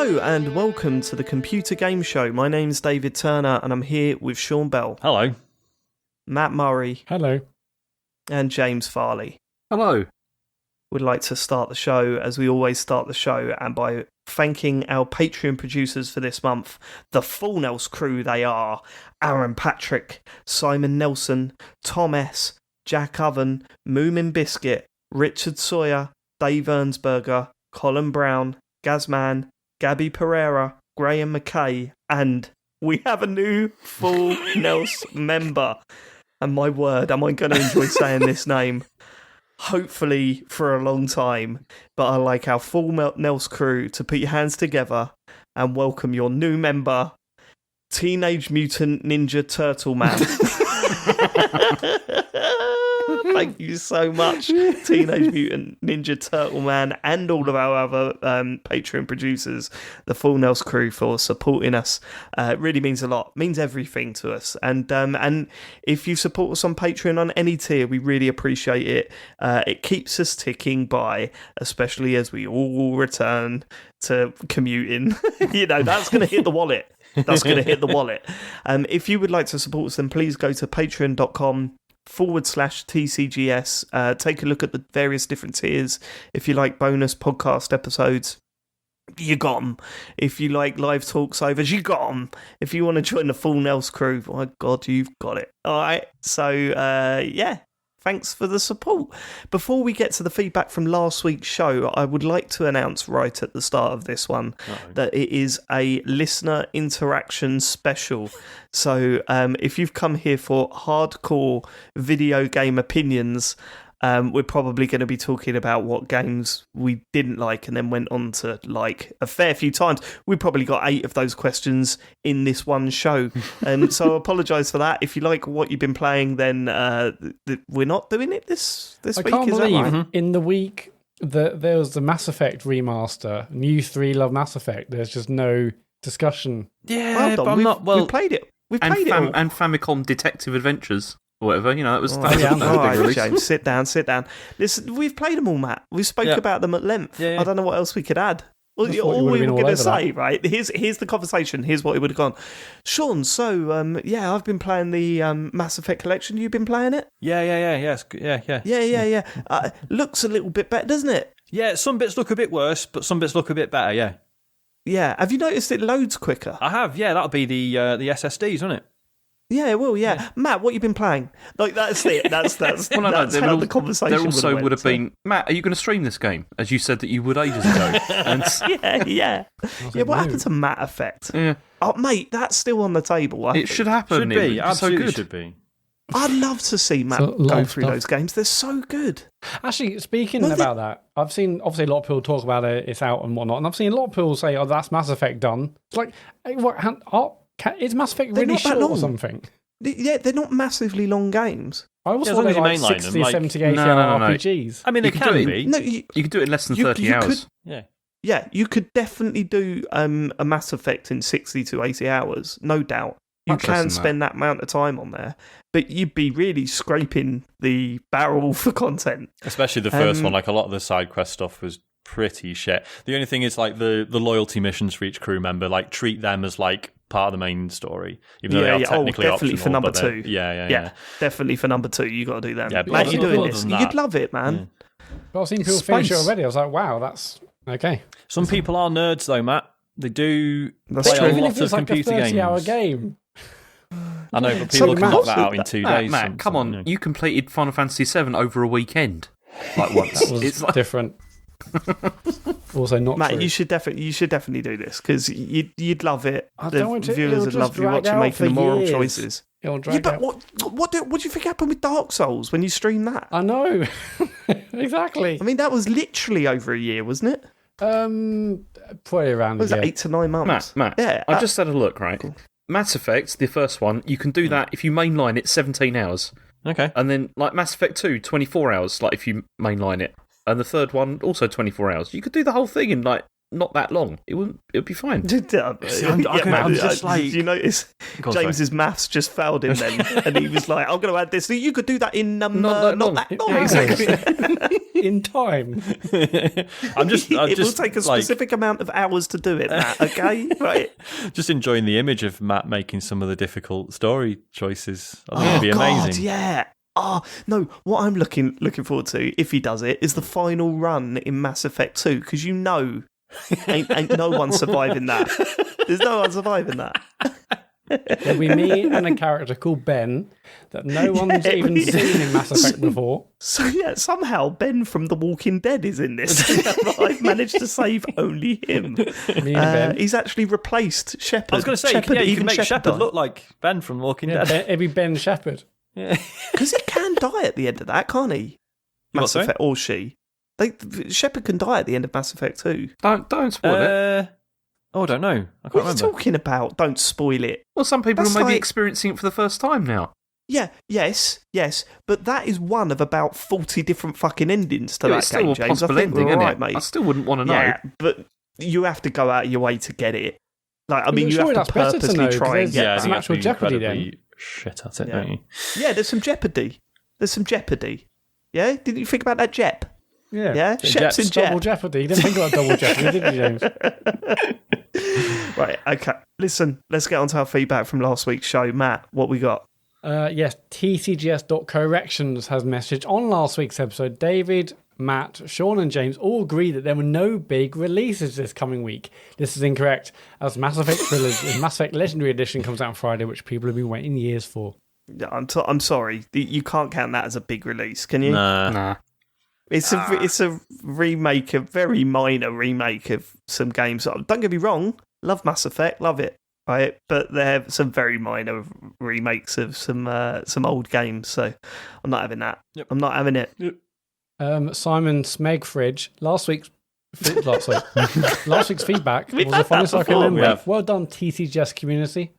Hello and welcome to the Computer Game Show. My name's David Turner and I'm here with Sean Bell. Hello. Matt Murray. Hello. And James Farley. Hello. We'd like to start the show, as we always start the show, and by thanking our Patreon producers for this month, the Full Nels crew they are: Aaron Patrick, Simon Nelson, Tom S., Jack Oven, Moomin Biscuit, Richard Sawyer, Dave Ernsberger, Colin Brown, Gazman, Gabby Pereira, Graham McKay, and we have a new Full Nels member. And my word, am I going to enjoy saying this name? Hopefully for a long time. But I like our Full Nels crew to put your hands together and welcome your new member, Teenage Mutant Ninja Turtle Man. Thank you so much, Teenage Mutant Ninja Turtle Man, and all of our other Patreon producers, the Full Nels crew, for supporting us. It really means a lot, means everything to us. And if you support us on Patreon on any tier, we really appreciate it. It keeps us ticking by, especially as we all return to commuting. That's going to hit the wallet. That's going to hit the wallet. If you would like to support us, then please go to patreon.com/TCGS. Take a look at the various different tiers. If you like bonus podcast episodes, you got them. If you like live talks overs, you got them. If you want to join the Full Nels crew, my God, you've got it. All right. So, yeah. Thanks for the support. Before we get to the feedback from last week's show, I would like to announce right at the start of this one that it is a listener interaction special. So if you've come here for hardcore video game opinions, we're probably going to be talking about what games we didn't like and then went on to like a fair few times. We probably got 8 of those questions in this one show. So I apologise for that. If you like what you've been playing, then we're not doing it this week. I can't Is believe that right? in the week that there was the Mass Effect remaster, and you three love Mass Effect, there's just no discussion. Yeah, well but I'm not... Well, we played it. We played it all. And Famicom Detective Adventures. Or whatever, that was... All right, James, sit down. Listen, we've played them all, Matt. We spoke about them at length. Yeah. I don't know what else we could add. All we were going to say, right? Here's the conversation. Here's what it would have gone. Sean, so, I've been playing the Mass Effect collection. You've been playing it? Yeah. Looks a little bit better, doesn't it? Yeah, some bits look a bit worse, but some bits look a bit better, yeah. Yeah, have you noticed it loads quicker? I have, yeah. That'll be the SSDs, won't it? Yeah, it will, yeah. Matt, what you been playing? Like, that's it. That's how the conversation there also would have been... Matt, are you going to stream this game? As you said that you would ages ago. Yeah, what happened to Matt Effect? Yeah. Oh, mate, that's still on the table. It should happen. Should be, absolutely so good. should be. I'd love to see Matt go through those games. They're so good. Actually, speaking about that, I've seen, obviously, a lot of people talk about it, it's out and whatnot, and I've seen a lot of people say, oh, that's Mass Effect done. It's like, hey, is Mass Effect really short or something? Yeah, they're not massively long games. I also thought they were like 60, 70, 80 hour RPGs. I mean, they can be. No, you could do it in less than 30 hours. Yeah, you could definitely do a Mass Effect in 60 to 80 hours, no doubt. You can spend that amount of time on there, but you'd be really scraping the barrel for content. Especially the first one, like a lot of the side quest stuff was pretty shit. The only thing is like the loyalty missions for each crew member, like treat them as like part of the main story, even though they are technically definitely optional, for number 2. Yeah, definitely for number 2. You got to do them. Yeah, Matt, you're doing this. You'd love it, man. Yeah. But I've seen people finish it already. I was like, wow, that's okay. Some people are nerds, though, Matt. They do play a even lot if it's of like a computer 30-hour games. game. I know, but people can knock that out in 2 days. Matt, come on. You completed Final Fantasy VII over a weekend. Like once. That was different. Also not Matt, true. you should definitely do this because you'd love it. The viewers would love you watching making the moral choices. But what do you think happened with Dark Souls when you streamed that? I know. Exactly. I mean, that was literally over a year, wasn't it? Probably around. Was it 8 to 9 months? Matt. Yeah, I just had a look. Right, cool. Mass Effect, the first one, you can do that if you mainline it 17 hours. Okay. And then like Mass Effect 2, 24 hours. Like if you mainline it. And the third one, also 24 hours. You could do the whole thing in like not that long. It would be fine. I'm just like, did you notice James's maths just failed him then, and he was like, "I'm going to add this. You could do that in not that long. Yeah, exactly. In time. It will take a specific amount of hours to do it, Matt, okay? Right. Just enjoying the image of Matt making some of the difficult story choices. I think it'd be amazing. God, yeah. Oh, no, what I'm looking forward to, if he does it, is the final run in Mass Effect 2, because ain't no one surviving that. There's no one surviving that. There'll be me and a character called Ben that no one's even seen in Mass Effect before. So yeah, somehow Ben from The Walking Dead is in this. I've managed to save only him. Me and Ben. He's actually replaced Shepard. I was going to say, you can make Shepard look like Ben from Walking Dead. It'd be Ben Shepard. Because he can die at the end of that, can't he? Mass Effect, or she. Shepard can die at the end of Mass Effect 2. Don't spoil it. Oh, I don't know. I can't What are remember. you talking about? Don't spoil it. Well, some people That's are maybe like- experiencing it for the first time now. Yeah, yes, but that is one of about 40 different fucking endings to Yeah, that it's still game, a James. I possible think ending, we're isn't all right, it? mate. I still wouldn't want to know. Yeah, but you have to go out of your way to get it. Like, I mean, you Surely have to that's better to purposely know, try and 'cause get there's that. some actual jeopardy then. incredibly shit at it, Yeah. don't you? Yeah, there's some jeopardy. Yeah? Didn't you think about that Jep? Yeah? Shep's in Double Jep. Jeopardy. You didn't think about Double Jeopardy, did you, James? Right, okay. Listen, let's get on to our feedback from last week's show. Matt, what we got? Yes, TCGS.corrections has messaged on last week's episode. David, Matt, Sean and James all agree that there were no big releases this coming week. This is incorrect, as Mass Effect Legendary Edition comes out on Friday, which people have been waiting years for. I'm sorry. You can't count that as a big release, can you? Nah. It's a remake, a very minor remake of some games. Don't get me wrong, love Mass Effect, love it, right? But they're some very minor remakes of some old games. So I'm not having that. Yep. I'm not having it. Yep. Simon Smegfridge, last week's feedback We've was the had that funniest I can before. remember. We have. Well done, TCGS community.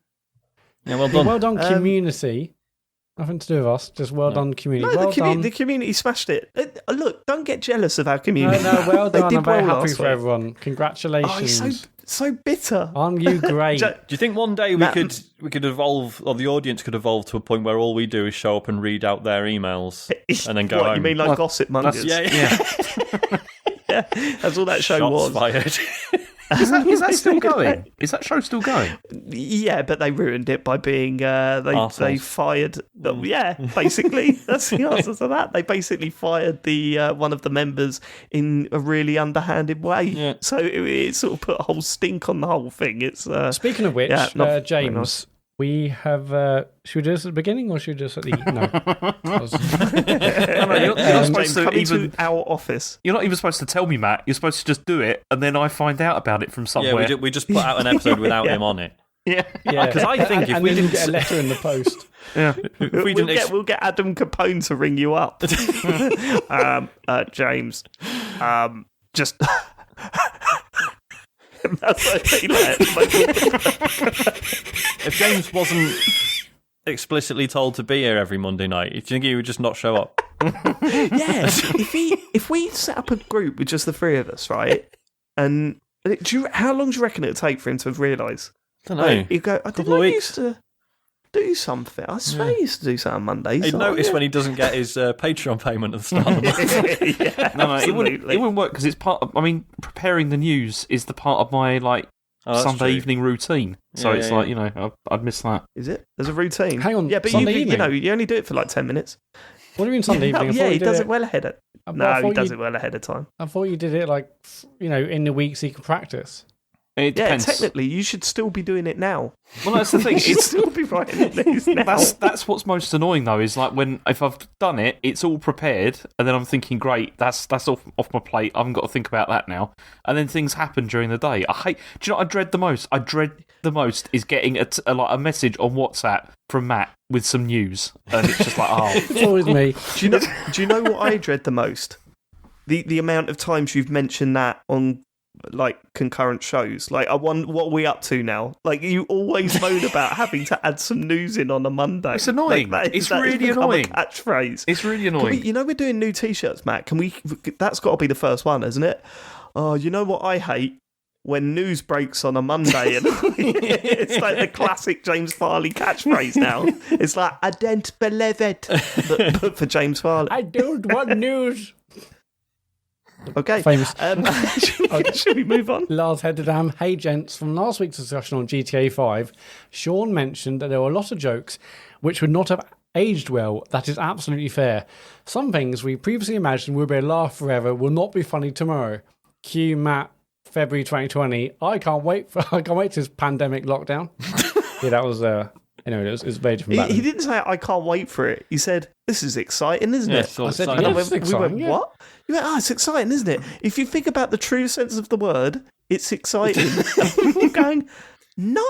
Yeah, well done. Well done, community. Nothing to do with us. Just well done, community. No, Well done. the community smashed it. Look, don't get jealous of our community. No, well They done. did I'm very well happy last for week. everyone. Oh, Congratulations. he's so bitter. Aren't you great? Do you think one day Matt- we could evolve, or the audience could evolve to a point where all we do is show up and read out their emails and then go What, home? you mean like Gossip Mongers? Yeah. Yeah, that's all that show Shots was. fired. Is that still going? Is that show still going? Yeah, but they ruined it by being they Arseholes. fired. Yeah, basically that's the answer to that. They basically fired the one of the members in a really underhanded way. Yeah. So it sort of put a whole stink on the whole thing. It's Speaking of which, yeah, not very James, nice. we have. Should we do this at the beginning or should we do this at the no? You're not supposed James, to come even. into our office. You're not even supposed to tell me, Matt. You're supposed to just do it, and then I find out about it from somewhere. Yeah, we just put out an episode without him on it. Yeah. Yeah, Because I think if and we then you didn't get a letter in the post. Yeah. if we didn't We'll get Adam Capone to ring you up. James, just. That's what they like. if James wasn't explicitly told to be here every Monday night, do you think he would just not show up? Yeah, if we set up a group with just the three of us, right? And how long do you reckon it would take for him to realise? I don't know. You go, I didn't Couple of know you weeks. used to do something. I swear you used to do something on Mondays. He'd notice when he doesn't get his Patreon payment at the start of the month. Yeah, No, it absolutely. wouldn't work because it's part of. I mean, preparing the news is the part of my that's Sunday true. evening routine. So Yeah, it's yeah, like I'd miss that. Is it? There's a routine. Hang on, Yeah, but Sunday you evening? know, you only do it for like 10 minutes. What do you mean Sunday evening? I Yeah, thought he you did does it well ahead of. I No, he thought does you- it well ahead of time. I thought you did it like in the week so you can practice. It Yeah, depends. technically, you should still be doing it now. Well, that's the thing. You should It's still be writing the news now. that's what's most annoying though. Is like if I've done it, it's all prepared, and then I'm thinking, great, that's off my plate. I haven't got to think about that now. And then things happen during the day. Do you know what I dread the most? I dread the most is getting a message on WhatsApp from Matt with some news, and it's just like, oh, It's always me. Do you know what I dread the most? The amount of times you've mentioned that on like concurrent shows. Like, what are we up to now? Like, you always moan about having to add some news in on a Monday. It's annoying. It's that has really become annoying. A catchphrase. it's really Can annoying. we, we're doing new T-shirts, Matt. Can we? That's got to be the first one, isn't it? Oh, you know what I hate? when news breaks on a Monday, and it's like the classic James Farley catchphrase now. It's like, I don't believe it, but for James Farley. I don't want news. Okay. Famous. Should we move on? Lars Headerdam. Hey, gents. From last week's discussion on GTA 5, Sean mentioned that there were a lot of jokes which would not have aged well. That is absolutely fair. Some things we previously imagined would be a laugh forever will not be funny tomorrow. Cue Matt, February 2020. I can't wait to this pandemic lockdown. Yeah, that was anyway, it was very different. He didn't say I can't wait for it. He said this is exciting, isn't it? So I said, exciting. it's exciting, we went, what? You went, it's exciting, isn't it? If you think about the true sense of the word, it's exciting. And people going, no.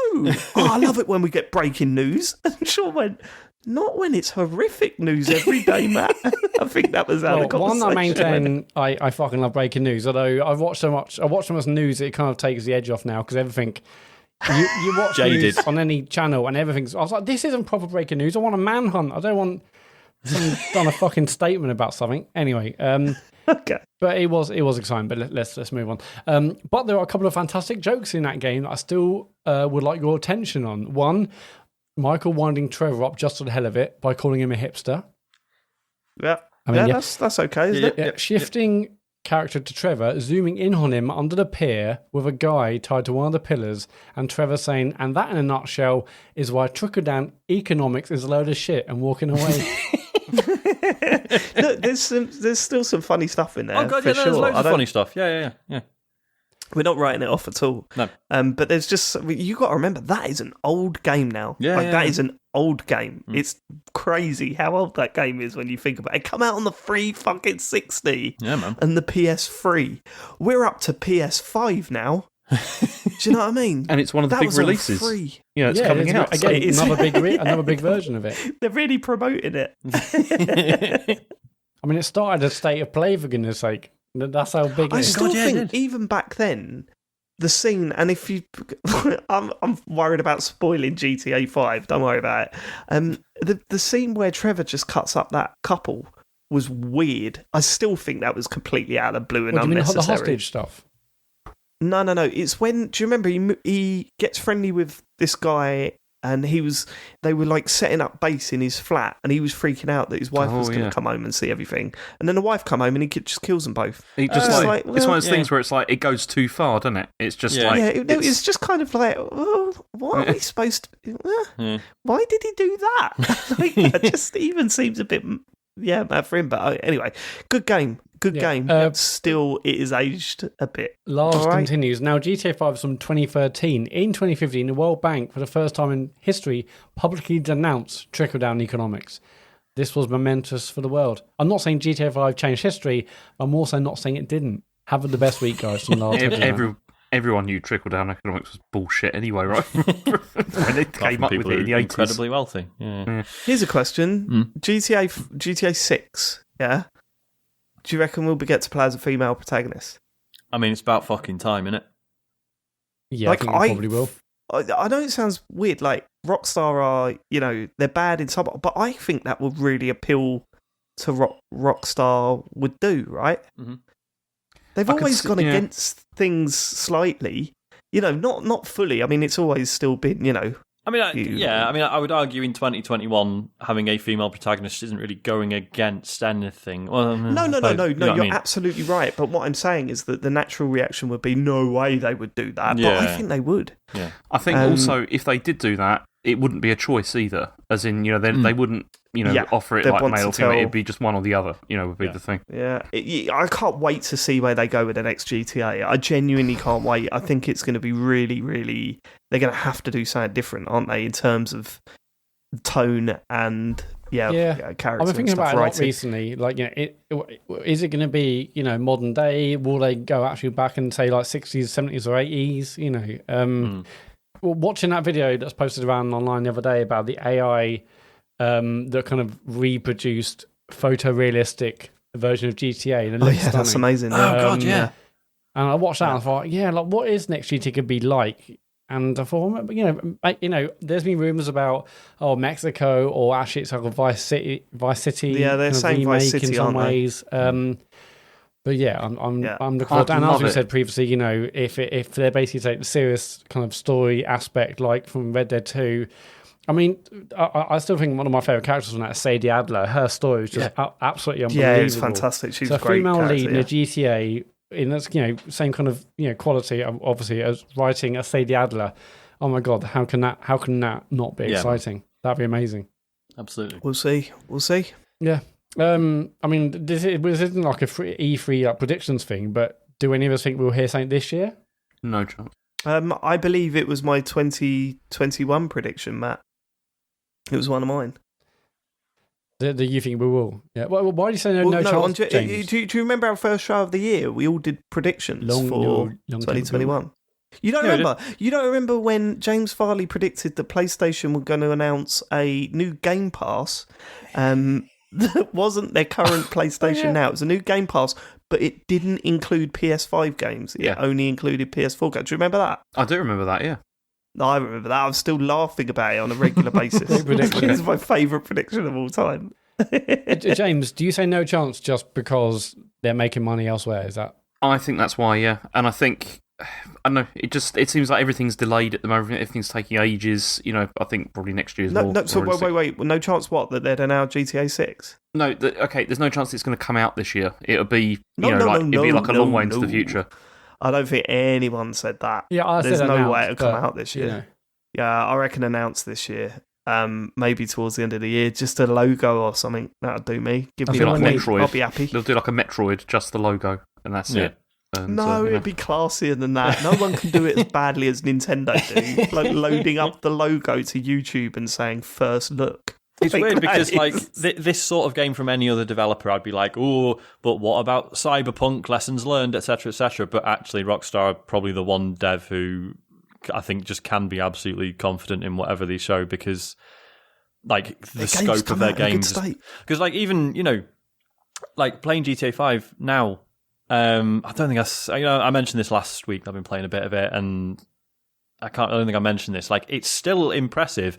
I love it when we get breaking news. And Sean went, not when it's horrific news every day, Matt. I think that was how the conversation I maintain I fucking love breaking news. Although I watch so much news, it kind of takes the edge off now because everything. You watch news on any channel and everything's. I was like, this isn't proper breaking news. I want a manhunt. I don't want someone done a fucking statement about something. Anyway, Okay. but it was exciting. But let's move on. But there are a couple of fantastic jokes in that game that I still would like your attention on. One. Michael winding Trevor up just for the hell of it by calling him a hipster. Yeah, that's okay, isn't it? Shifting character to Trevor, zooming in on him under the pier with a guy tied to one of the pillars, and Trevor saying, and that in a nutshell is why trickle-down economics is a load of shit, and walking away. Look, there's still some funny stuff in there. Oh, God, yeah, there's loads of funny stuff. Yeah. We're not writing it off at all. No. But there's just, you got to remember, that is an old game now. That is an old game. It's crazy how old that game is when you think about it. It come out on the free fucking 60. Yeah, man. And the PS3. We're up to PS5 now. Do you know what I mean? And it's one of the big releases. Free. Yeah, it's coming out. Again, another big version of it. They're really promoting it. I mean, it started a state of play, for goodness sake. That's how big it is. I still think, even back then, the scene, and if you... I'm worried about spoiling GTA 5, don't worry about it. The scene where Trevor just cuts up that couple was weird. I still think that was completely out of the blue and unnecessary. Do you mean the hostage stuff? No. It's when... Do you remember he gets friendly with this guy... And they were like setting up base in his flat, and he was freaking out that his wife was going to come home and see everything. And then the wife come home, and he just kills them both. He just it's one of those things where it's like it goes too far, doesn't it? It's just it's just kind of like, what are we supposed to? Why did he do that? It just even seems a bit mad for him. But anyway, good game. Good game. Still, it is aged a bit. Lars continues. Now, GTA 5 is from 2013. In 2015, the World Bank, for the first time in history, publicly denounced trickle-down economics. This was momentous for the world. I'm not saying GTA 5 changed history. I'm also not saying it didn't. Have the best week, guys. From Lars. Everyone knew trickle-down economics was bullshit anyway, right? When they came up with it in the 80s. Incredibly wealthy. Yeah. Here's a question. GTA 6, yeah? Do you reckon we'll get to play as a female protagonist? I mean, it's about fucking time, innit? Yeah, I think we probably will. I know it sounds weird, like Rockstar are, they're bad in some, but I think that would really appeal to Rockstar would do, right? Mm-hmm. They've always gone against things slightly, not fully. I mean, it's always still been, I mean, I would argue in 2021 having a female protagonist isn't really going against anything. Well, no, you're absolutely right. But what I'm saying is that the natural reaction would be, no way they would do that. Yeah. But I think they would. Yeah. I think also, if they did do that, it wouldn't be a choice either. As in, they wouldn't, offer it like male or female. It'd be just one or the other, would be the thing. Yeah. I can't wait to see where they go with the next GTA. I genuinely can't wait. I think it's going to be really, really... They're going to have to do something different, aren't they, in terms of tone and, character. I've been thinking about it a lot recently. Like, is it going to be, modern day? Will they go actually back and say, like, 60s, 70s, or 80s? Watching that video that's posted around online the other day about the AI that kind of reproduced photorealistic version of GTA. And that's amazing. Oh, God, yeah. And I watched that and I thought, what is next GTA could be like? And I thought, there's been rumours about Mexico, or actually it's like a Vice City. Yeah, they're saying Vice City in some ways. But yeah, I'm looking forward to it. And as we said previously, if they're basically taking the serious kind of story aspect, like from Red Dead 2, I mean, I still think one of my favourite characters on that is Sadie Adler. Her story is just absolutely unbelievable. Yeah, it's fantastic. She's a great female character, lead in a GTA, in that's same kind of quality, obviously, as writing a Sadie Adler. Oh my God, how can that not be exciting? That'd be amazing. Absolutely. We'll see. Yeah. I mean, this isn't like a E3 predictions thing, but do any of us think we'll hear something this year? No chance. I believe it was my 2021 prediction, Matt. It was one of mine. Do you think we will? Yeah. Well, why do you say no chance, James? Do you remember our first show of the year? We all did predictions for 2021. You don't remember? You don't remember when James Farley predicted that PlayStation were going to announce a new Game Pass that wasn't their current PlayStation now. It was a new Game Pass, but it didn't include PS5 games. It only included PS4 games. Do you remember that? I do remember that, yeah. I remember that. I'm still laughing about it on a regular basis. It's my favourite prediction of all time. James, do you say no chance just because they're making money elsewhere? Is that? I think that's why, yeah. And I think, I don't know, it seems like everything's delayed at the moment. Everything's taking ages. I think probably next year's more. No, so wait. No chance what? That they're now GTA 6? No, okay, there's no chance it's going to come out this year. It'll be, it'll be like a long way into the future. I don't think anyone said that. Yeah, there's no way it'll come out this year. Yeah, I reckon announced this year. Maybe towards the end of the year, just a logo or something. That'll do me. Give me like Metroid. I'll be happy. They'll do like a Metroid, just the logo, and that's it. And, it'd be classier than that. No one can do it as badly as Nintendo do. Like loading up the logo to YouTube and saying first look. It's weird because this sort of game from any other developer, I'd be like, oh, but what about Cyberpunk, lessons learned, etc., etc. But actually, Rockstar are probably the one dev who I think just can be absolutely confident in whatever they show because, like, the scope of their games. Because, like, even like playing GTA 5 now. I don't think I mentioned this last week. I've been playing a bit of it, and I don't think I mentioned this. Like, it's still impressive.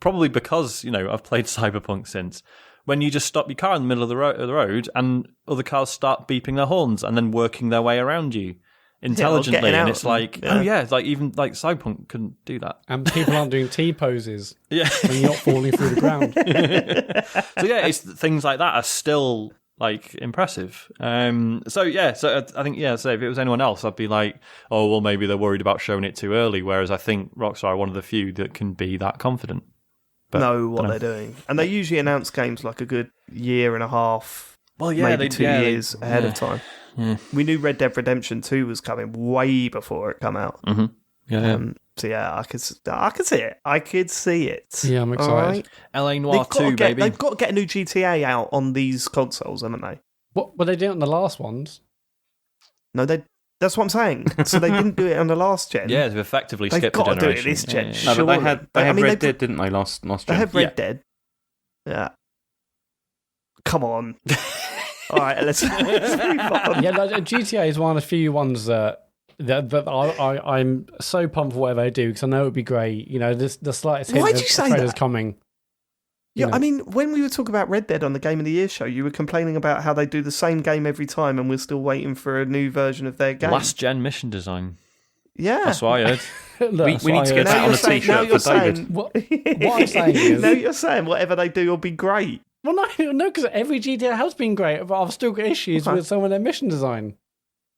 Probably because, I've played Cyberpunk since. When you just stop your car in the middle of the road and other cars start beeping their horns and then working their way around you intelligently. And it's like, it's like even like Cyberpunk couldn't do that. And people aren't doing T-poses. Yeah. When you're not falling through the ground. So it's things like that are still like impressive. So I think, so if it was anyone else, I'd be like, oh, well, maybe they're worried about showing it too early. Whereas I think Rockstar are one of the few that can be that confident. But, know what they're doing. And they usually announce games like a good year and a half, maybe 2 years ahead of time. Yeah. We knew Red Dead Redemption 2 was coming way before it came out. Mm-hmm. So I could see it. I could see it. Yeah, I'm excited. LA Noire 2, baby. They've got to get a new GTA out on these consoles, haven't they? What were they doing on the last ones? No, that's what I'm saying. So they didn't do it on the last gen. Yeah, they've effectively skipped the generation. They've got to do it this gen. Yeah. No, but they had Red Dead, didn't they, last gen? They had Red Dead. Yeah. Come on. All right, let's move on. Yeah, GTA is one of the few ones that I'm so pumped for whatever they do because I know it would be great. The slightest hint of trailers coming. Yeah, I mean, when we were talking about Red Dead on the Game of the Year show, you were complaining about how they do the same game every time and we're still waiting for a new version of their game. Last-gen mission design. Yeah. That's what I heard. Look, we need to get that on a T-shirt for David. What I'm saying is... Now you're saying whatever they do will be great. Well, no, because every GTA has been great, but I've still got issues with some of their mission design.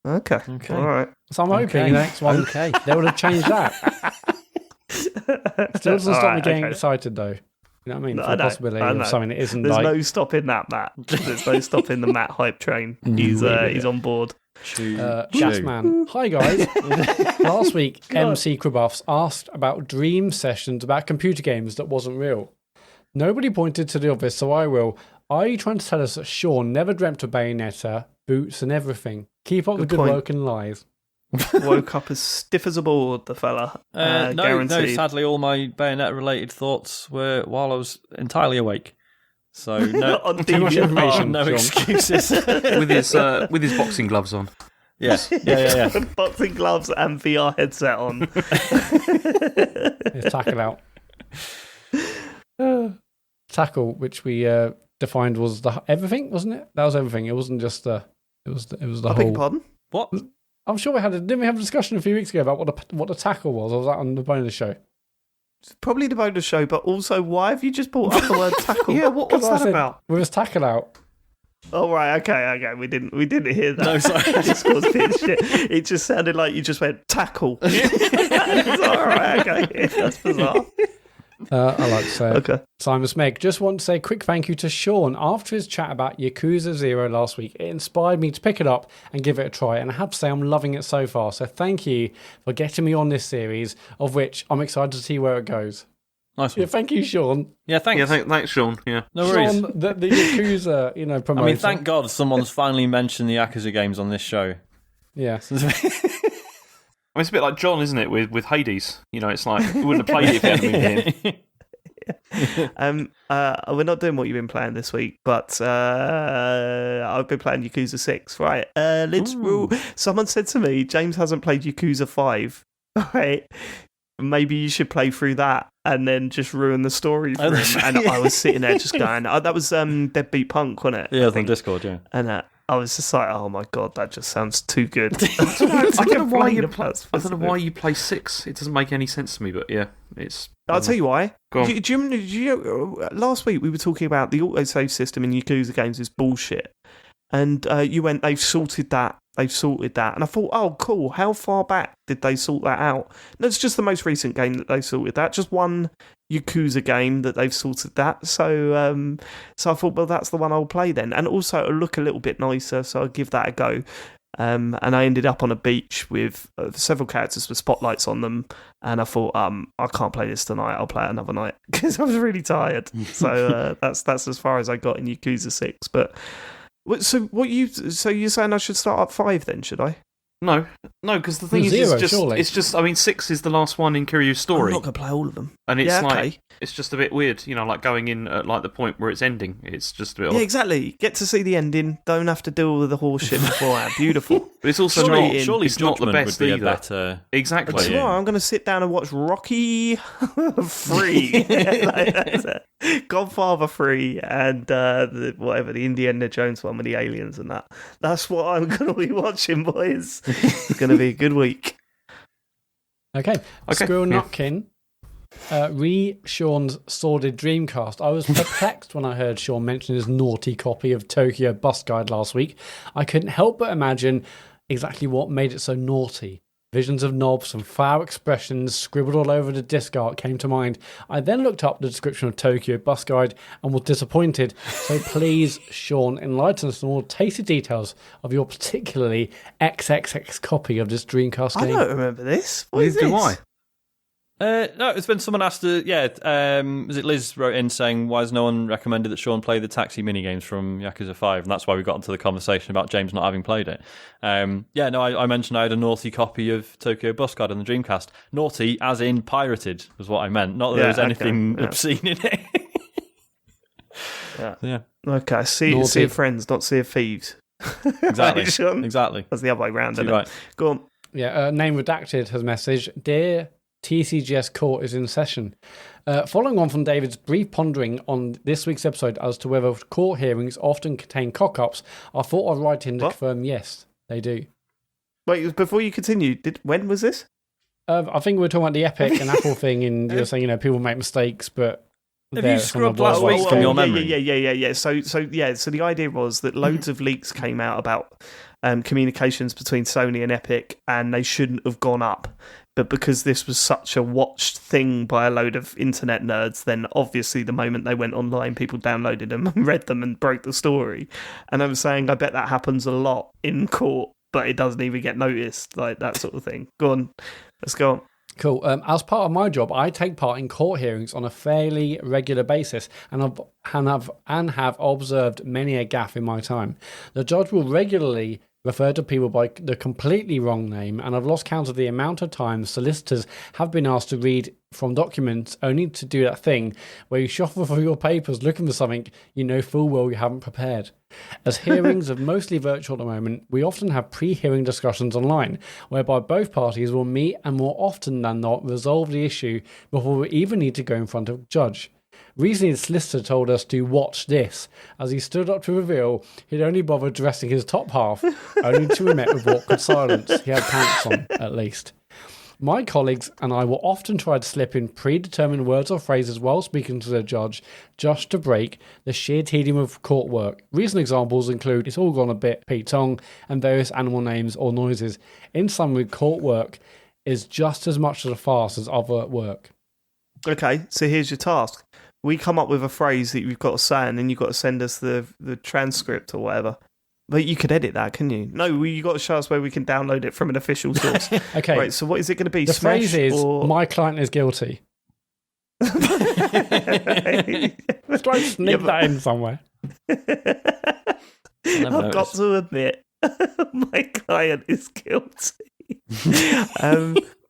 Okay. All right. So I'm hoping the next one they would have changed that. Still doesn't stop me getting excited, though. You know what I mean? For the possibility of something that isn't There's no stopping that, Matt. There's no stopping the Matt hype train. He's on board. Gasman. Hi, guys. Last week, MC Krabuffs asked about dream sessions about computer games that wasn't real. Nobody pointed to the obvious, so I will. Are you trying to tell us that Sean never dreamt of Bayonetta, boots and everything? Keep up the good work and lies. Woke up as stiff as a board, the fella. No, sadly, all my Bayonetta-related thoughts were while I was entirely awake. So too much information. No excuses. with his boxing gloves on. Yes. Yeah. Boxing gloves and VR headset on. Let's tackle out. Tackle, which we defined was everything, wasn't it? That was everything. It wasn't just it It was the I beg your whole. pardon? What? I'm sure didn't we have a discussion a few weeks ago about what the tackle was? Or was that on the bonus show? Probably the bonus show, but also, why have you just brought up the word tackle? Yeah, what's I that said, about? With his tackle out. Oh, right, okay. We didn't hear that. No, sorry. It just caused a bit of shit. It just sounded like you just went, tackle. It's all right, okay. That's bizarre. I like to say it. Okay. Simon Smeg, just want to say a quick thank you to Sean. After his chat about Yakuza 0 last week, it inspired me to pick it up and give it a try, and I have to say I'm loving it so far. So thank you for getting me on this series, of which I'm excited to see where it goes. Nice one. Yeah, thank you, Sean. Yeah, thanks. Yeah, thanks, Sean. Yeah. No worries. Sean, the Yakuza, promoter. I mean, thank God someone's finally mentioned the Yakuza games on this show. Yeah. I mean, it's a bit like John, isn't it, with Hades? It's like, we wouldn't have played it if it hadn't been him. We're not doing what you've been playing this week, but I've been playing Yakuza 6, right? Let's rule. Someone said to me, James hasn't played Yakuza 5, right? Maybe you should play through that and then just ruin the story for him. And I was sitting there just going, that was Deadbeat Punk, wasn't it? Yeah, on Discord, yeah. And I was just like, oh my God, that just sounds too good. I don't know why you play 6. It doesn't make any sense to me, but yeah, it's... I'll tell you why. Go on. Do you last week we were talking about the autosave system in Yakuza games is bullshit. And you went, they've sorted that. And I thought, oh, cool. How far back did they sort that out? No, it's just the most recent game that they sorted that. Just one Yakuza game that they've sorted that. So I thought, well, that's the one I'll play then. And also, it'll look a little bit nicer, so I'll give that a go. And I ended up on a beach with several characters with spotlights on them. And I thought, I can't play this tonight. I'll play it another night because I was really tired. So that's as far as I got in Yakuza 6. But... So you're saying I should start at 5 then, should I? No, because the thing is, it's just. I mean, 6 is the last one in Kiryu's story. I'm not going to play all of them, and it's it's just a bit weird, like going in at like the point where it's ending. It's just a bit. Yeah, exactly. Get to see the ending. Don't have to deal with the horse shit beforehand. Beautiful. But it's also surely it's not the best would be either. A better... Exactly. Tomorrow I'm going to sit down and watch Rocky 3, Godfather 3, and the Indiana Jones one with the aliens and that. That's what I'm going to be watching, boys. It's going to be a good week. Okay. Squirrel Nutkin. Sean's sordid Dreamcast. I was perplexed when I heard Sean mention his naughty copy of Tokyo Bus Guide last week. I couldn't help but imagine exactly what made it so naughty. Visions of knobs and foul expressions scribbled all over the disc art came to mind. I then looked up the description of Tokyo Bus Guide and was disappointed. So please, Sean, enlighten us on all tasty details of your particularly XXX copy of this Dreamcast game. I don't remember this. What is Neither do this? I. No, it's been someone asked to, was it Liz wrote in saying, why has no one recommended that Sean play the taxi minigames from Yakuza 5? And that's why we got into the conversation about James not having played it. I mentioned I had a naughty copy of Tokyo Bus Guide on the Dreamcast. Naughty, as in pirated, was what I meant. Not that there was anything obscene in it. Yeah. Okay, see of friends, not see of thieves. Exactly. Right, exactly. That's the other way round, isn't it? Right. Go on. Yeah, Name Redacted has messaged, Dear TCGS Court is in session. Following on from David's brief pondering on this week's episode as to whether court hearings often contain cock-ups, I thought I'd write in to confirm yes, they do. Wait, before you continue, when was this? I think we were talking about the Epic and Apple thing, and you're saying, people make mistakes, but... Have you scrubbed last week from your memory? Yeah. So the idea was that loads of leaks came out about communications between Sony and Epic, and they shouldn't have gone up. But because this was such a watched thing by a load of internet nerds, then obviously the moment they went online, people downloaded them and read them and broke the story. And I was saying, I bet that happens a lot in court, but it doesn't even get noticed, like that sort of thing. Go on, let's go on. Cool. As part of my job, I take part in court hearings on a fairly regular basis, and have observed many a gaffe in my time. The judge will regularly refer to people by the completely wrong name, and I've lost count of the amount of times solicitors have been asked to read from documents only to do that thing where you shuffle through your papers looking for something you know full well you haven't prepared. As hearings are mostly virtual at the moment, we often have pre-hearing discussions online, whereby both parties will meet and more often than not resolve the issue before we even need to go in front of a judge. Recently, his solicitor told us to watch this, as he stood up to reveal he'd only bothered dressing his top half, only to be met with awkward silence. He had pants on, at least. My colleagues and I will often try to slip in predetermined words or phrases while speaking to the judge, just to break the sheer tedium of court work. Recent examples include "It's all gone a bit Pete Tong" and various animal names or noises. In summary, court work is just as much of a farce as other work. Okay, so here's your task. We come up with a phrase that you've got to say, and then you've got to send us the transcript or whatever. But you could edit that, can you? No, you got to show us where we can download it from an official source. Okay. Right, so what is it going to be? The Smash phrase is, or... "My client is guilty." Let's try and sneak that in somewhere. I've got to admit, my client is guilty.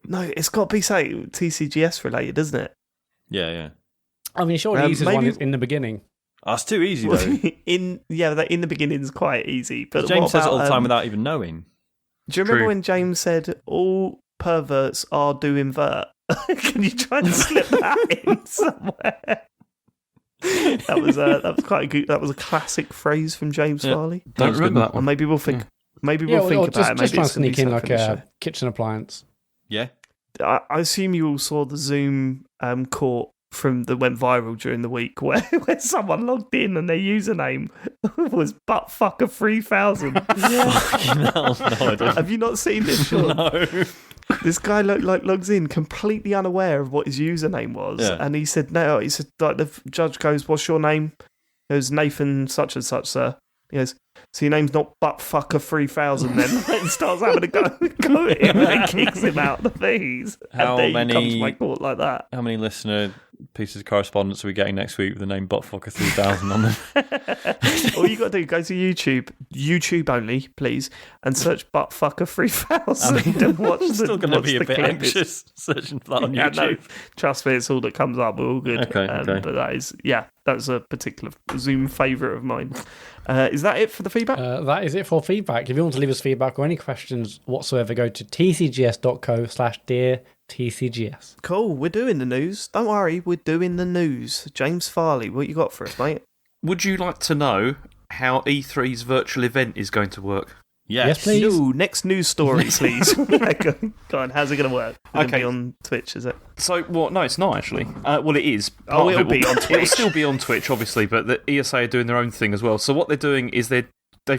No, it's got to be, say, TCGS related, doesn't it? Yeah. I mean, sure, the easiest one is in the beginning. Oh, that's too easy, though. in the beginning is quite easy. But James says it all the time without even knowing. Do you remember when James said, all perverts are doing vert? Can you try and slip that in somewhere? That was quite a good. That was a classic phrase from James Farley. Don't remember that Or one. maybe we'll think. Maybe we'll think about it. Maybe Just try and it's gonna be sneak in something like to a show. kitchen appliance. Yeah. I assume you all saw the Zoom court that went viral during the week where someone logged in and their username was buttfucker3000. Fucking hell, no, I didn't. Have you not seen this? Sean? No. This guy logs in completely unaware of what his username was, and he said, "No." He said, like, the judge goes, "What's your name?" It was Nathan such and such, sir. He goes, "So your name's not buttfucker3000 then?" And starts having a go at him and kicks him out the fees. How and then many- he comes to my court like that. How many listener pieces of correspondence are we getting next week with the name Buttfucker3000 on them? All you got to do, go to YouTube only, please, and search Buttfucker3000 and watch I'm still going to be a bit clip. anxious searching for that on Yeah, YouTube. no, trust me, it's all that comes up. We're all good. Okay. But that's a particular Zoom favourite of mine. Is that it for the feedback? That is it for feedback. If you want to leave us feedback or any questions whatsoever, go to tcgs.co/dear-tcgs. Cool, we're doing the news. Don't worry, we're doing the news. James Farley, what you got for us, mate? Would you like to know how E3's virtual event is going to work? Yes, please. No, next news story, please. Go on, how's it going to work? It'll Okay. be on Twitch, is it? So, well, no, it's not actually. Well, it is. Oh, Part of it'll be on It'll Twitch. still be on Twitch, obviously, but the ESA are doing their own thing as well. So what they're doing is they've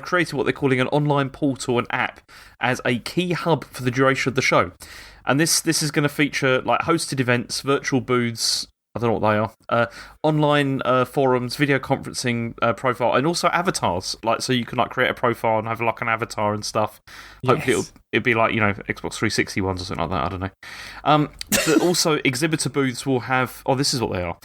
created what they're calling an online portal and app as a key hub for the duration of the show. And this is going to feature like hosted events, virtual booths, I don't know what they are, online forums, video conferencing profile, and also avatars. Like, so you can like create a profile and have like an avatar and stuff. Hopefully it'll be like, Xbox 360 ones or something like that. I don't know. But also exhibitor booths will have. Oh, this is what they are.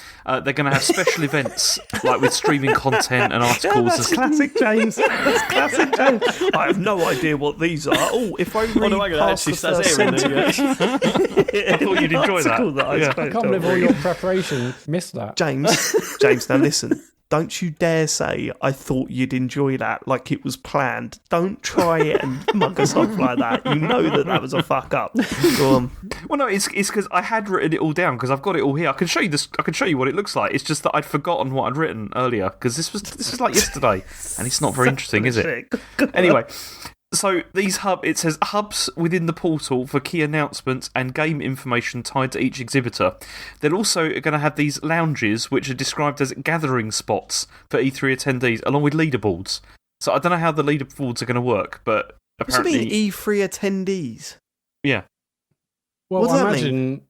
They're going to have special events like with streaming content and articles. That's classic James. That's classic James. I have no idea what these are. Oh, if I read no, past actually the says here in sentence, I thought you'd enjoy that. I I can't believe all your preparation missed that. James, now listen. Don't you dare say I thought you'd enjoy that like it was planned. Don't try it and mug us off like that. You know that was a fuck up. Go on. Well, no, it's because I had written it all down because I've got it all here. I can show you this. I can show you what it looks like. It's just that I'd forgotten what I'd written earlier because this was like yesterday, and it's not very interesting, is it? Anyway, so it says hubs within the portal for key announcements and game information tied to each exhibitor. They're also going to have these lounges, which are described as gathering spots for E3 attendees, along with leaderboards. So I don't know how the leaderboards are going to work, but apparently, What do you mean E3 attendees? yeah. Well, What does I that imagine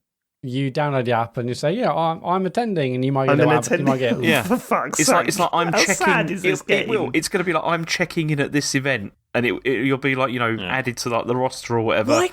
you download the app and you say, "Yeah, I'm attending," and you might get you might get Yeah. For fuck's It's sake. like I'm How checking. sad is this It will. getting? It's going to be like I'm checking in at this event, and you'll be like added to like the roster or whatever. Why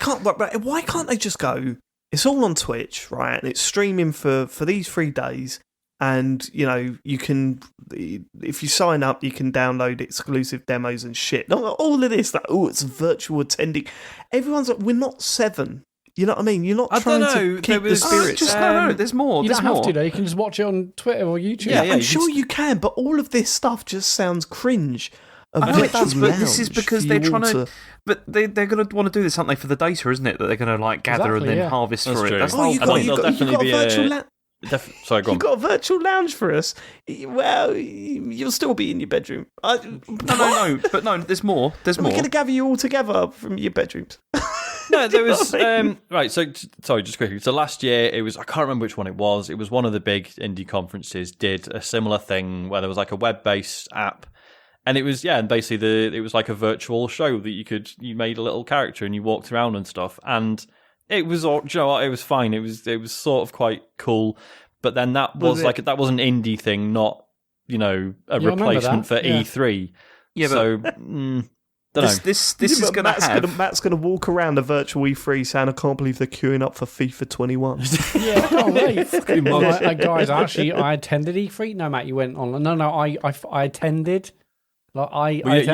can't they just go? It's all on Twitch, right? And it's streaming for these 3 days. And you can, if you sign up, you can download exclusive demos and shit. All of this, like, it's virtual attending. Everyone's like, we're not 7. You know what I mean? You're not trying to keep the spirits. No, there's more. You There's don't have more. to though. You can just watch it on Twitter or YouTube. Yeah, I'm sure you can, but all of this stuff just sounds cringe. I know it does, but this is because they're trying to. But they're going to want to do this, aren't they, for the data, isn't it? That they're going to like gather Exactly, and then yeah. harvest That's for true. it. That's the Oh, whole you've I got, think point. you've there'll got, you've got a definitely be virtual a- land. Sorry, go on. You got a virtual lounge for us? Well, you'll still be in your bedroom. No. But no, there's more. There's We're more. going to gather you all together from your bedrooms. No, there was right. So sorry, just quickly. So last year it was, I can't remember which one it was. It was one of the big indie conferences did a similar thing where there was like a web-based app, and it was and basically it was like a virtual show that you made a little character and you walked around and stuff, and it was all, you know what, it was fine. It was sort of quite cool, but then that was that was an indie thing, not a replacement for E3. Yeah, so. This is going to have... Matt's going to walk around the virtual E3 saying, I can't believe they're queuing up for FIFA 21. Yeah, I can't wait. Guys, actually, I attended E3. No, Matt, you went on. No, I attended. Like, I went.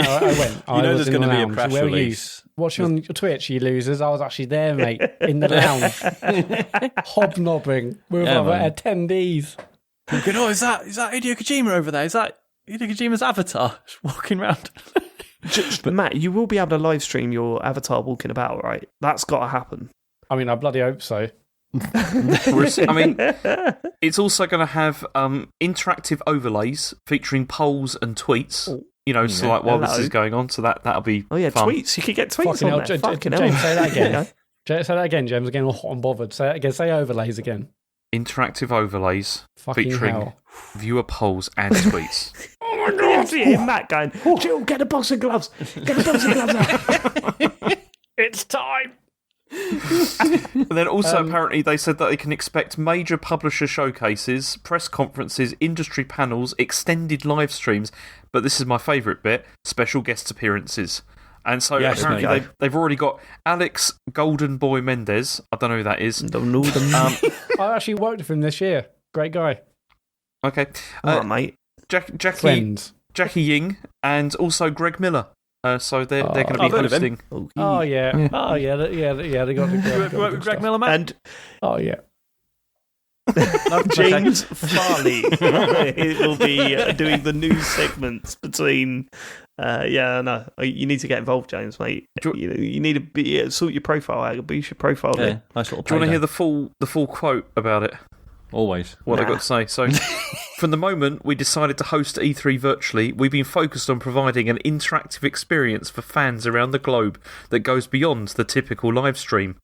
There's going to be a press release. Watching on Twitch, you losers. I was actually there, mate, in the lounge, hobnobbing with other attendees. Thinking, is that Hideo Kojima over there? Is that Hideo Kojima's avatar just walking around? Matt, you will be able to live stream your avatar walking about, right? That's got to happen. I mean, I bloody hope so. I mean, it's also going to have interactive overlays featuring polls and tweets. So like while this is going on, so that'll be fun. Tweets. You could get tweets on there. James, say that again. Say that again, James. Again, all hot and bothered. Say it again. Say overlays again. Interactive overlays featuring viewer polls and tweets. Oh my God! I hear Matt going, Jill, get a box of gloves. Get a box of gloves out. It's time. And then also apparently they said that they can expect major publisher showcases, press conferences, industry panels, extended live streams, but this is my favourite bit, special guest appearances. And so apparently they've already got Alex Golden Boy Mendez. I don't know who that is. Don't know them. I actually worked with him this year. Great guy. Okay. All right, mate. Jackie Ying, and also Greg Miller. So they're going to be hosting. Oh yeah. They got the Greg Miller, man. And James Farley will be doing the news segments between. You need to get involved, James, mate. You need to sort your profile out, boost your profile. Yeah, nice little. Do you want to hear the full quote about it? Always. What I got to say. So, from the moment we decided to host E3 virtually, we've been focused on providing an interactive experience for fans around the globe that goes beyond the typical live stream.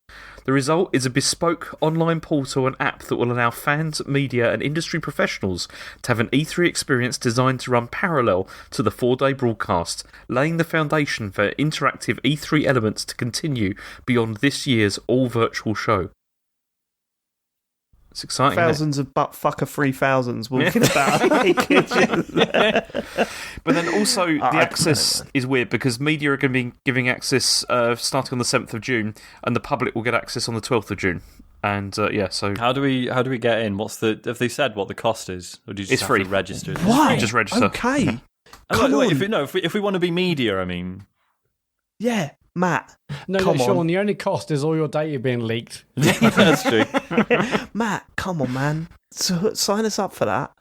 The result is a bespoke online portal and app that will allow fans, media, and industry professionals to have an E3 experience designed to run parallel to the 4-day broadcast, laying the foundation for interactive E3 elements to continue beyond this year's all-virtual show. It's exciting. Thousands of butt-fucker 3000s walking about. But then also, the access is weird because media are going to be giving access starting on the 7th of June, and the public will get access on the 12th of June. And so how do we get in? Have they said what the cost is, or do you just have free. To register? Why? You just register. Okay. If we want to be media, I mean, yeah, Matt. No, Sean. The only cost is all your data being leaked. That's true. Matt, come on, man. Sign us up for that.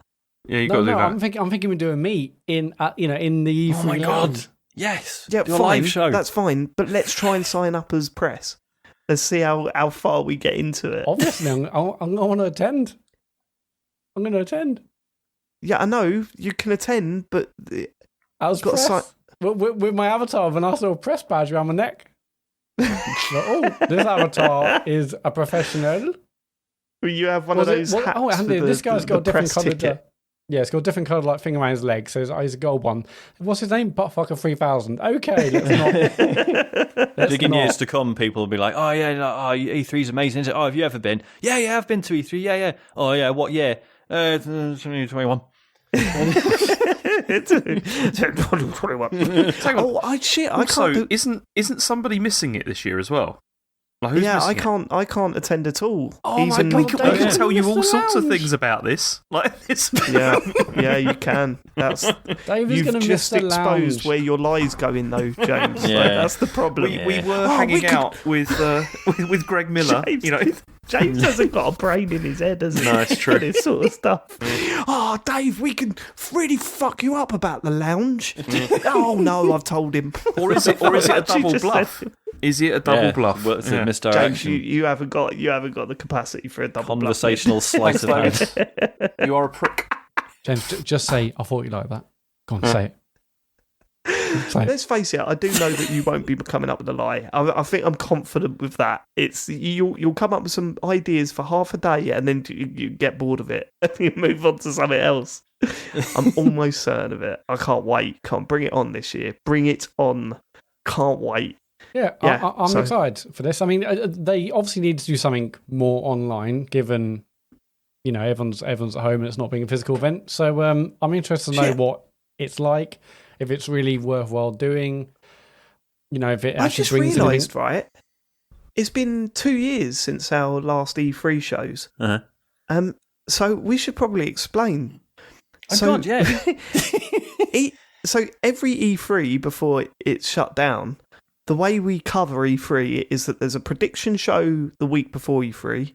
Yeah, you got to do that. I'm thinking we're doing meet in the E3. Oh my God! Yes. Yeah, do a fine. live show. That's fine. But let's try and sign up as press. Let's see how far we get into it. Obviously, I'm going to attend. I'm going to attend. Yeah, I know you can attend, but I was press with my avatar with a nice little press badge around my neck. This avatar is a professional. You have one of those hats. This guy's got a different coloured. It's got a different coloured thing around his leg. So he's a gold one. What's his name? Buttfucker 3000. Okay, let's not. In years to come, people will be like, "Oh yeah, E3's amazing, isn't it? Oh, have you ever been? Yeah, I've been to E3. Yeah. Oh yeah, what year? 2021. 2021. Oh shit! Also, I can't. Isn't somebody missing it this year as well? Like, who's missing I can't attend at all. Oh my God, we can tell you all sorts of things about this. Like this. Yeah, you can. You've just exposed where your lies go in, though, James. Yeah. Like, that's the problem. We were hanging out with Greg Miller. James, James hasn't got a brain in his head, has he? No, it's true. This sort of stuff. Oh, Dave, we can really fuck you up about the lounge. Oh no, I've told him. Or is it a double bluff? Is it a double bluff? Well, it's a James, misdirection. you haven't got the capacity for a double Conversational sleight of hand. You are a prick. James, just say, I thought you like that. Go on, say it. Say it. Let's face it, I do know that you won't be coming up with a lie. I think I'm confident with that. It's you'll come up with some ideas for half a day and then you get bored of it and you move on to something else. I'm almost certain of it. I can't wait. Can't bring it on this year. Bring it on. Can't wait. Yeah, I'm excited for this. I mean, they obviously need to do something more online, given everyone's at home and it's not being a physical event. So I'm interested to know what it's like, if it's really worthwhile doing. If it actually I just realised, right? It's been 2 years since our last E3 shows. Uh-huh. So we should probably explain. God, yeah. So every E3 before it's shut down, the way we cover E3 is that there's a prediction show the week before E3,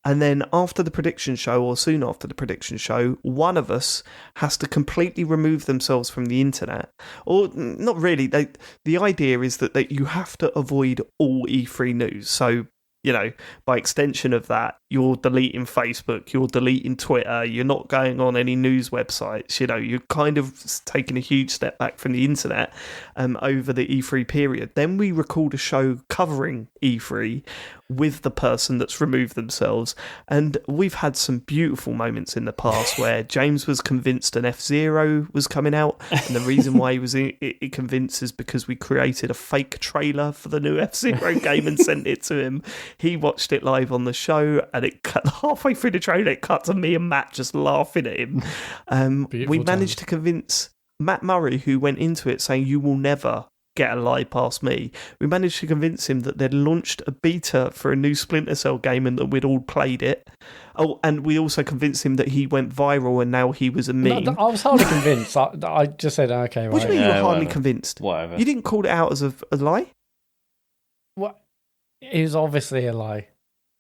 and then after the prediction show, or soon after the prediction show, one of us has to completely remove themselves from the internet. Or, not really, the idea is that you have to avoid all E3 news. So, by extension of that, you're deleting Facebook, you're deleting Twitter, you're not going on any news websites, you're kind of taking a huge step back from the internet over the E3 period. Then we record a show covering E3 with the person that's removed themselves, and we've had some beautiful moments in the past where James was convinced an F-Zero was coming out, and the reason why he was convinced is because we created a fake trailer for the new F-Zero game and sent it to him. He watched it live on the show, and it cut halfway through the trailer. It cut to me and Matt just laughing at him. We managed to convince Matt Murray, who went into it saying, "You will never get a lie past me." We managed to convince him that they'd launched a beta for a new Splinter Cell game and that we'd all played it. Oh, and we also convinced him that he went viral and now he was a meme. No, I was hardly convinced. I just said, okay, right. What do you mean you were hardly convinced? Whatever. You didn't call it out as a lie? What? It was obviously a lie.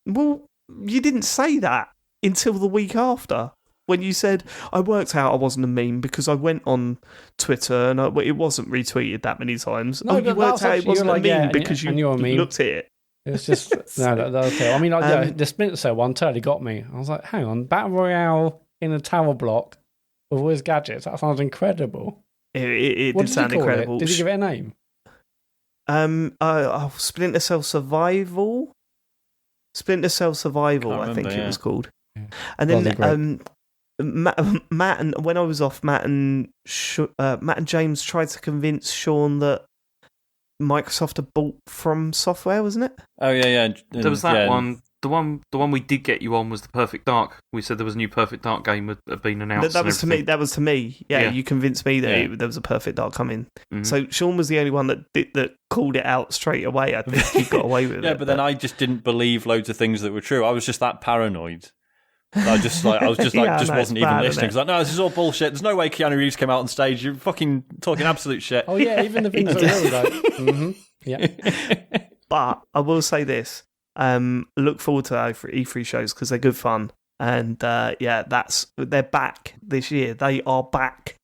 Well, you didn't say that until the week after, when you said, I worked out I wasn't a meme because I went on Twitter and it wasn't retweeted that many times. No, you worked out it wasn't a meme because you looked at it. It's just, that's okay. I mean, the Splinter Cell one totally got me. I was like, hang on, Battle Royale in a tower block with all his gadgets, that sounds incredible. It did sound incredible. Did you give it a name? Splinter Cell Survival? Splinter Cell Survival, I think it was called. Yeah. And then Matt and when I was off, Matt and James tried to convince Sean that Microsoft had bought From Software, wasn't it? Oh yeah. There was that one. The one we did get you on was the Perfect Dark. We said there was a new Perfect Dark game had been announced. That was to me. Yeah, you convinced me that there was a Perfect Dark coming. Mm-hmm. So Sean was the only one that called it out straight away. I think he got away with it. Yeah, but then I just didn't believe loads of things that were true. I was just that paranoid. I was just wasn't even listening. I was like, no, this is all bullshit. There's no way Keanu Reeves came out on stage. You're fucking talking absolute shit. Oh yeah, even the things that are really like, yeah. But I will say this: look forward to our E3 shows because they're good fun, and they're back this year. They are back,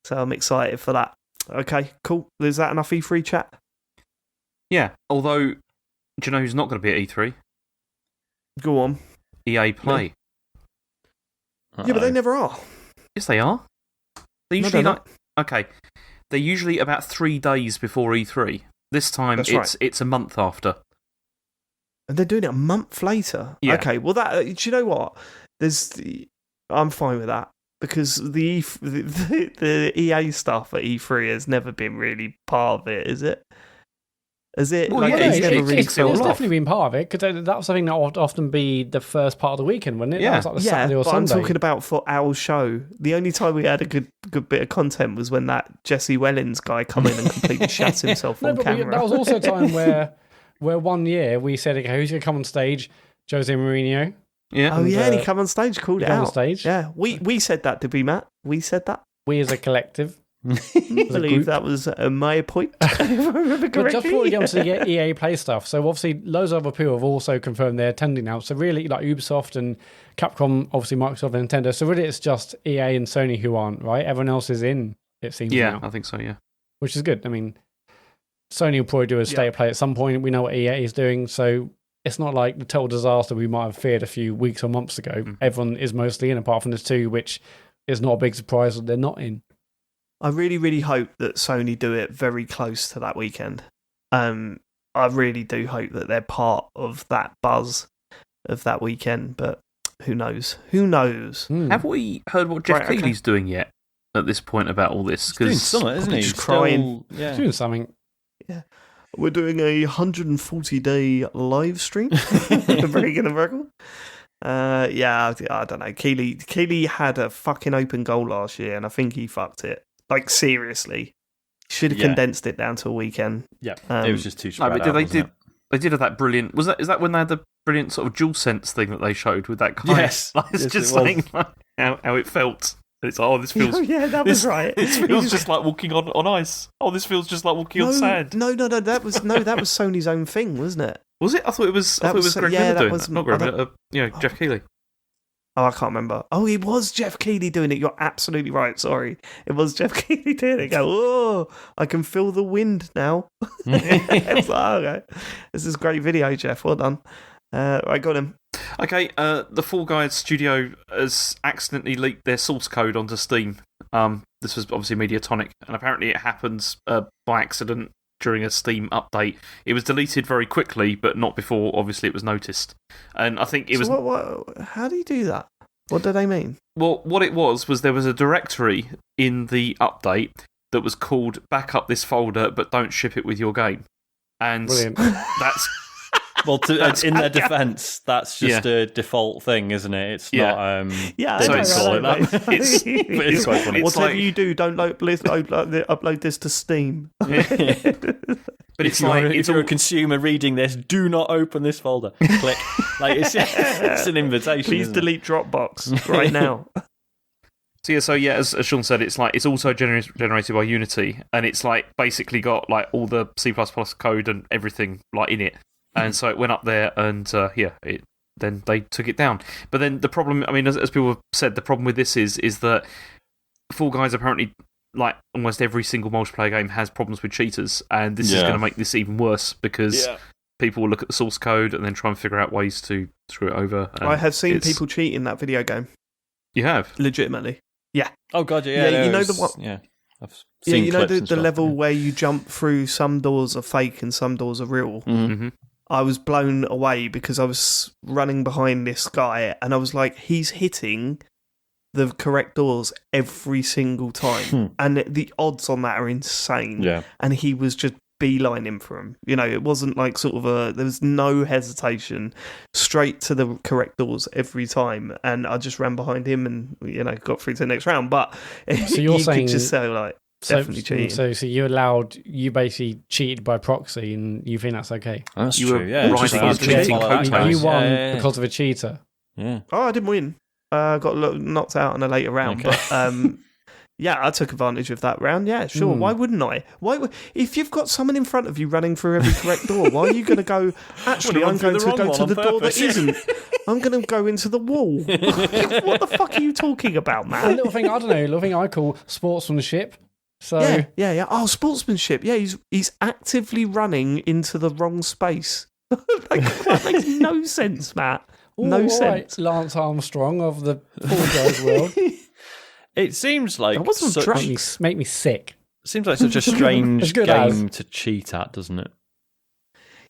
so I'm excited for that. Okay, cool. Is that enough E3 chat? Yeah. Although, do you know who's not going to be at E3? Go on. EA Play. Yeah, but they never are. Yes, they are. They're usually okay. They're usually about 3 days before E3. This time it's a month after. And they're doing it a month later. Yeah. Okay. Well, do you know what? I'm fine with that because the EA stuff at E3 has never been really part of it, is it? Is it? Well, it's definitely been part of it because that was something that would often be the first part of the weekend, wouldn't it? Yeah, that was like the Saturday or Sunday. I'm talking about for our show. The only time we had a good bit of content was when that Jesse Wellens guy come in and completely shat himself on camera. That was also a time where 1 year we said, okay, who's going to come on stage? Jose Mourinho. Yeah. And and he came on stage, called it out. On stage. Yeah, we said that, did we, Matt? We said that. We as a collective. I believe that was my point. If I remember But just before we correctly. get onto the EA Play stuff, so obviously loads of other people have also confirmed they're attending now. So really, like Ubisoft and Capcom, obviously Microsoft and Nintendo. So really, it's just EA and Sony who aren't, right? Everyone else is in, it seems now. I think so, yeah. Which is good. I mean, Sony will probably do a state of play at some point. We know what EA is doing, so it's not like the total disaster we might have feared a few weeks or months ago. Everyone is mostly in, apart from the two, which is not a big surprise that they're not in. I really, really hope that Sony do it very close to that weekend. I really do hope that they're part of that buzz of that weekend, but who knows? Who knows? Have we heard what Jeff Keighley's doing yet at this point about all this? He's doing something, isn't he? just He's crying. Yeah. He's doing something. Yeah. We're doing a 140-day live stream at Breaking the Record. I don't know. Keighley had a fucking open goal last year, and I think he fucked it. Like, seriously. Should have condensed it down to a weekend. Yeah, it was just too spread out, They did have that brilliant... Is that when they had the brilliant sort of DualSense thing that they showed with that guy? Yes. It's Yes, just it was. saying how it felt. And it's this feels... yeah, that was right. This feels just like walking on ice. Oh, this feels just like walking on sand. No, that was Sony's own thing, wasn't it? Was it? I thought it was Greg Miller doing that. Not Greg Miller, Jeff Keighley. Oh, I can't remember. Oh, it was Jeff Keighley doing it. You're absolutely right. Sorry. It was Jeff Keighley doing it. Go, oh, I can feel the wind now. It's like, okay. This is a great video, Jeff. Well done. I got him. Okay, the Fall Guys studio has accidentally leaked their source code onto Steam. This was obviously Mediatonic, and apparently it happens by accident during a Steam update. It was deleted very quickly, but not before, obviously, it was noticed. And I think it was... How do you do that? What do they mean? Well, what it was there was a directory in the update that was called back up this folder, but don't ship it with your game. And Brilliant. that's... Well, in their defence, that's just a default thing, isn't it? It's not. Yeah, they I don't know, call it right, that. right. It's quite funny. Whatever you do, don't upload this to Steam. But if you're a consumer reading this, do not open this folder. Click. Like it's an invitation. Please delete Dropbox right now. So as Sean said, it's also generated by Unity, and it's basically got all the C++ code and everything in it. And so it went up there, and then they took it down. But then the problem, I mean, as people have said, the problem with this is that Fall Guys apparently, almost every single multiplayer game has problems with cheaters, and this is going to make this even worse because people will look at the source code and then try and figure out ways to screw it over. I have seen people cheat in that video game. You have? Legitimately. Yeah. Oh, God, yeah. You know the one. Yeah. I've seen you know clips and the stuff, level where you jump through, some doors are fake and some doors are real. Mm-hmm. I was blown away because I was running behind this guy and I was like, he's hitting the correct doors every single time. And the odds on that are insane. Yeah. And he was just beelining for him. It wasn't there was no hesitation, straight to the correct doors every time. And I just ran behind him and, got through to the next round. But So you're saying... could just say, definitely cheating. So you basically cheated by proxy, and you think that's okay? That's you true, were yeah. riding his cheating coattails. You won because of a cheater. Yeah. Oh, I didn't win. Got knocked out in a later round. Okay. But I took advantage of that round. Yeah, sure. Why wouldn't I? If you've got someone in front of you running through every correct door, why are you going to go, actually, I'm going to go to the door that isn't? I'm going to go into the wall. What the fuck are you talking about, A man? little thing I call sportsmanship. So Yeah. Oh, sportsmanship. Yeah, he's actively running into the wrong space. That makes no sense, Matt. No sense. Right, Lance Armstrong of the Fall Guys world. It seems like I wasn't drunk. Make me sick. Seems like such a strange good game to cheat at, doesn't it?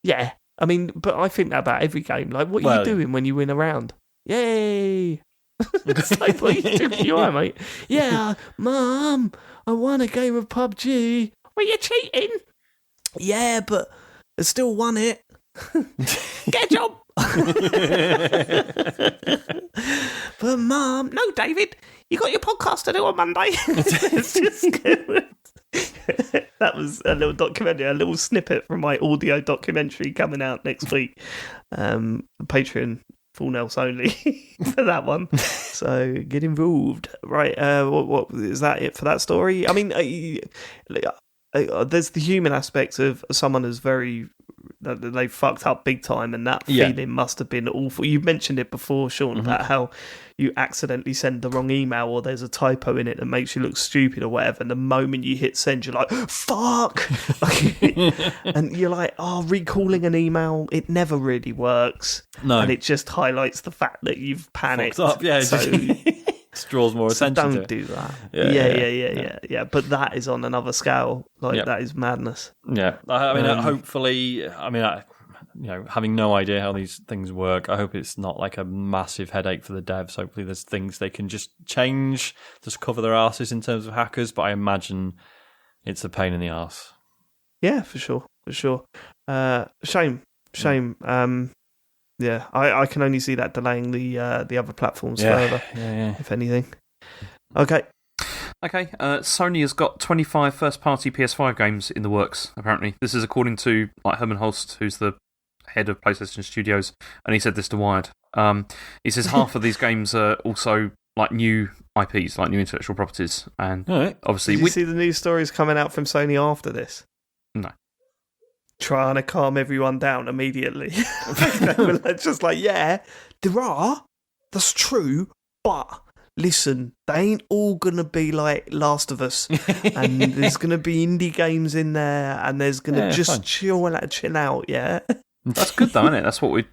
Yeah, I mean, but I think that about every game. What are you doing when you win a round? Yay! It's what are you doing? You alright, mate? Yeah, Mum, I won a game of PUBG. Well, you're cheating. Yeah, but I still won it. Get a job. But Mum, no, David, you got your podcast to do on Monday. It's just good. That was a little documentary, a little snippet from my audio documentary coming out next week. Patreon full Nels only for that one. So get involved. Right, what is that it for that story? I mean, there's the human aspect of someone who's they fucked up big time, and that feeling must have been awful. You mentioned it before, Sean, about how you accidentally send the wrong email or there's a typo in it that makes you look stupid or whatever, and the moment you hit send, you're like, fuck! And you're like, recalling an email, it never really works. No. And it just highlights the fact that you've panicked. Fucked up, yeah. So, Just draws more attention don't to it. do that. Yeah. But that is on another scale. That is madness. Yeah. I mean, hopefully, having no idea how these things work, I hope it's not like a massive headache for the devs. Hopefully there's things they can just change, just cover their asses in terms of hackers, but I imagine it's a pain in the arse. Yeah, for sure. Shame. Yeah, I can only see that delaying the other platforms further, if anything. Okay, Sony has got 25 first-party PS5 games in the works, apparently. This is according to Herman Holst, who's the head of PlayStation Studios, and he said this to Wired. He says half of these games are also like new IPs, like new intellectual properties. And obviously... Did you see the news stories coming out from Sony after this? No. Trying to calm everyone down immediately. They were just like, there are, that's true, but listen, they ain't all going to be like Last of Us, and there's going to be indie games in there, and there's going to just chill out, yeah? That's good though, isn't it?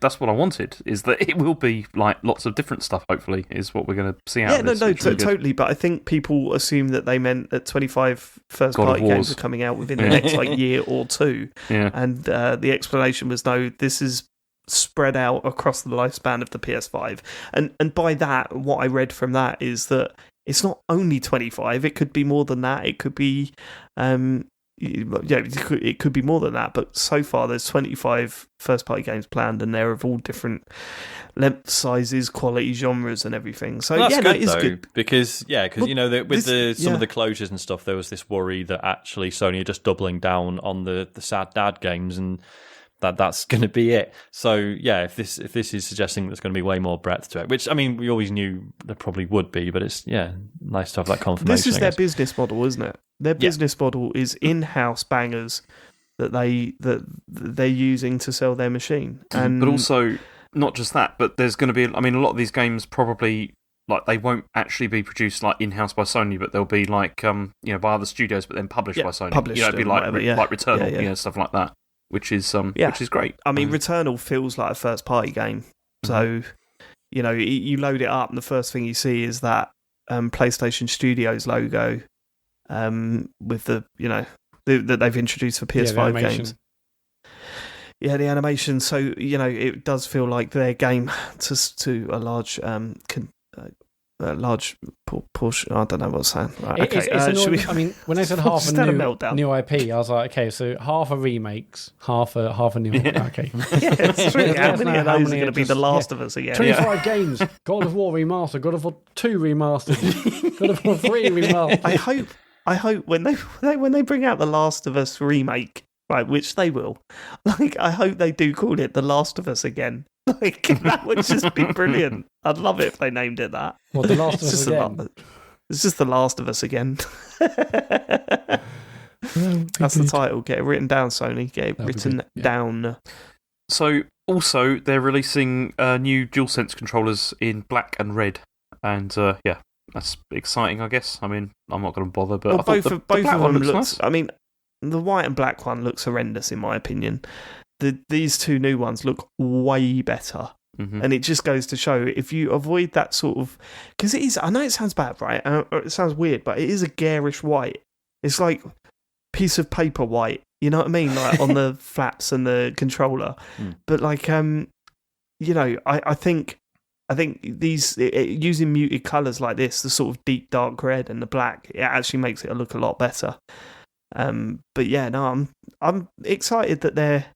That's what I wanted, is that it will be like lots of different stuff, hopefully, is what we're going to see out of this. Totally, but I think people assume that they meant that 25 first-party games are coming out within the next year or two, and the explanation was, no, this is spread out across the lifespan of the PS5, and by that, what I read from that is that it's not only 25, it could be more than that, it could be... it could be more than that, but so far there's 25 first-party games planned, and they're of all different length, sizes, quality, genres, and everything. So that's good, it is though, good because some of the closures and stuff, there was this worry that actually Sony are just doubling down on the sad dad games, and that's going to be it. So if this is suggesting there's going to be way more breadth to it, which I mean we always knew there probably would be, but it's nice to have that confirmation. This is their business model, isn't it? Their business model is in-house bangers that they're using to sell their machine, but also not just that. But there's going to be, I mean, a lot of these games probably like they won't actually be produced like in-house by Sony, but they'll be like by other studios, but then published by Sony. It'd be like Returnal, stuff like that, which is great. I mean, Returnal feels like a first-party game, so you load it up, and the first thing you see is that PlayStation Studios logo. With the that they've introduced for PS5 games. Yeah, the animation. So it does feel like their game to a large portion. I don't know what I'm saying. Right, okay. I mean, when they said half a new IP, I was like, okay, so half are remakes, half a new. Okay, it's true. How many of those are going to be The Last of Us again? 25 games. God of War remastered. God of War 2 remastered. God of War 3 remastered. I hope when they bring out The Last of Us remake, right, which they will, I hope they do call it The Last of Us again. That would just be brilliant. I'd love it if they named it that. Well, The Last of Us again. It's just The Last of Us again. That's the title. Get it written down, Sony. Get it written down. So, also, they're releasing new DualSense controllers in black and red, and that's exciting, I guess. I mean, I'm not going to bother, but both of them looks nice. I mean, the white and black one looks horrendous in my opinion. These two new ones look way better, and it just goes to show if you avoid that sort of, because it is. I know it sounds bad, right? It sounds weird, but it is a garish white. It's like piece of paper white. You know what I mean? Like on the flaps and the controller, but like I think these using muted colours like this, the sort of deep dark red and the black, it actually makes it look a lot better. But I'm excited that they're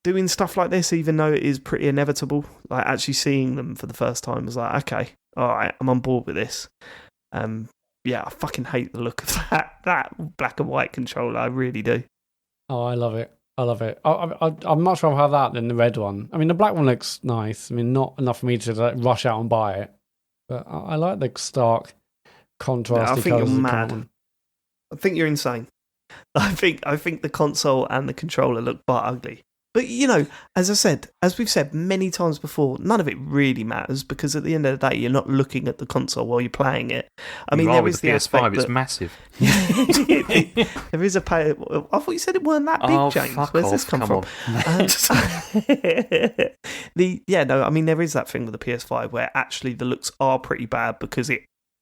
doing stuff like this, even though it is pretty inevitable. Like actually seeing them for the first time was like, okay, all right, I'm on board with this. I fucking hate the look of that black and white controller. I really do. Oh, I love it. I love it. I'd much rather have that than the red one. I mean, the black one looks nice. I mean, not enough for me to like, rush out and buy it. But I like the stark contrasty I think colours. you're of the mad. current one. I think you're insane. I think the console and the controller look but ugly. But, you know, as we've said many times before, none of it really matters because at the end of the day, you're not looking at the console while you're playing it. I mean, there is the PS5, it's massive. There is a I thought you said it weren't that big, James. Where's this come from? I mean, there is that thing with the PS5 where actually the looks are pretty bad because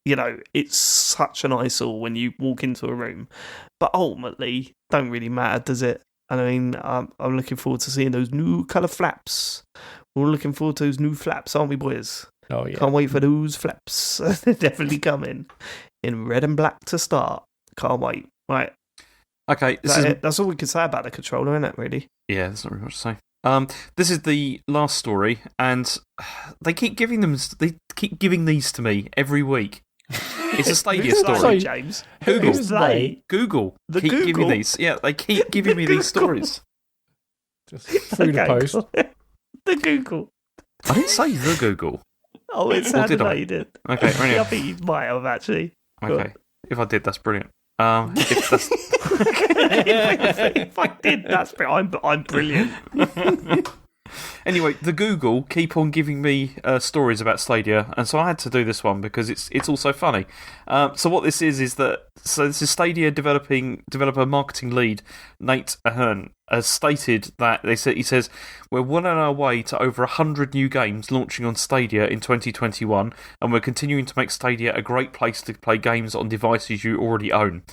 it's such an eyesore when you walk into a room. But ultimately, don't really matter, does it? And I mean, I'm looking forward to seeing those new colour flaps. We're looking forward to those new flaps, aren't we, boys? Oh, yeah. Can't wait for those flaps. They're definitely coming. In red and black to start. Can't wait. Right. Okay. That's all we can say about the controller, isn't it, really? Yeah, there's not really much to say. This is the last story, and they keep giving these to me every week. It's a Stadia story. Sorry, James. Who's they? Google. The keep Google? giving these. Yeah, they keep giving me these stories. Just through the post. The Google. I didn't say the Google. Oh, it sounded did I? like you did. Okay, anyway. I think you might have, actually. Okay, if I did, that's brilliant. If I did, that's I'm brilliant. Anyway, the Google keep on giving me stories about Stadia, and so I had to do this one because it's also funny. So what this is that this is Stadia developer marketing lead Nate Ahern has stated that he says we're well on our way to over 100 new games launching on Stadia in 2021, and we're continuing to make Stadia a great place to play games on devices you already own.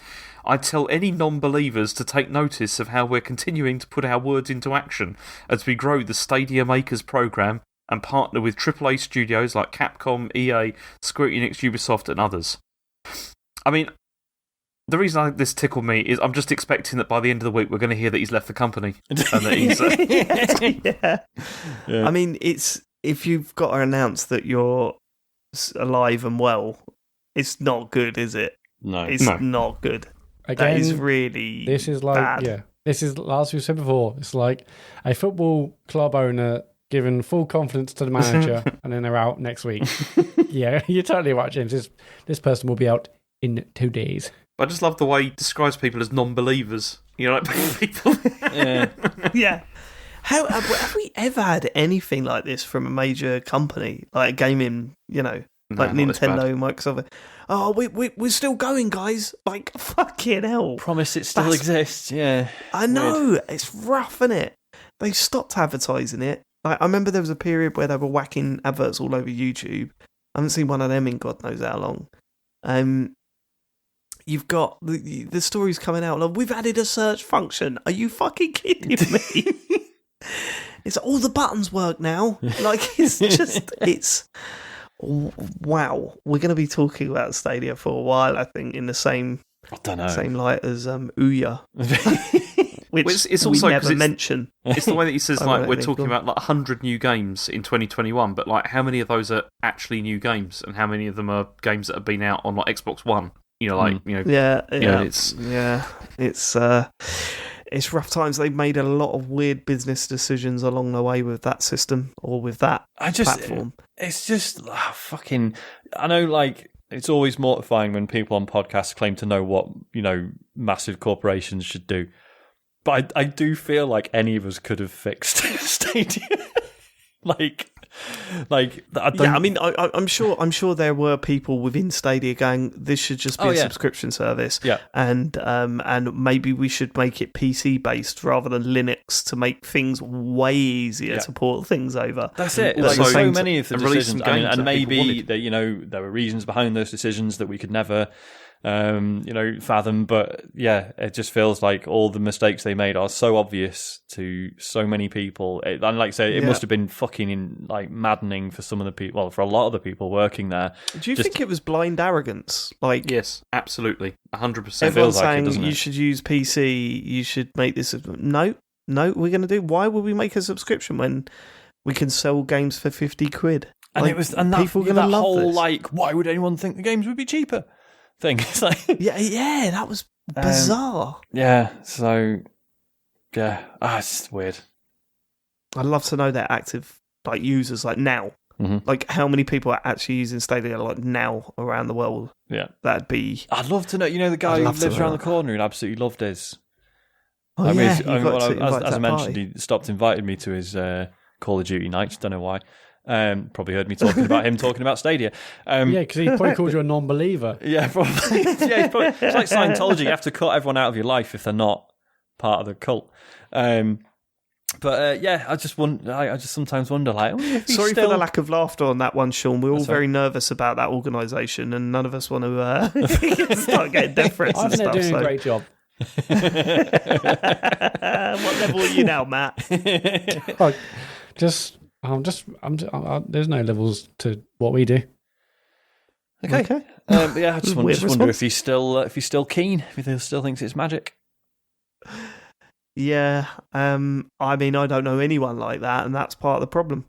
I tell any non-believers to take notice of how we're continuing to put our words into action as we grow the Stadia Makers program and partner with AAA studios like Capcom, EA, Square Enix, Ubisoft and others. I mean, the reason this tickled me is I'm just expecting that by the end of the week we're going to hear that he's left the company. And that he's, yeah. I mean, if you've got to announce that you're alive and well, it's not good, is it? No. It's not good. Again, that is really this is like bad. Yeah, this is, as we said before, it's like a football club owner giving full confidence to the manager and then they're out next week. Yeah, you're totally right, James. This person will be out in 2 days. I just love the way he describes people as non-believers. You know, like people. Yeah. Have we ever had anything like this from a major company, like a gaming, like Nintendo, Microsoft? Oh, we're still going, guys. Like, fucking hell. Promise it still exists, yeah. I know. It's rough, isn't it? They stopped advertising it. Like, I remember there was a period where they were whacking adverts all over YouTube. I haven't seen one of them in God knows how long. You've got the stories coming out. Like, we've added a search function. Are you fucking kidding me? It's all the buttons work now. Like, it's wow. We're going to be talking about Stadia for a while, I think, in the same light as Ouya. Which it's also we never mention. It's the way that he says, like, we're talking about like 100 new games in 2021, but like, how many of those are actually new games, and how many of them are games that have been out on like Xbox One? It's rough times. They've made a lot of weird business decisions along the way with that system or with that platform. It's just fucking. I know, like, it's always mortifying when people on podcasts claim to know what massive corporations should do. But I do feel like any of us could have fixed Stadia. I'm sure there were people within Stadia going, this should just be a subscription service. Yeah. And maybe we should make it PC based rather than Linux to make things way easier to port things over. That's it. Like, so many of the decisions, and maybe that there were reasons behind those decisions that we could never fathom, but yeah, it just feels like all the mistakes they made are so obvious to so many people. And like I say, it must have been fucking maddening for some of the people, well, for a lot of the people working there. Do you think it was blind arrogance? Like, yes, absolutely, 100%. Everyone's saying you should use PC, you should make this. No, we're going to do. Why would we make a subscription when we can sell games for 50 quid? And people are going to love whole this. Why would anyone think the games would be cheaper? Thing. It's like, yeah, that was bizarre. So Yeah, it's just weird. I'd love to know their active like users like now. Mm-hmm. Like how many people are actually using Stadia like now around the world? Yeah, that'd be. I'd love to know. You know, the guy who lives around the corner and absolutely loved his. Oh, I mean, yeah, as I mentioned, he stopped inviting me to his Call of Duty nights. Don't know why. Probably heard me talking about him talking about Stadia. Yeah, because he probably called you a non-believer. Yeah, probably. It's like Scientology. You have to cut everyone out of your life if they're not part of the cult. But I just sometimes wonder, like, sorry for the lack of laughter on that one, Sean. We're all very nervous about that organisation, and none of us want to start getting deference. I think they're doing a great job. What level are you now, Matt? There's no levels to what we do. Okay. I just wonder if he's still keen, if he still thinks it's magic. Yeah, I mean, I don't know anyone like that, and that's part of the problem.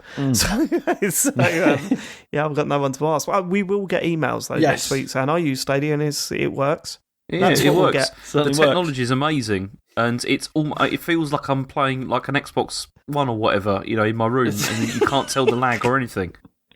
Yeah, I've got no one to ask. Well, we will get emails though next week saying I use Stadia and it works. Yeah, it works. We'll the technology is amazing, and it feels like I'm playing like an Xbox One or whatever, in my room, and you can't tell the lag or anything.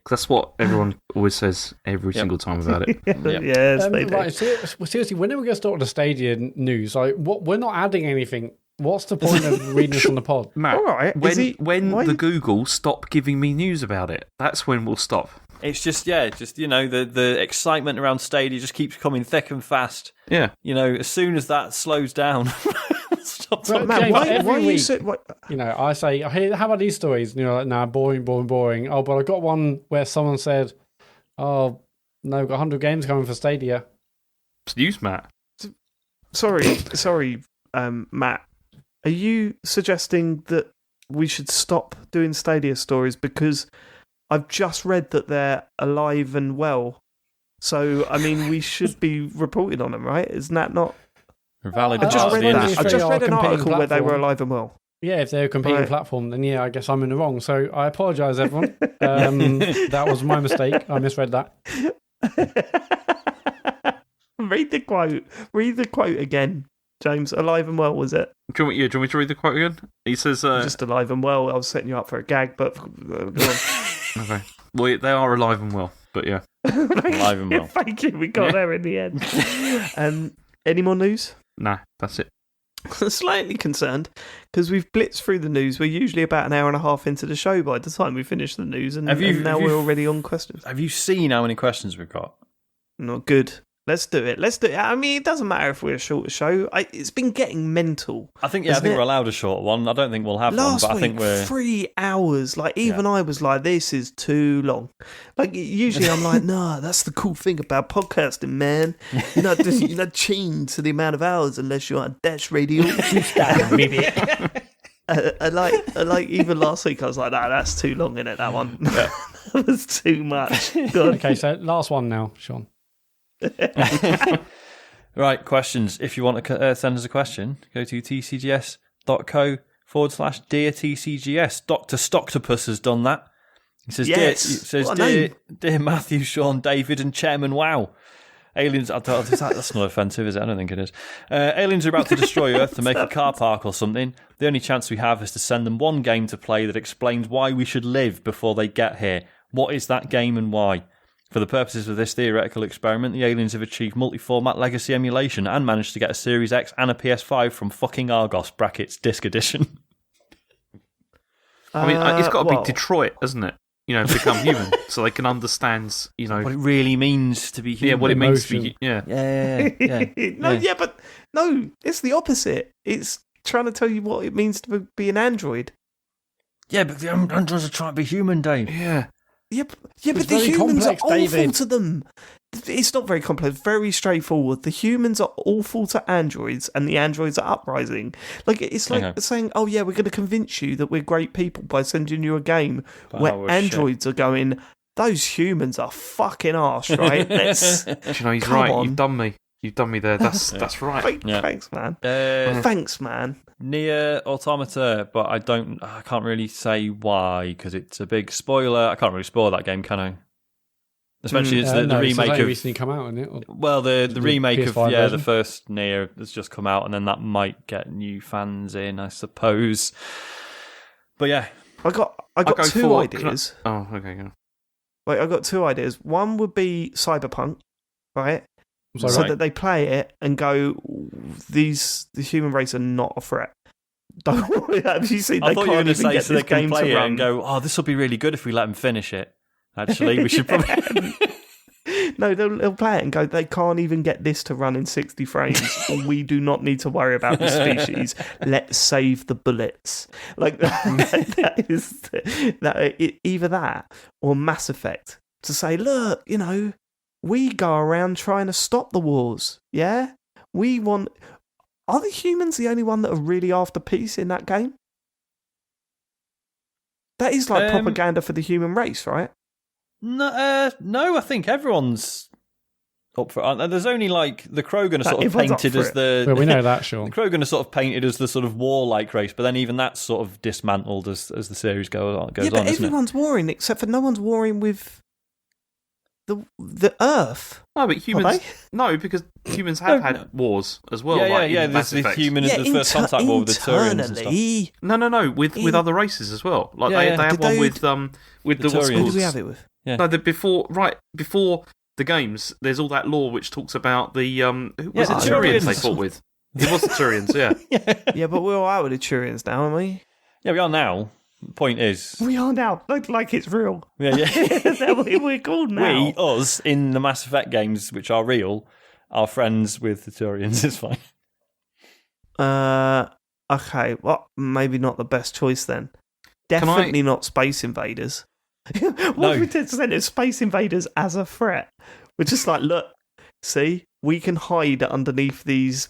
That's what everyone always says every single time about it. Yes, they do. Right, seriously, when are we going to start with the Stadia news? Like, we're not adding anything. What's the point of reading this on the pod? Matt, all right. When the Google stop giving me news about it, that's when we'll stop. It's just the excitement around Stadia just keeps coming thick and fast. Yeah. As soon as that slows down, stop talking. Matt, why week, you said, I say, hey, how about these stories? And you're like, nah, boring. Oh, but I got one where someone said, oh, no, we've got 100 games coming for Stadia. It's news, Matt. Sorry, Matt. Are you suggesting that we should stop doing Stadia stories because I've just read that they're alive and well? So, I mean, we should be reporting on them, right? Isn't that not... Valid. I just read an article where they were alive and well. Yeah, if they're a competing platform, then I guess I'm in the wrong. So I apologise, everyone. That was my mistake. I misread that. Read the quote again. James, alive and well, was it? Do you want me to read the quote again? He says... just alive and well. I was setting you up for a gag, but go on. Okay. Well, they are alive and well, but yeah. Alive and well. Thank you, we got there in the end. Any more news? Nah, that's it. Slightly concerned, because we've blitzed through the news. We're usually about an hour and a half into the show by the time we finish the news, and now we're already on questions. Have you seen how many questions we've got? Not good. Let's do it. I mean, it doesn't matter if we're a shorter show. It's been getting mental. I think we're allowed a short one. I don't think we'll have Last one, but I think we're 3 hours. Like even I was like, this is too long. Like usually I'm like, nah, that's the cool thing about podcasting, man. You're not chained to the amount of hours unless you're on Dash Radio. I like even last week I was like, nah, that's too long, innit, that one. Yeah. That was too much. God. Okay, so last one now, Sean. Right, questions. If you want to send us a question, go to tcgs.co/Dear TCGS. Dr. Stocktopus has done that. He says, Dear Matthew, Sean, David, and Chairman Wow. Aliens, that's not offensive, is it? I don't think it is. Aliens are about to destroy Earth to make a car park or something. The only chance we have is to send them one game to play that explains why we should live before they get here. What is that game and why? For the purposes of this theoretical experiment, the aliens have achieved multi-format legacy emulation and managed to get a Series X and a PS5 from fucking Argos (Disc Edition). I mean, it's got to be Detroit, hasn't it? Become human, so they can understand, what it really means to be human. Yeah, what it means to be. Yeah. But it's the opposite. It's trying to tell you what it means to be an android. Yeah, but the androids are trying to be human, Dave. Yeah, but the humans are awful to them. It's not very complex, very straightforward. The humans are awful to androids, and the androids are uprising. Like it's like saying, "Oh yeah, we're going to convince you that we're great people by sending you a game where androids are going. Those humans are fucking arse, right?" He's right. On. You've done me. You've done me there. That's right. Thanks, man. Thanks, man. Nier Automata, but I can't really say why because it's a big spoiler. I can't really spoil that game, can I? Especially it's the remake it's of recently come out, isn't it? Or the remake of PS5 version. the first Nier has just come out, and then that might get new fans in, I suppose. But yeah, I got two ideas. Okay. Go. Like, I got two ideas. One would be Cyberpunk, right? So that they play it and go, the human race are not a threat. Don't worry. Have you seen? I thought you were going to say so they can play it run. and go, oh, this will be really good if we let them finish it. Actually, we should probably. No, they'll play it and go, they can't even get this to run in 60 frames. We do not need to worry about the species. Let's save the bullets. Like, that is either that or Mass Effect. To say, look, we go around trying to stop the wars. Yeah? Are the humans the only one that are really after peace in that game? That is like propaganda for the human race, right? No, I think everyone's up for it. There's only like the Krogan are sort of painted as the. Well, we know that, sure. The Krogan are sort of painted as the sort of warlike race, but then even that's sort of dismantled as the series goes on. Yeah, but everyone's warring, except for no one's warring with the Earth. No, but humans. No, because humans have had wars as well. Yeah. There's the human in the first contact war with the Turians and stuff. No. With other races as well. Like they have one with the what's Who do we have it with? Yeah. No, before the games, there's all that lore which talks about the who was it Turians they fought with. It was the Turians, yeah. Yeah, but we're all out with the Turians now, aren't we? Yeah, we are now. The point is, we are now. Like it's real. Yeah. We're called now. Us in the Mass Effect games, which are real, are friends with the Turians. It's fine. Okay. Well, maybe not the best choice then. Definitely not Space Invaders. What if we presented Space Invaders as a threat? We're just like, look, see, we can hide underneath these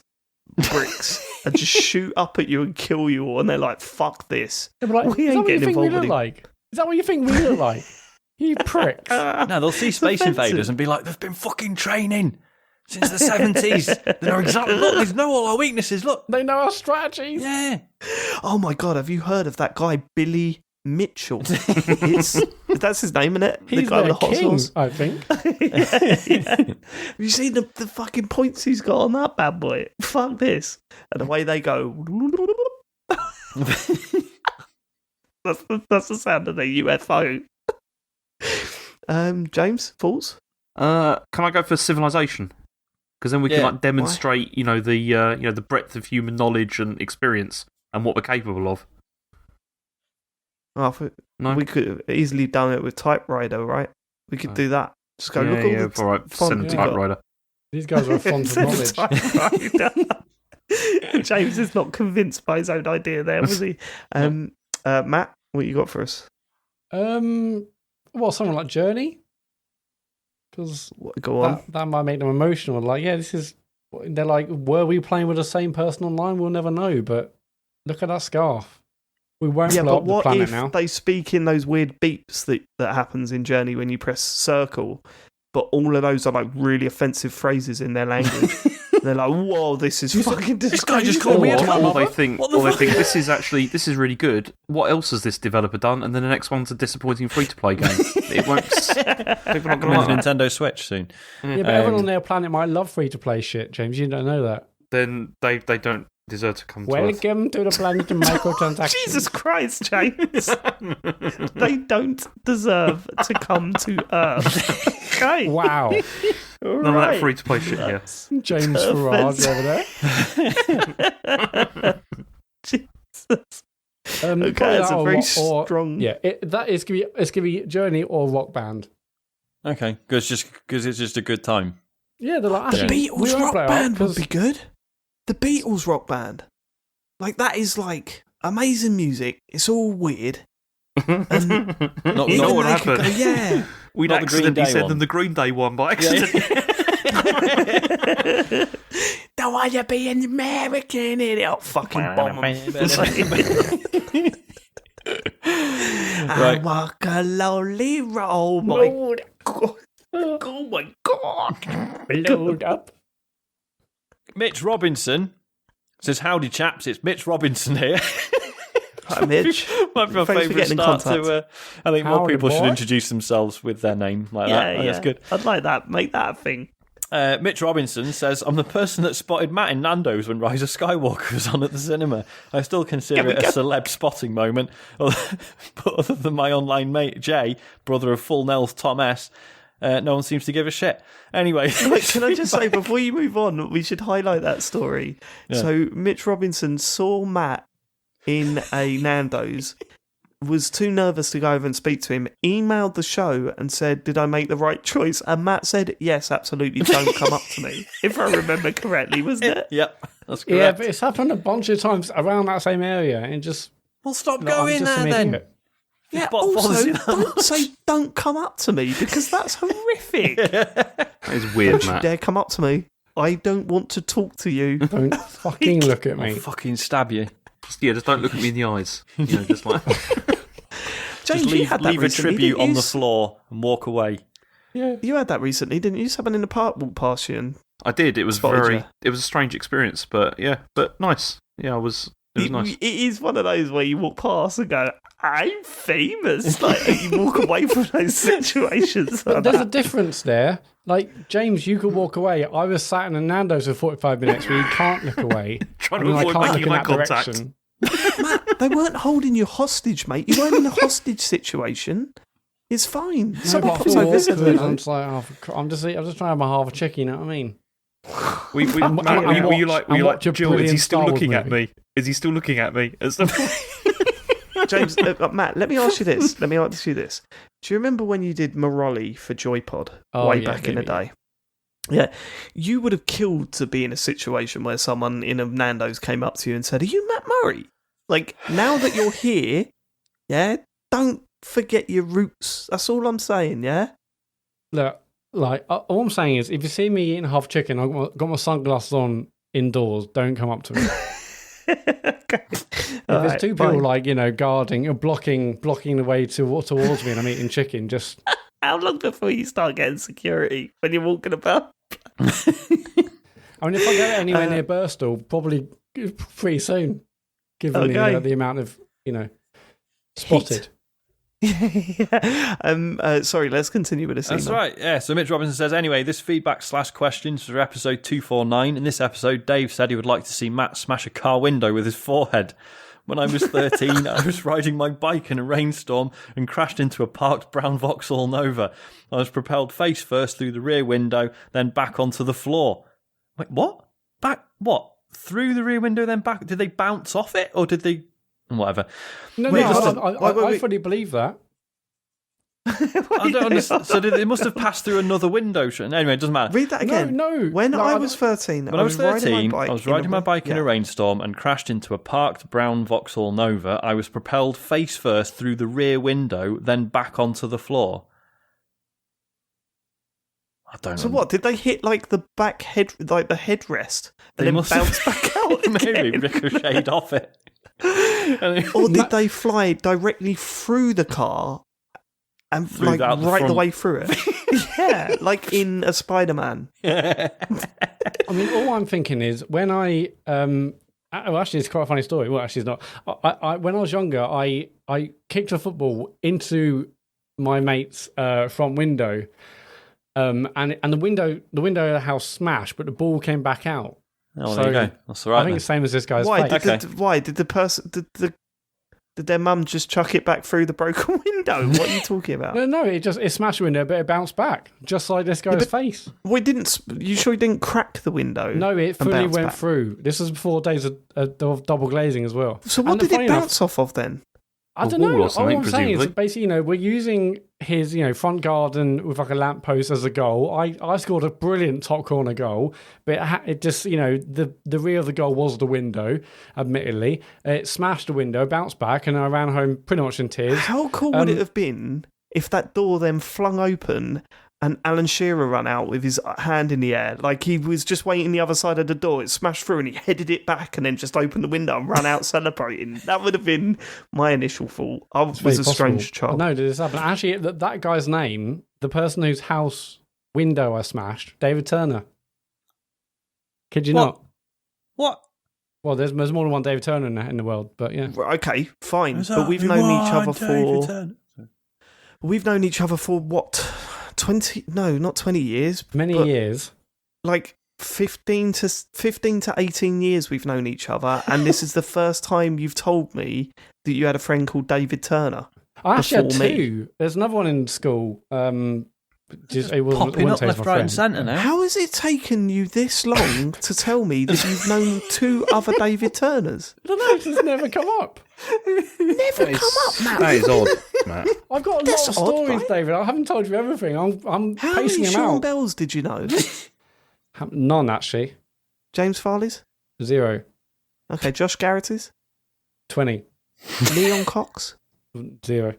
bricks and just shoot up at you and kill you all. And they're like, fuck this. Like, we ain't getting involved. Like? Is that what you think we look like? You pricks. No, they'll see Space Invaders and be like, they've been fucking training since the 70s. They know exactly, look, they know all our weaknesses, look. They know our strategies. Yeah. Oh my God, have you heard of that guy, Billy Mitchell? That's his name, isn't it? He's the guy with the hot king, sauce. I think. Yeah. Have you seen the fucking points he's got on that bad boy? Fuck this. And away they go. That's the sound of the UFO. James, thoughts? Can I go for Civilization? Because then we can demonstrate, the breadth of human knowledge and experience and what we're capable of. No? We could have easily done it with Typewriter, right? We could do that. Just go, look at all the send Typewriter. These guys are a font of knowledge. James is not convinced by his own idea there, was he? Matt, what you got for us? Well, something like Journey. Because go on. That might make them emotional. Like, this is... They're like, were we playing with the same person online? We'll never know, but look at that scarf. We won't blow up the planet now. What if they speak in those weird beeps that happens in Journey when you press circle, but all of those are like really offensive phrases in their language? They're like, whoa, this is fucking disgusting. This guy just called me a twat. Or they think this is really good. What else has this developer done? And then the next one's a disappointing free-to-play game. It won't... People are not going to Nintendo Switch soon. Yeah, but everyone on their planet might love free-to-play shit, James. You don't know that. Then they don't deserve to come to Earth. Welcome to the planet of microtransactions. Jesus Christ, James. They don't deserve to come to Earth. Okay. Wow. None of that free-to-play shit here. James Farage over there. Jesus. Okay, it's a very strong... Yeah, it's going to be Journey or Rock Band. Okay, because it's just a good time. Yeah, they're like... The Beatles Rock Band would be good. The Beatles Rock Band. Like, that is, like, amazing music. It's all weird. And not what happened. Go, yeah. We'd accidentally send them the Green Day one by accident. Don't want to be an American idiot. Fucking bomb them. I walk a lonely road. My God. Oh, my God. Load up. Mitch Robinson says, howdy chaps, it's Mitch Robinson here. Hi, Mitch. Might be my Thanks for favourite getting in start contact. to. I think more Howdy, people should boy. introduce themselves with their name like that. That's good. I'd like that. Make that a thing. Mitch Robinson says, I'm the person that spotted Matt in Nando's when Rise of Skywalker was on at the cinema. I still consider it a celeb spotting moment. But other than my online mate, Jay, brother of Full Nels Tom S., no one seems to give a shit. Anyway. Can I just say, before you move on, we should highlight that story. Yeah. So Mitch Robinson saw Matt in a Nando's, was too nervous to go over and speak to him, emailed the show and said, did I make the right choice? And Matt said, yes, absolutely, don't come up to me. If I remember correctly, wasn't it? Yep, that's correct. Yeah, but it's happened a bunch of times around that same area, and just Well, stop I'm going just there an then. idiot. Yeah, Bothers also, you that don't much. say don't come up to me, because that's horrific. That is weird, Don't you Matt. dare come up to me. I don't want to talk to you. Don't fucking look at I'll me. fucking stab you. Yeah, just don't look at me in the eyes. You know, just like. James, Just you had that leave a recently, tribute didn't on you? the floor and walk away. Yeah. You had that recently, didn't you? Someone in the park walked past you and I did. It was Spotted you. It was a strange experience, but yeah, but nice. Yeah, it was nice. It is one of those where you walk past and go, I'm famous. Like, you walk away from those situations. Like There's a that. difference there. Like, James, you could walk away. I was sat in a Nando's for 45 minutes where you can't look away. Trying I mean, to I avoid can't making look in eye that contact. direction. Matt, they weren't holding you hostage, mate. You weren't in a hostage situation. It's fine. No, Someone but comes over and says, afterwards, "Hello." I'm just like, I'm just trying to have my half a chicken, you know what I mean? Matt, were you like, watch a Jill, is he brilliant still Star Wars looking at movie. me? Is he still looking at me? As James, Matt, let me ask you this. Do you remember when you did Morolli for Joypod way back in the day? Yeah. You would have killed to be in a situation where someone in a Nando's came up to you and said, are you Matt Murray? Like, now that you're here, yeah, don't forget your roots. That's all I'm saying, yeah? Look, like, all I'm saying is, if you see me eating half chicken, I've got my sunglasses on indoors, don't come up to me. Okay. If there's two people, like, you know, guarding or blocking the way towards me and I'm eating chicken, just... How long before you start getting security when you're walking about? I mean, if I go anywhere near Birstall, probably pretty soon, given the amount of, you know, spotted. Sorry, let's continue with this. That's email. right, yeah. So Mitch Robinson says, anyway, this feedback/questions for episode 249. In this episode, Dave said he would like to see Matt smash a car window with his forehead. When I was 13, I was riding my bike in a rainstorm and crashed into a parked brown Vauxhall Nova. I was propelled face first through the rear window, then back onto the floor. Wait, what? Back? What? Through the rear window, then back? Did they bounce off it, or did they... Whatever. No, Wait, I fully believe that. I don't understand. So it must have passed through another window. Anyway, it doesn't matter. Read that again. No. When I was 13, When I was 13, I was riding my bike in a rain. rainstorm and crashed into a parked brown Vauxhall Nova. I was propelled face first through the rear window, then back onto the floor. I don't know. So what? Did they hit like the back head, like the headrest, and then bounce back out? Maybe again? ricocheted off it. Or did they fly directly through the car and like out the right the front. way through it? Yeah, like in a Spider-Man. I mean, all I'm thinking is when I well, actually, it's quite a funny story. Well, actually, it's not. I when I was younger, I kicked a football into my mate's front window, and the window of the house smashed, but the ball came back out. Oh, there you go. That's all right. I think it's the same as this guy's Why? face. Why did the person? Did their mum just chuck it back through the broken window? What are you talking about? No, it smashed the window, but it bounced back, just like this guy's face. Well, it didn't. You sure he didn't crack the window? No, it and fully bounce went back? through. This was before days of double glazing as well. So what And did funny it enough, bounce off of then? I A don't wall know. or All something, I'm saying is presumably. basically, you know, we're using his, you know, front garden with like a lamppost as a goal. I scored a brilliant top corner goal, but it just, you know, the rear of the goal was the window, admittedly. It smashed the window, bounced back, and I ran home pretty much in tears. How cool would it have been if that door then flung open and Alan Shearer ran out with his hand in the air, like he was just waiting the other side of the door, it smashed through and he headed it back and then just opened the window and ran out celebrating? That would have been my initial thought. I was Very a possible. strange child. No, did this happen? Actually, that guy's name, the person whose house window I smashed, David Turner. Kid you What? not? What? Well, there's more than one David Turner in the world, but yeah. Okay, fine. But we've known each other for... We've known each other for what? 20? No, not 20 years. Many years. Like 15 to 18 years we've known each other, and this is the first time you've told me that you had a friend called David Turner. I actually had me. 2. There's another one in school. It was popping up left, right, and centre now. How has it taken you this long to tell me that you've known 2 other David Turners? I don't know, it's just never come up. Never come up, Matt. That is odd, Matt. I've got a lot of stories, right? David. I haven't told you everything. I'm How pacing many them Sean out. Bells did you know? None, actually. James Farley's? 0. Okay, Josh Garrett's? 20. Leon Cox? 0.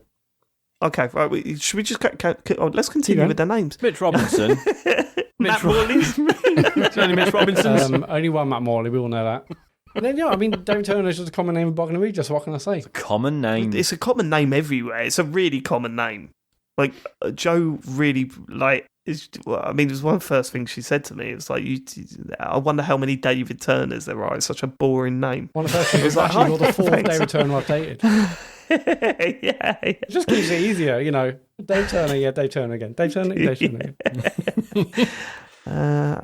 Okay, right. Should we just let's continue with the names. Mitch Robinson. Matt Morley's? It's only Mitch Robinson's. Only one Matt Morley, we all know that. And then, I mean, David Turner is just a common name in Bogdan Regis, what can I say? Common name. It's a common name everywhere. It's a really common name. Like, Joe really, like, it was one of the first things she said to me. It was like, I wonder how many David Turners there are. It's such a boring name. One of the first things was actually you're the 4th David Turner I've dated. Yeah. It just keeps it easier, Dave Turner, Dave Turner again. Dave Turner, Dave Turner again.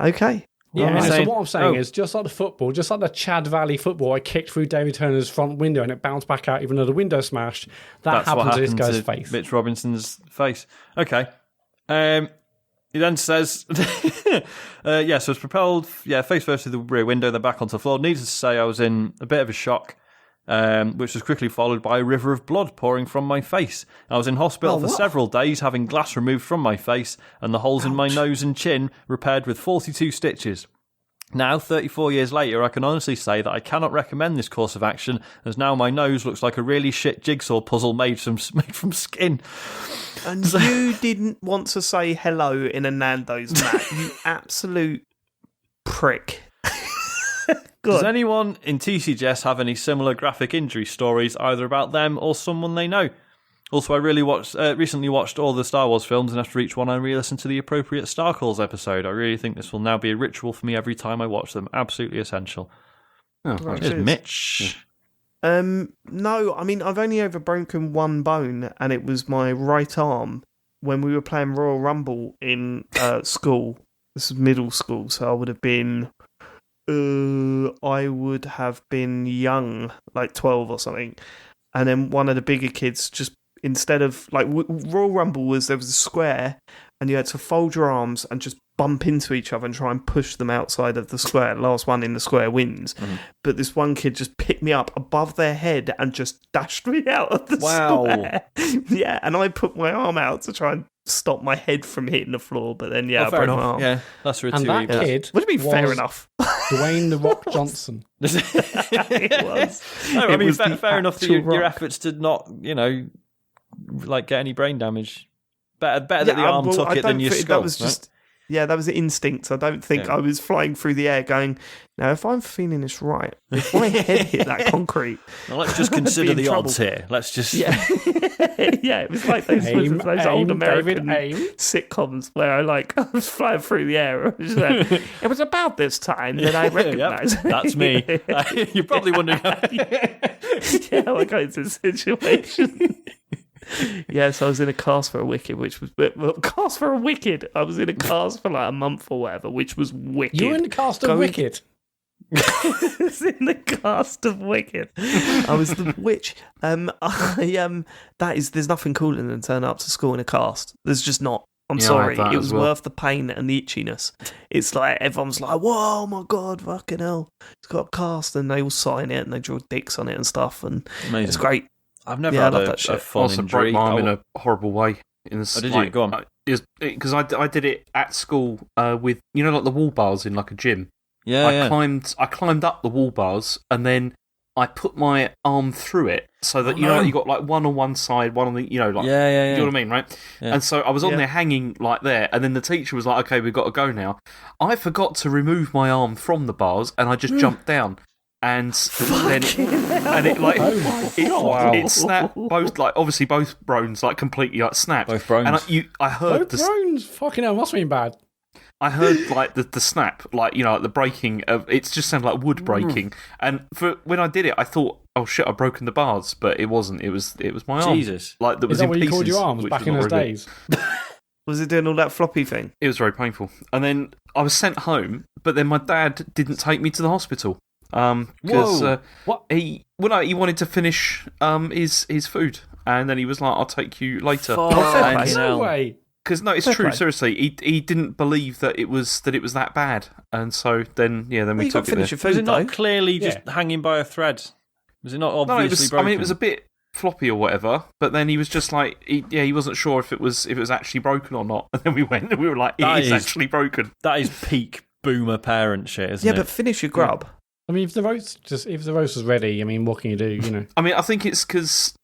Okay. Yeah, so what I'm saying is, just like the football, just like the Chad Valley football, I kicked through David Turner's front window and it bounced back out even though the window smashed. That's happened to this guy's face. Mitch Robinson's face. Okay. He then says, so it's propelled, face first through the rear window, then back onto the floor. Needless to say, I was in a bit of a shock, which was quickly followed by a river of blood pouring from my face. I was in hospital for several days, having glass removed from my face and the holes in my nose and chin repaired with 42 stitches. Now, 34 years later, I can honestly say that I cannot recommend this course of action, as now my nose looks like a really shit jigsaw puzzle made from skin. And you didn't want to say hello in a Nando's, Matt. You absolute prick. Does anyone in TCGS have any similar graphic injury stories, either about them or someone they know? Also, I recently watched all the Star Wars films, and after each one I re-listened to the appropriate Star Calls episode. I really think this will now be a ritual for me every time I watch them. Absolutely essential. Oh, Here's Mitch. No, I mean, I've only ever broken one bone, and it was my right arm when we were playing Royal Rumble in school. This is middle school, so I would have been young, like 12 or something. And then one of the bigger kids just, instead of, like, Royal Rumble there was a square, and you had to fold your arms and just bump into each other and try and push them outside of the square. Last one in the square wins. Mm-hmm. But this one kid just picked me up above their head and just dashed me out of the square. Yeah, and I put my arm out to try and stop my head from hitting the floor, but then, I broke my arm. Yeah, that's really and that kid What do you mean, fair enough? Dwayne The Rock Johnson. It was. No, I mean, fair enough that your rock. efforts did not, like, get any brain damage. Better that the arm took it than your skull. That was just... Yeah, that was the instinct. I don't think I was flying through the air going, now, if I'm feeling this right, if my head hit that concrete... Well, let's just consider the odds here. Let's just... Yeah, it was like those old American sitcoms where I was flying through the air. It was about this time that I recognised. Yep, that's me. You're probably wondering how... Yeah, I got into a situation... Yes, I was in a cast for a wicked, which was cast for a wicked. I was in a cast for like a month or whatever, which was wicked. You were in the cast of Wicked. I was in the cast of Wicked. I was the witch. There's nothing cooler than turn up to school in a cast. There's just not. I'm sorry. It was worth the pain and the itchiness. It's like everyone's like, "Whoa, my god, fucking hell! It's got a cast," and they all sign it and they draw dicks on it and stuff, and amazing. It's great. I've never had a fun also injury. broke my arm in a horrible way. Did you? Go on. Because I did it at school with, like the wall bars in like a gym. Yeah, I climbed up the wall bars and then I put my arm through it so that, you got like one on one side, one on the, like... Yeah. You know what I mean, right? Yeah. And so I was on there hanging like there, and then the teacher was like, okay, we've got to go now. I forgot to remove my arm from the bars and I just jumped down. And then, it snapped both, like obviously both bones like completely like snapped. Both bones. And I heard both bones. Fucking hell, must have been bad. I heard like the snap, like like the breaking of it. Just sounded like wood breaking. And when I did it, I thought, oh shit, I've broken the bars, but it wasn't. It was my arm. Jesus, like that was Is that in what you pieces, called your arms back in those days? Was it doing all that floppy thing? It was very painful. And then I was sent home, but then my dad didn't take me to the hospital because what? He wanted to finish his food, and then he was like, "I'll take you later." No way. Because no, it's Fair true. play. Seriously, he didn't believe that it was that bad, and so then we You got took to it. finish your Was food, it not though. clearly just hanging by a thread? Was it not No, obviously broken? I mean, it was a bit floppy or whatever, but then he was just like, he wasn't sure if it was actually broken or not. And then we went and we were like, it is actually broken. That is peak boomer parent shit, isn't it? Yeah, but finish your grub. I mean, if the roast was ready, I mean, what can you do? I mean, I think it's because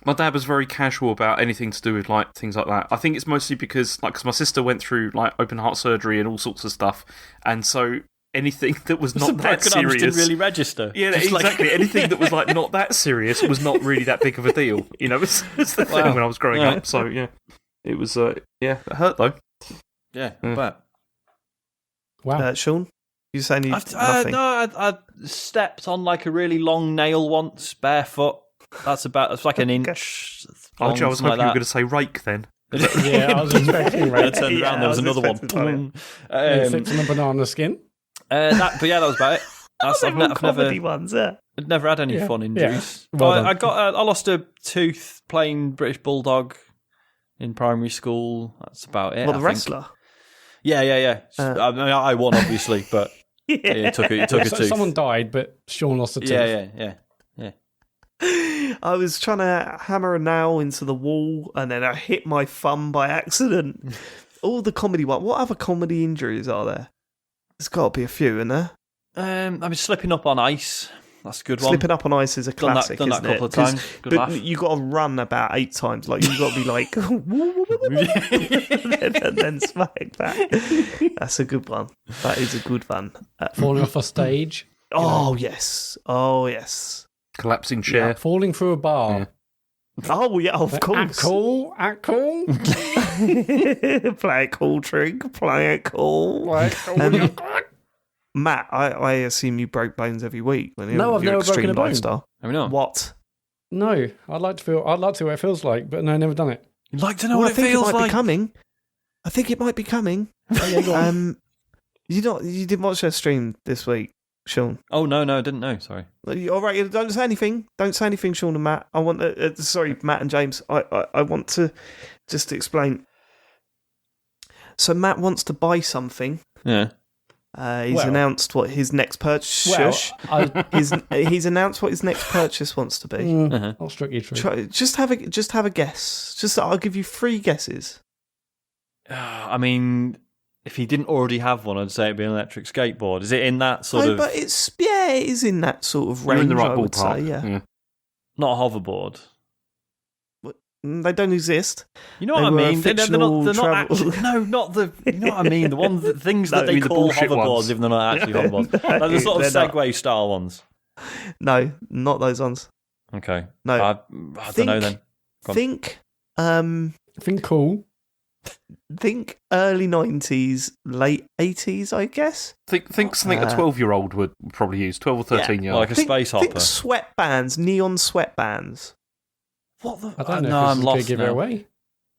my dad was very casual about anything to do with like things like that. I think it's mostly because my sister went through like open heart surgery and all sorts of stuff, and so anything that was not that serious didn't really register. Yeah, Just exactly. Anything that was like not that serious was not really that big of a deal. It's the thing when I was growing up. So yeah, it was. It hurt though. Yeah, I bet. Wow. Sean, you saying nothing? I stepped on like a really long nail once, barefoot. It's like an inch. I was hoping like you were that. going to say rake then. Yeah, I was expecting I right. turned around, there was another one. Slipped on a banana skin. But yeah, that was about it. Comedy ones, yeah. I'd never had any fun injuries. Yeah. Well I lost a tooth playing British Bulldog in primary school. That's about it. Well, the I think. wrestler. Yeah. I mean, I won obviously, but it took a tooth. Someone died, but Sean lost a tooth. Yeah. I was trying to hammer a nail into the wall, and then I hit my thumb by accident. All the comedy one. What other comedy injuries are there? There's got to be a few, isn't there? I mean, slipping up on ice. That's a good one. Slipping up on ice is a classic, done that isn't a couple it? of times. Good laugh. But you got to run about 8 times. Like you got to be like, and then smack back. That's a good one. That is a good one. Falling off a stage. Oh yes. Collapsing chair. Falling through a bar. Yeah. Oh yeah, of course. Act cool. Play it cool, Trig. Play it cool. Matt, I assume you broke bones every week when No, I've your never broken extreme a bone. lifestyle. I mean, no. What? No, I'd like to see what it feels like, but no, I've never done it. You'd like to know Well, what I think it feels might like. be coming. I think it might be coming. Oh, yeah, go on. You didn't watch their stream this week, Sean. Oh no, I didn't know. Sorry. All right, don't say anything. Don't say anything, Sean and Matt. I want. Sorry, Matt and James. I want to just explain. So Matt wants to buy something. Yeah. He's announced what his next purchase. He's announced what his next purchase wants to be. That's strictly true. Just have a guess. I'll give you 3 guesses. I mean, if he didn't already have one, I'd say it'd be an electric skateboard. Is it in that sort of? But it is in that sort of range. You're in the right I would ballpark. say, yeah. Not a hoverboard. They don't exist. You know what I were mean? They're not travel- actually. No, not the. You know what I mean? The things that they you mean the call bullshit hoverboards, ones? even though they're not actually hoverboards. Like the sort of They're not. Segway style ones. No, not those ones. Okay. No. I don't know then. Go on. Think cool. Think early 90s, late 80s, I guess. Think something a 12-year-old would probably use. 12 or 13-year-old. Like a space hopper. Think sweatbands, neon sweatbands. What the? I don't know no, if I'm this is going lost to give it now. away.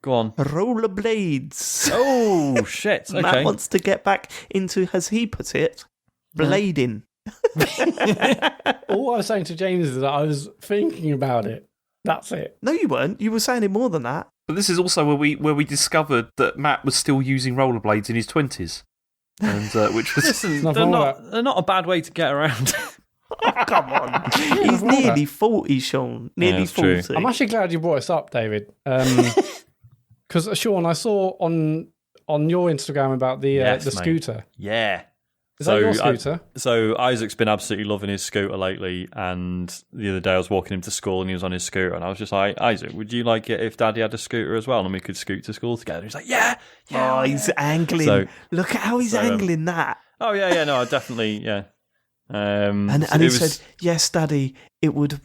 Go on. Rollerblades. Oh shit! Okay. Matt wants to get back into, as he put it, blading. All I was saying to James is that I was thinking about it. That's it. No, you weren't. You were saying it more than that. But this is also where we discovered that Matt was still using rollerblades in his 20s. And which was Listen, Nothing they're not a bad way to get around. Oh, come on. He's nearly 40, Sean. Nearly that's true. 40. I'm actually glad you brought this up, David. Because, Sean, I saw on your Instagram about the Yes, mate. scooter. Yeah. Is that your scooter? So Isaac's been absolutely loving his scooter lately, and the other day I was walking him to school and he was on his scooter, and I was just like, Isaac, would you like it if Daddy had a scooter as well and we could scoot to school together? He's like, yeah. Oh, he's angling. So- Look at how he's angling that. Oh, yeah, no, I definitely, yeah. And he said, "Yes, Daddy, it would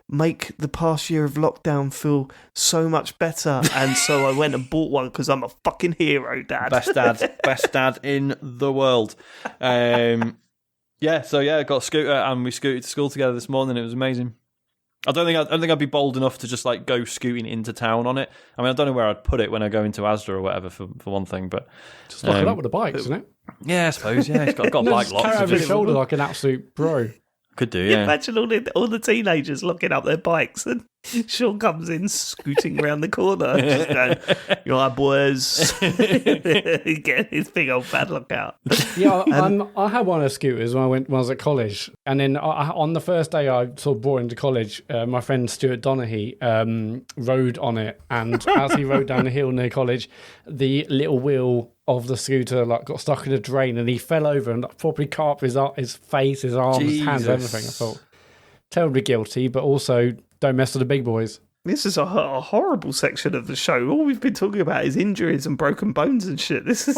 make the past year of lockdown feel so much better." And so I went and bought one because I'm a fucking hero, Dad. Best dad in the world. I got a scooter and we scooted to school together this morning. It was amazing. I don't think I'd be bold enough to just like go scooting into town on it. I mean, I don't know where I'd put it when I go into Asda or whatever for one thing, but just lock it up with the bikes, isn't it? Yeah, I suppose. Yeah, it's got bike locks. Carry over his shoulder like an absolute pro. Could do, yeah. Imagine all the teenagers locking up their bikes and Sean comes in scooting around the corner, just going, "You all right, boys?" Get his big old padlock out. Yeah, I had one of the scooters when I was at college, and then on the first day I sort of brought into college, my friend Stuart Donaghy rode on it, and as he rode down the hill near college, the little wheel of the scooter like got stuck in a drain, and he fell over and probably cut up his face, his arms, his hands, everything. I thought terribly guilty, but also don't mess with the big boys. This is a horrible section of the show. All we've been talking about is injuries and broken bones and shit. This is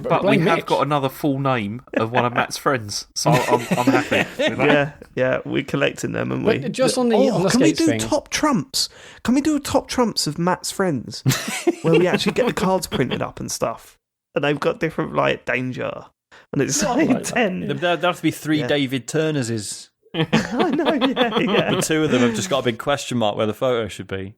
but we have got another full name of one of Matt's friends, so I'm happy with that. Yeah, we're collecting them, and we just on the can we do thing. top trumps? Can we do a top trumps of Matt's friends, where we actually get the cards printed up and stuff, and they've got different like danger, and it's like 10. There have to be 3 David Turners. I know, yeah. The 2 of them have just got a big question mark where the photo should be.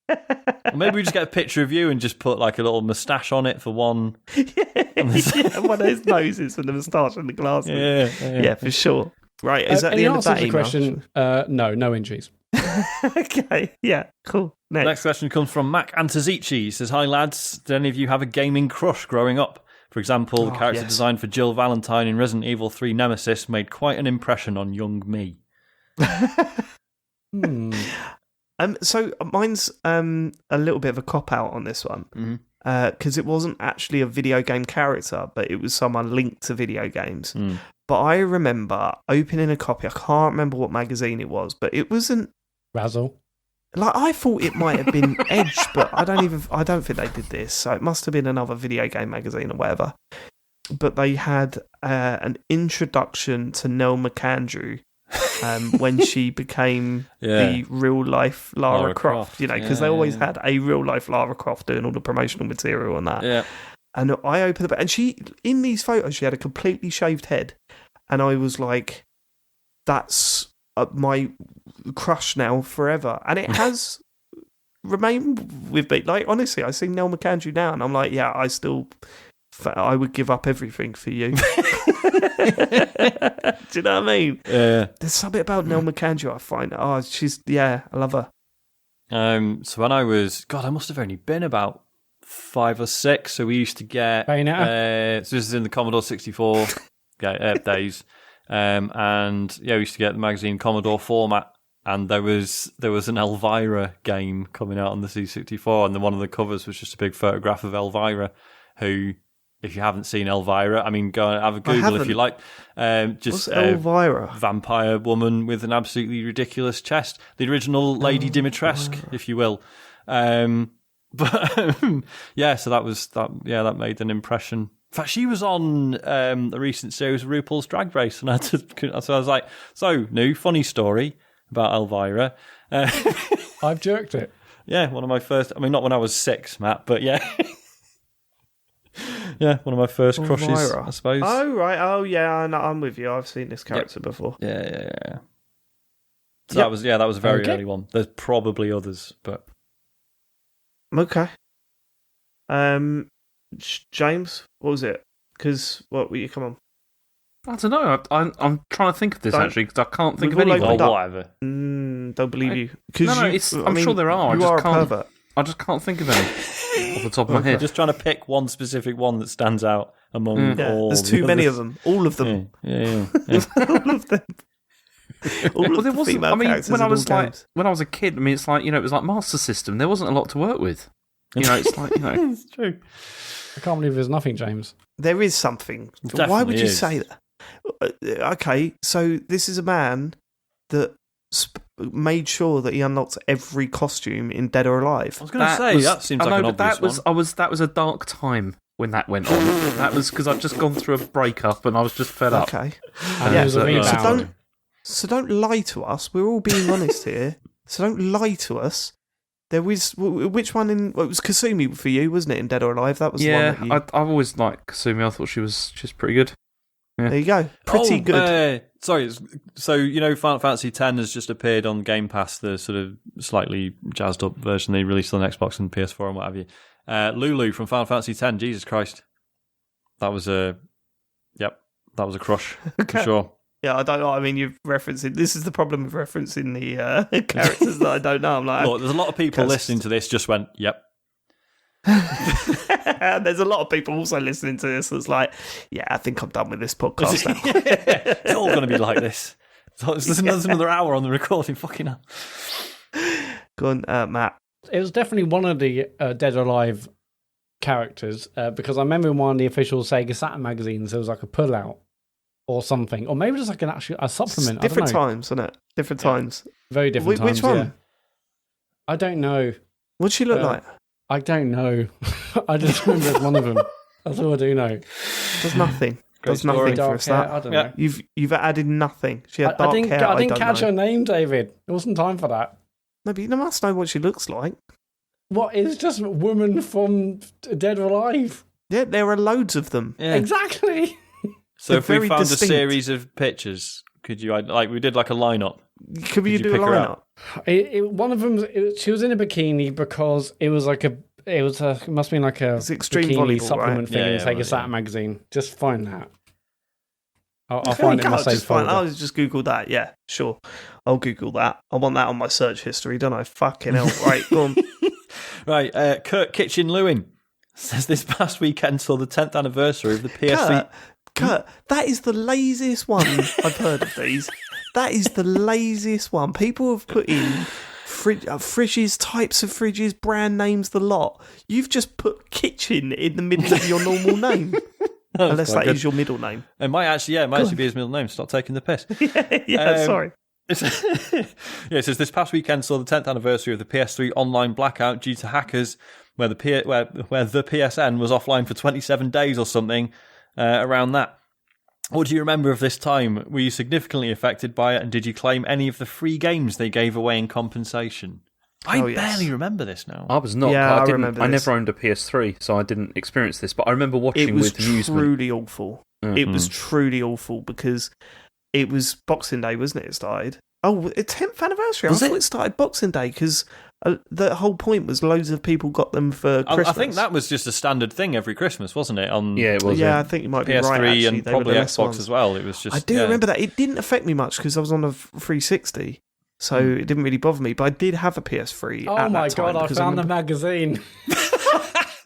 Or maybe we just get a picture of you and just put like a little moustache on it for one. Yeah, one of his noses with the moustache and the glasses. Yeah, for sure. Right, is that the end of that email? Question, no injuries. Okay, yeah, cool. Next question comes from Mac Antazici. He says, "Hi lads, did any of you have a gaming crush growing up? For example, the character design for Jill Valentine in Resident Evil 3 Nemesis made quite an impression on young me." So mine's a little bit of a cop-out on this one. Because it wasn't actually a video game character, but it was someone linked to video games. But I remember opening a copy. I can't remember what magazine it was, but it wasn't... Razzle. Like, I thought it might have been Edge, but I don't think they did this. So it must have been another video game magazine or whatever. But they had an introduction to Nell McAndrew when she became the real life Lara Croft. You know, because they always had a real life Lara Croft doing all the promotional material and that. Yeah. And I opened it, and she, in these photos, she had a completely shaved head, and I was like, "That's my crush now forever," and it has remained with me. Like, honestly, I see Nell McAndrew now, and I'm like, yeah, I would give up everything for you. Do you know what I mean? Yeah. There's something about Nell McAndrew I find. I love her. So when I must have only been about 5 or 6. So we used to get. So this is in the Commodore 64 days. And we used to get the magazine Commodore format, and there was an Elvira game coming out on the C64, and then one of the covers was just a big photograph of Elvira, who, if you haven't seen Elvira, I mean, go and have a Google if you like. Just Elvira? Vampire woman with an absolutely ridiculous chest, the original Lady Dimitrescu, if you will. But so that was that. Yeah, that made an impression. In fact, she was on a recent series of RuPaul's Drag Race, and so I was like, "So, new funny story about Elvira." I've jerked it. Yeah, one of my first. I mean, not when I was 6, Matt, but yeah, yeah, one of my first crushes, Elvira. I suppose. Oh right, oh yeah, I'm with you. I've seen this character before. Yeah. So that was a very early one. There's probably others, but okay. James, what was it? Because what were you? Come on. I don't know. I'm trying to think of this actually because I can't think of We've all anyone. opened whatever. Don't believe you. I'm sure there are. You are a pervert. I just can't think of any off the top of my head. Just trying to pick one specific one that stands out among all. There's too many of them. All of them. Yeah. All of them. Well, there wasn't. I mean, when I was a kid, I mean, it's like, you know, it was like Master System. There wasn't a lot to work with. You know, it's like, you know, it's true. I can't believe there's nothing, James. There is something. Definitely Why would you is. say that? Okay, so this is a man that made sure that he unlocked every costume in Dead or Alive. I was going to say that seems like an obvious one. That was a dark time when that went on. That was because I'd just gone through a breakup and I was just fed up. Okay. And it was a rebound. So don't lie to us. We're all being honest here. So don't lie to us. There was which one in? Well, it was Kasumi for you, wasn't it? In Dead or Alive, that was the one. That you... I've always liked Kasumi. I thought she's pretty good. Yeah. There you go. Pretty good. Sorry. So Final Fantasy X has just appeared on Game Pass, the sort of slightly jazzed up version they released on Xbox and PS4 and what have you. Lulu from Final Fantasy X. Jesus Christ, that was a crush for sure. Yeah, I don't know. I mean, you've referenced it. This is the problem with referencing the characters that I don't know. I'm like, look, there's a lot of people listening to this just went, yep. There's a lot of people also listening to this that's like, yeah, I think I'm done with this podcast now. It's all going to be like this. So there's another hour on the recording. Fucking hell. Go on, Matt. It was definitely one of the Dead or Alive characters because I remember in one of the official Sega Saturn magazines there was like a pullout or something, or maybe just like a supplement. Different I don't know. times, isn't it? Different times. Very different times. Which one? Yeah. I don't know. What'd she look like? I don't know. I just remember it's one of them. That's all I do know. Does nothing. Does nothing for us. I don't know. You've added nothing. She had dark hair. I didn't catch her name, David. There wasn't time for that. No, but you must know what she looks like. What is just a woman from Dead or Alive? Yeah, there are loads of them. Yeah. Exactly. So if we found a series of pictures, could you we did like a lineup? Could you do a lineup? One of them, she was in a bikini because it was like it must have been like a extreme bikini volleyball supplement thing in Sega Saturn magazine. Just find that. I'll find it in my save folder. I'll just Google that. Yeah, sure. I'll Google that. I want that on my search history, don't I? Fucking hell. Right, go on. Right, Kurt Kitchen Lewin says this past weekend saw the 10th anniversary of the PS3. Kurt, that is the laziest one I've heard of these. That is the laziest one. People have put in fridges, types of fridges, brand names, the lot. You've just put kitchen in the middle of your normal name. Unless that is your middle name. It might actually be his middle name. Stop taking the piss. Sorry. It says this past weekend saw the 10th anniversary of the PS3 online blackout due to hackers, where the PSN was offline for 27 days or something around that. What do you remember of this time? Were you significantly affected by it, and did you claim any of the free games they gave away in compensation? I barely remember this now. I was not. Yeah, I never owned a PS3, so I didn't experience this. But I remember watching with amusement. It was truly awful. Mm-hmm. It was truly awful because it was Boxing Day, wasn't it? It started. Oh, 10th anniversary. I thought it started Boxing Day because the whole point was loads of people got them for Christmas. I think that was just a standard thing every Christmas, wasn't it? It was. Yeah, I think you might be PS3 right. Actually, and probably Xbox as well. It was just. I do remember that. It didn't affect me much because I was on a 360. So it didn't really bother me, but I did have a PS3 Oh at my that time. God, I found the magazine.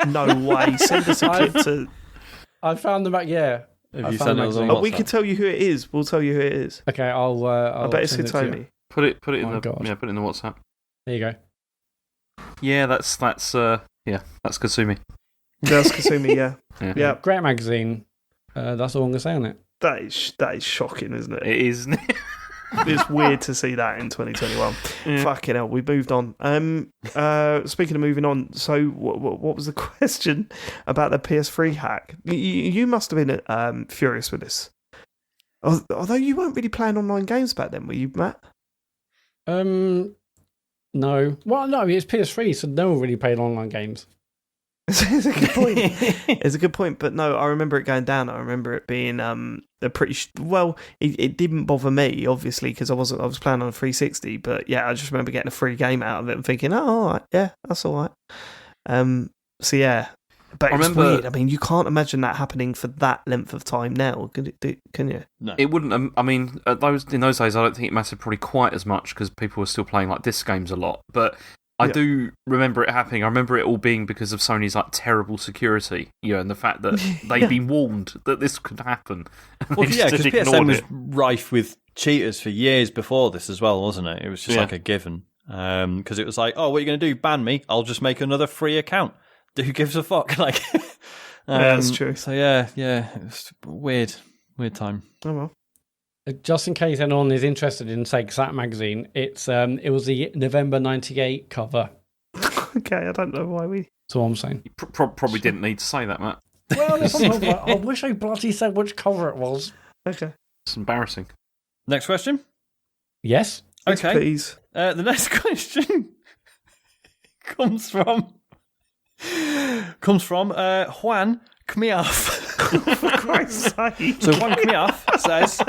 No way. Send us a clip to... I found the yeah. Have you sent it on we can tell you who it is. We'll tell you who it is. Okay, I'll I bet it's Hitomi. Put it in the WhatsApp. There you go. Yeah, that's Kasumi. That's Kasumi, yeah. Great magazine. That's all I'm gonna say on it. That is shocking, isn't it? It is. It's weird to see that in 2021. Yeah. Fucking hell, we moved on. Speaking of moving on, so what was the question about the PS3 hack? You must have been furious with this. Although you weren't really playing online games back then, were you, Matt? No. Well, no, it's PS3, so no one really played online games. It's a good point. It's a good point, but no, I remember it going down. I remember it being a pretty it didn't bother me, obviously, because I was playing on a 360. But yeah, I just remember getting a free game out of it and thinking, oh, all right, yeah, that's all right. So yeah, but it's weird. I mean, you can't imagine that happening for that length of time now, can you? No, it wouldn't. I mean, in those days, I don't think it mattered probably quite as much because people were still playing like disc games a lot, but. I do remember it happening. I remember it all being because of Sony's terrible security, and the fact that they'd been warned that this could happen. Well, yeah, because PSN was rife with cheaters for years before this as well, wasn't it? It was just like a given. Because it was like, oh, what are you going to do? Ban me? I'll just make another free account. Who gives a fuck? That's true. So yeah, it was weird time. Oh well. Just in case anyone is interested in Sega Saturn magazine, it was the November '98 cover. Okay, I don't know why we. That's all I'm saying. You probably didn't need to say that, Matt. Well, there's something like, I wish I bloody said which cover it was. Okay. It's embarrassing. Next question. Yes. Yes, Okay. please. The next question comes from Juan Kmiaf. For Christ's sake. So Juan Kmiaf says,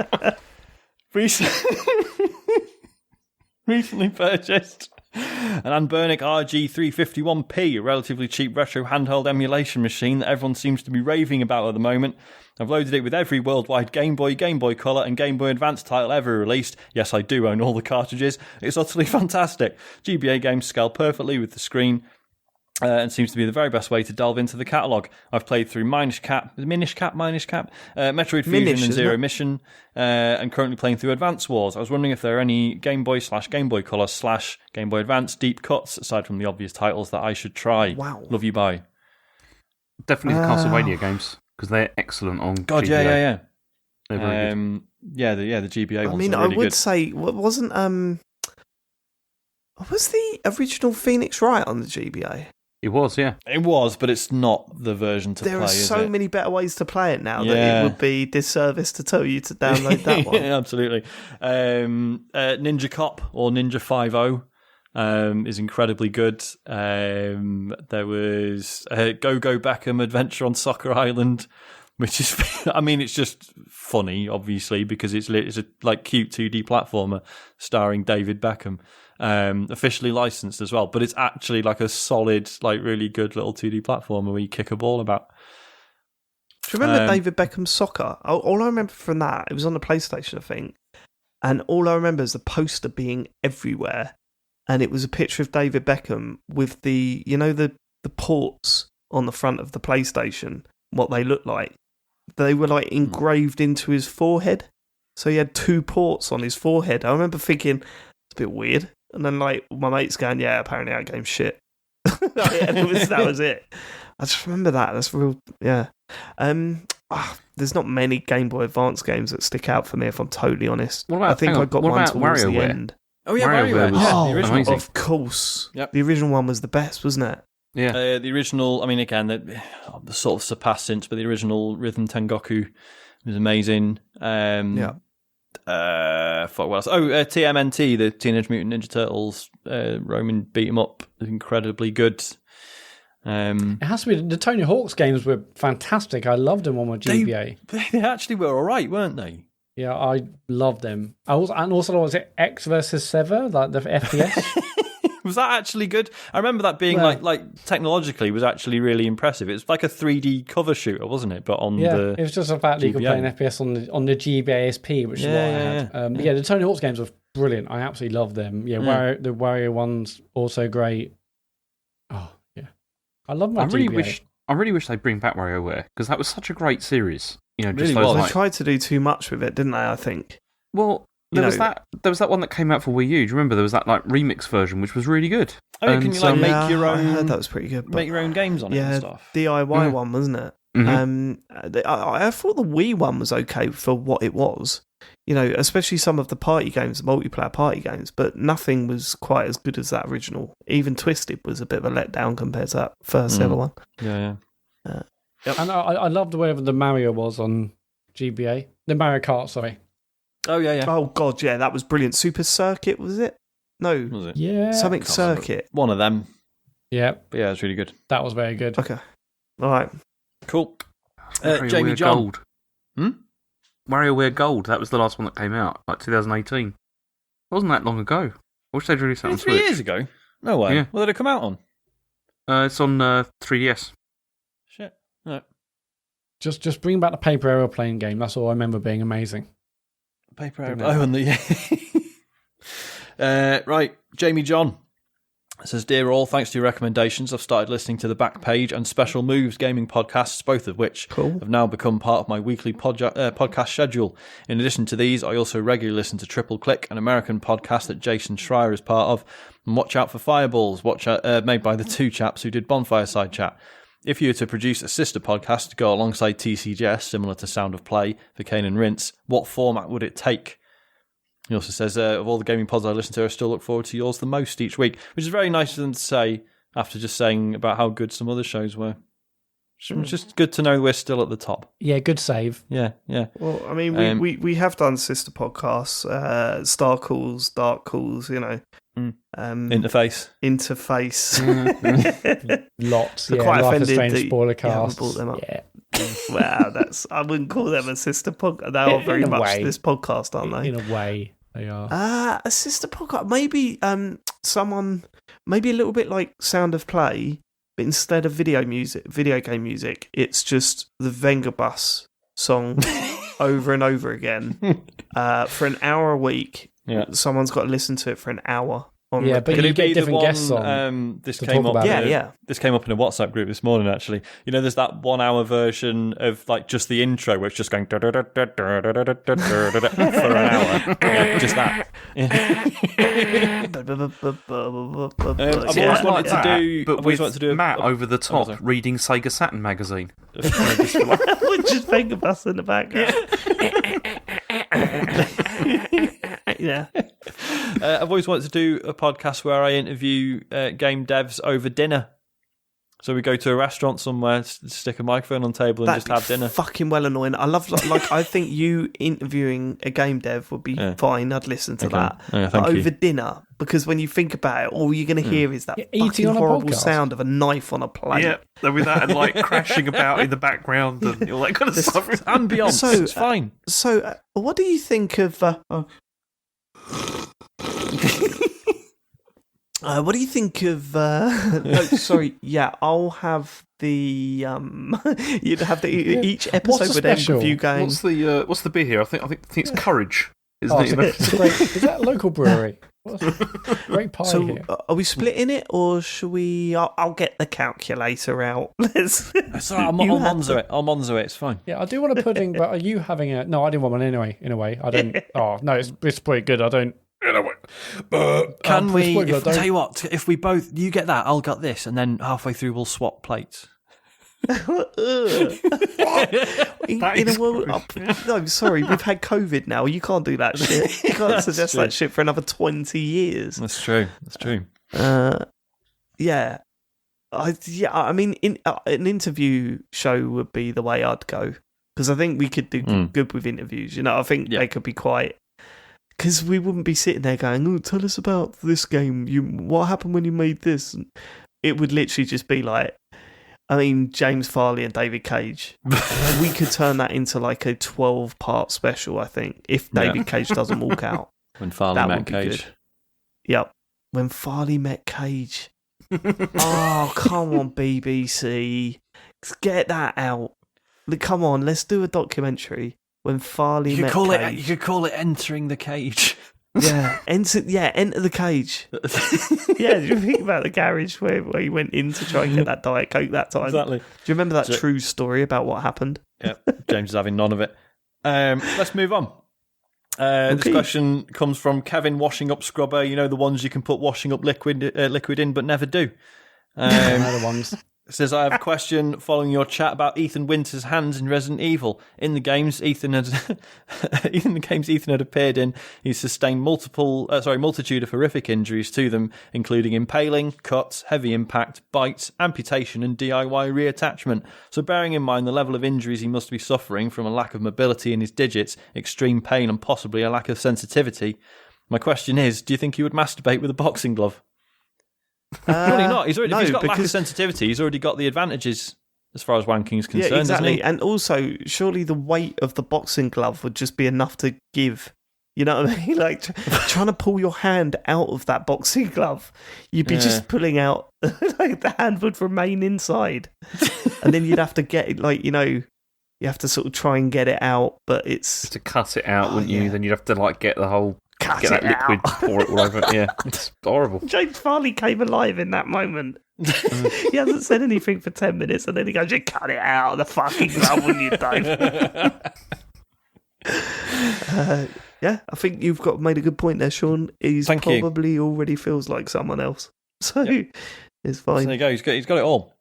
recently purchased an Anbernic RG351P, a relatively cheap retro handheld emulation machine that everyone seems to be raving about at the moment. I've loaded it with every worldwide Game Boy, Game Boy Color, and Game Boy Advance title ever released. Yes, I do own all the cartridges. It's utterly fantastic. GBA games scale perfectly with the screen, and seems to be the very best way to delve into the catalogue. I've played through Minish Cap, Metroid Fusion and Zero Mission, and currently playing through Advance Wars. I was wondering if there are any Game Boy / Game Boy Color / Game Boy Advance deep cuts, aside from the obvious titles that I should try. Wow. Love you, bye. Definitely the Castlevania games, because they're excellent on God, GBA. yeah. They're very good. The GBA ones I mean, are really I would good. say, wasn't was the original Phoenix Wright on the GBA? It was, yeah. It was, but it's not the version to There play, are is so it? many better ways to play it now that Yeah. it would be disservice to tell you to download that one. Yeah, absolutely. Ninja Cop or Ninja 5.0 is incredibly good. There was Go Go Beckham Adventure on Soccer Island, which is, I mean, it's just funny, obviously, because it's a like cute 2D platformer starring David Beckham. Officially licensed as well, but it's actually like a solid, like really good little 2D platformer where you kick a ball about. Do you remember David Beckham's Soccer? All I remember from that, it was on the PlayStation, I think, and all I remember is the poster being everywhere, and it was a picture of David Beckham with the ports on the front of the PlayStation, what they looked like. They were like engraved into his forehead, so he had 2 ports on his forehead. I remember thinking, it's a bit weird. And then, like, my mate's going, yeah, apparently that game's shit. And that was it. I just remember that. That's real, yeah. There's not many Game Boy Advance games that stick out for me, if I'm totally honest. What about, I think I got one towards the end. Oh, yeah, WarioWare was the original. amazing. Of course. Yep. The original one was the best, wasn't it? Yeah. The original, I mean, again, the sort of surpassed since, but the original Rhythm Tengoku was amazing. Yeah. Fuck, what else? TMNT, the Teenage Mutant Ninja Turtles Roman beat 'em up, is incredibly good. It has to be. The Tony Hawk's games were fantastic. I loved them on my GBA. They actually were all right, weren't they? Yeah, I loved them. Also, was it X versus Sever, like the FPS? Was that actually good? I remember that being like technologically was actually really impressive. It was like a 3D cover shooter, wasn't it? But on it was just the fact that you could play an FPS on the GBA SP, which is what I had. Yeah, the Tony Hawk's games were brilliant. I absolutely loved them. Yeah, the Wario one's also great. Oh yeah, I love my GBA. I really wish they'd bring back WarioWare, because that was such a great series. You know, just Really was. They tried to do too much with it, didn't they, I think? Well, there was that one that came out for Wii U. Do you remember? There was that like remix version, which was really good. Oh, yeah, can you like make your own? I heard that was pretty good. Make your own games on it and stuff. DIY one, wasn't it? Mm-hmm. I thought the Wii one was okay for what it was. You know, especially some of the party games, the multiplayer party games, but nothing was quite as good as that original. Even Twisted was a bit of a letdown compared to that first ever one. Yeah. Yep. And I loved whatever the Mario was on GBA. The Mario Kart, sorry. Oh, yeah. Oh, God, yeah, that was brilliant. Super Circuit, was it? No. Was it? Yeah. Something Circuit. One of them. Yeah. But yeah, it's really good. That was very good. Okay. All right. Cool. WarioWare Jamie John. Gold. WarioWare Gold. That was the last one that came out, like 2018. It wasn't that long ago. I wish they'd released that on 3 Switch. years ago? No way. Yeah. What did it come out on? It's on 3DS. Shit. No. Just bring back the paper aeroplane game. That's all I remember being amazing. Paper airplane. Oh, and the right, Jamie John says, "Dear all, thanks to your recommendations, I've started listening to the Back Page and Special Moves gaming podcasts, both of which have now become part of my weekly podcast schedule. In addition to these, I also regularly listen to Triple Click, an American podcast that Jason Schreier is part of, and Watch Out for Fireballs, made by the 2 chaps who did Bonfire Side Chat. If you were to produce a sister podcast to go alongside TCGS, similar to Sound of Play for Kane and Rince, what format would it take?" He also says, of all the gaming pods I listen to, I still look forward to yours the most each week, which is very nice of them to say after just saying about how good some other shows were. It's just good to know we're still at the top. Yeah, good save. Yeah. Well, I mean, we have done sister podcasts, Star Calls, Dark Calls, Interface. Lots. They're Yeah, quite Life is offended Strange that spoiler you haven't casts. brought them up. Yeah. Wow, I wouldn't call them a sister podcast. They are very In a much way. this podcast, aren't they? In a way, they are. A sister podcast, maybe maybe a little bit like Sound of Play, but instead of video game music, it's just the Venga Bus song over and over again for an hour a week. Yeah. Someone's got to listen to it for an hour. Yeah, but Could you it get be different the guests one, on. this to came talk up. about This came up in a WhatsApp group this morning. Actually, there's that 1 hour version of like just the intro, where it's just going for an hour. Yeah, just that. I've always wanted to do, but with do Matt over the top reading Sega Saturn magazine. Just Venga Bus in the background. Yeah. I've always wanted to do a podcast where I interview game devs over dinner. So we go to a restaurant somewhere, stick a microphone on the table, and That'd just have dinner. Fucking well annoying. I love I think you interviewing a game dev would be fine. I'd listen to that. Yeah, but thank you. over dinner, because when you think about it, all you're going to hear is that eating fucking on a horrible podcast. sound of a knife on a plate. Yeah, there'll be that and like crashing about in the background and all that kind of stuff. Ambience, So, it's fine. So, what do you think of? What do you think of? No, sorry. Yeah, I'll have the. You'd have each episode would end with you going. What's the beer here? I think it's Courage. Oh, it's a great, is that a local brewery? Great pie So, here. are we splitting it, or should we? I'll get the calculator out. Let's. Sorry, I'll Monzo it. I'll Monzo it. It's fine. Yeah, I do want a pudding, but are you having a? No, I didn't want one anyway. In a way, I don't. Oh no, it's pretty good. I don't. Can we? Tell you what. what, if we both, you get that, I'll get this, and then halfway through we'll swap plates. in a world, no, sorry, we've had COVID now. You can't do that shit. You can't suggest that shit for another 20 years. That's true. Yeah. I mean, an interview show would be the way I'd go, because I think we could do good with interviews. I think they could be quite. Because we wouldn't be sitting there going, "Oh, tell us about this game. What happened when you made this?" And it would literally just be like, James Farley and David Cage. We could turn that into like a 12-part special, I think, if David Cage doesn't walk out. When Farley met Cage. Good. Yep. When Farley met Cage. Oh, come on, BBC. Get that out. Come on, let's do a documentary. When Farley met Cage. You could call it Entering the Cage. Yeah, enter the cage. Yeah, do you think about the garage where he went in to try and get that Diet Coke that time? Exactly. Do you remember that true story about what happened? Yeah, James is having none of it. Let's move on. This question comes from Kevin Washing Up Scrubber. The ones you can put washing up liquid in but never do. Other ones. Says, I have a question following your chat about Ethan Winters' hands in Resident Evil. In the games Ethan had appeared in, he's sustained multitude of horrific injuries to them, including impaling, cuts, heavy impact, bites, amputation, and DIY reattachment. So bearing in mind the level of injuries he must be suffering from a lack of mobility in his digits, extreme pain, and possibly a lack of sensitivity, my question is, do you think he would masturbate with a boxing glove? Probably not. If he's got lack of sensitivity, he's already got the advantages as far as wanking is concerned. Yeah, exactly. Isn't he? And also, surely the weight of the boxing glove would just be enough to give. You know what I mean? Like trying to pull your hand out of that boxing glove, you'd be just pulling out. Like the hand would remain inside, and then you'd have to get it. You have to sort of try and get it out, but it's to cut it out, wouldn't you? Then you'd have to get the whole. Cut get it that liquid, out. pour it all over it. Yeah, it's horrible. James Farley came alive in that moment. He hasn't said anything for 10 minutes, and then he goes, "You cut it out of the fucking glove when you don't." Yeah, I think you've made a good point there, Sean. He's probably already feels like someone else, so it's fine. So there you go. He's got it all.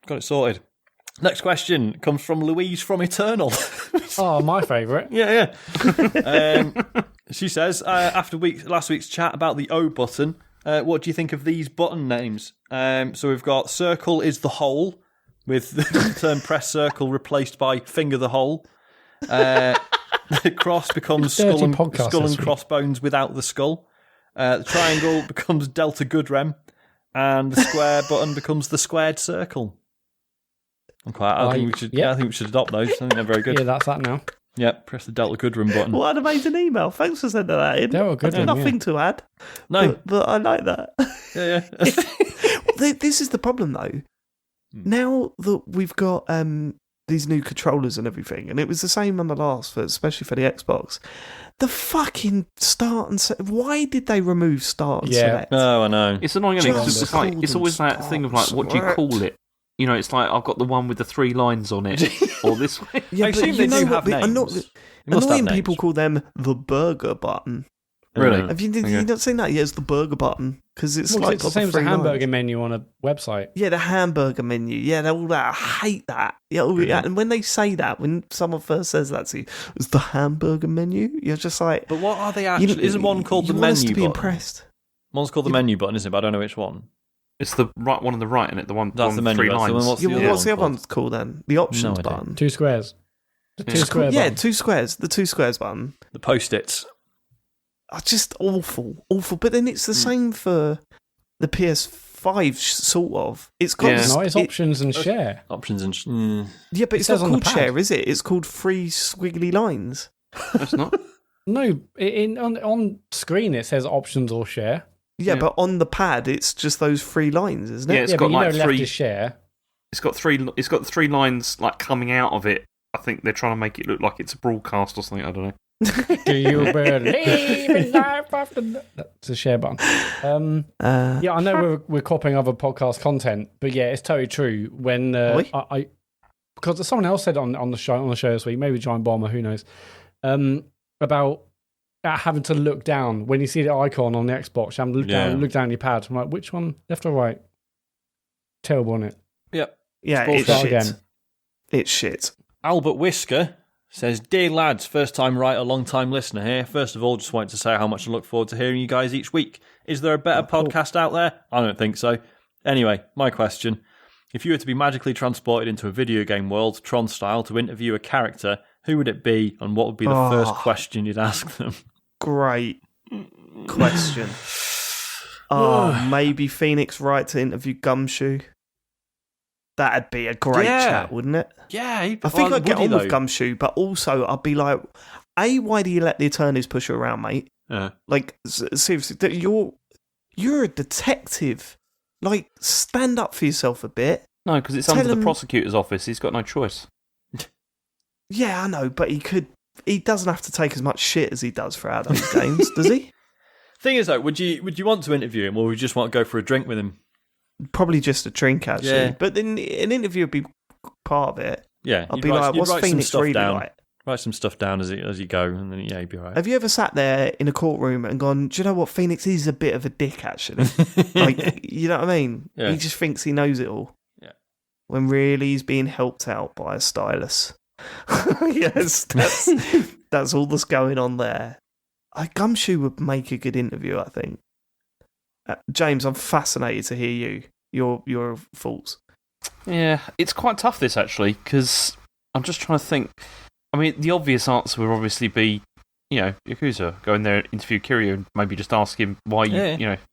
Got it sorted. Next question comes from Louise from Eternal. Oh, my favourite. Yeah. She says, after last week's chat about the O button, what do you think of these button names? So we've got circle is the hole, with the term press circle replaced by finger the hole. The cross becomes skull and crossbones without the skull. The triangle becomes Delta Goodrem, and the square button becomes the squared circle. I think we should adopt those. I think they're very good. Yeah, that's that now. Yep, press the Delta Goodrem button. What an amazing email. Thanks for sending that in. They were good. Nothing to add. No. But I like that. Yeah. This is the problem, though. Now that we've got these new controllers and everything, and it was the same on the last, especially for the Xbox, the fucking start and select. Why did they remove start and select? Oh, I know. It's annoying, isn't it? It's always that thing of like, what do you call it? You know, it's like, I've got the one with the 3 lines on it, or this way. Yeah, I assume they do have names. Annoying people call them the burger button. Really? Have you not seen that? Yeah, it's the burger button. Because it's it's the same as the hamburger menu on a website. Yeah, the hamburger menu. Yeah, all that. I hate that. Yeah, and when they say that, when someone first says that to you, it's the hamburger menu, you're just like... But what are they actually... Isn't one called the menu button? Impressed. One's called the menu button, isn't it? But I don't know which one. It's the right one on the right, isn't it? The one that's the menu 3 lines. What's the other one called then? The options button. 2 squares. The 2 square button. Yeah, 2 squares. The 2 squares button. The post-its. Oh, just awful. But then it's the same for the PS5, sort of. It's got... No, it's options and share. Options and... Yeah, but it's not called share, is it? It's called 3 squiggly lines. It's not? No, on screen it says options or share. Yeah, but on the pad, it's just those 3 lines, isn't it? Yeah, it's got like 3 left is share. It's got 3 lines like coming out of it. I think they're trying to make it look like it's a broadcast or something. I don't know. Do you believe in life after death? That's a share button. Yeah, I know we're copying other podcast content, but yeah, it's totally true. When I because someone else said on the show this week, maybe Giant Bomber, who knows, about having to look down when you see the icon on the Xbox. Having to look down your pad. I'm like, which one, left or right? Terrible, isn't it? Yep. Yeah, it's shit. Again. It's shit. Albert Whisker says, "Dear lads, first time writer, long time listener here. First of all, just wanted to say how much I look forward to hearing you guys each week. Is there a better podcast out there? I don't think so. Anyway, my question. If you were to be magically transported into a video game world, Tron style, to interview a character, who would it be and what would be the first question you'd ask them?" Great question. Maybe Phoenix Wright to interview Gumshoe. That'd be a great chat, wouldn't it? Yeah. I think I'd get on with Gumshoe, but also I'd be like, why do you let the attorneys push you around, mate? Like, seriously, you're a detective. Like, stand up for yourself a bit. No, because it's under the prosecutor's office. He's got no choice. Yeah, I know, but he doesn't have to take as much shit as he does throughout those games, does he? Thing is, though, would you want to interview him, or would you just want to go for a drink with him? Probably just a drink, actually. Yeah. But then an interview would be part of it. Yeah, I'd be like, what's Phoenix really like? Write some stuff down as you go, and then you'd be all right. Have you ever sat there in a courtroom and gone, do you know what, Phoenix is a bit of a dick, actually? Like, you know what I mean? Yeah. He just thinks he knows it all. Yeah. When really he's being helped out by a stylus. Yes, that's all that's going on there. Gumshoe would make a good interview, I think. James, I'm fascinated to hear your thoughts. Yeah, it's quite tough, this, actually, because I'm just trying to think. I mean, the obvious answer would obviously be, Yakuza. Go in there, interview Kiryu, and maybe just ask him why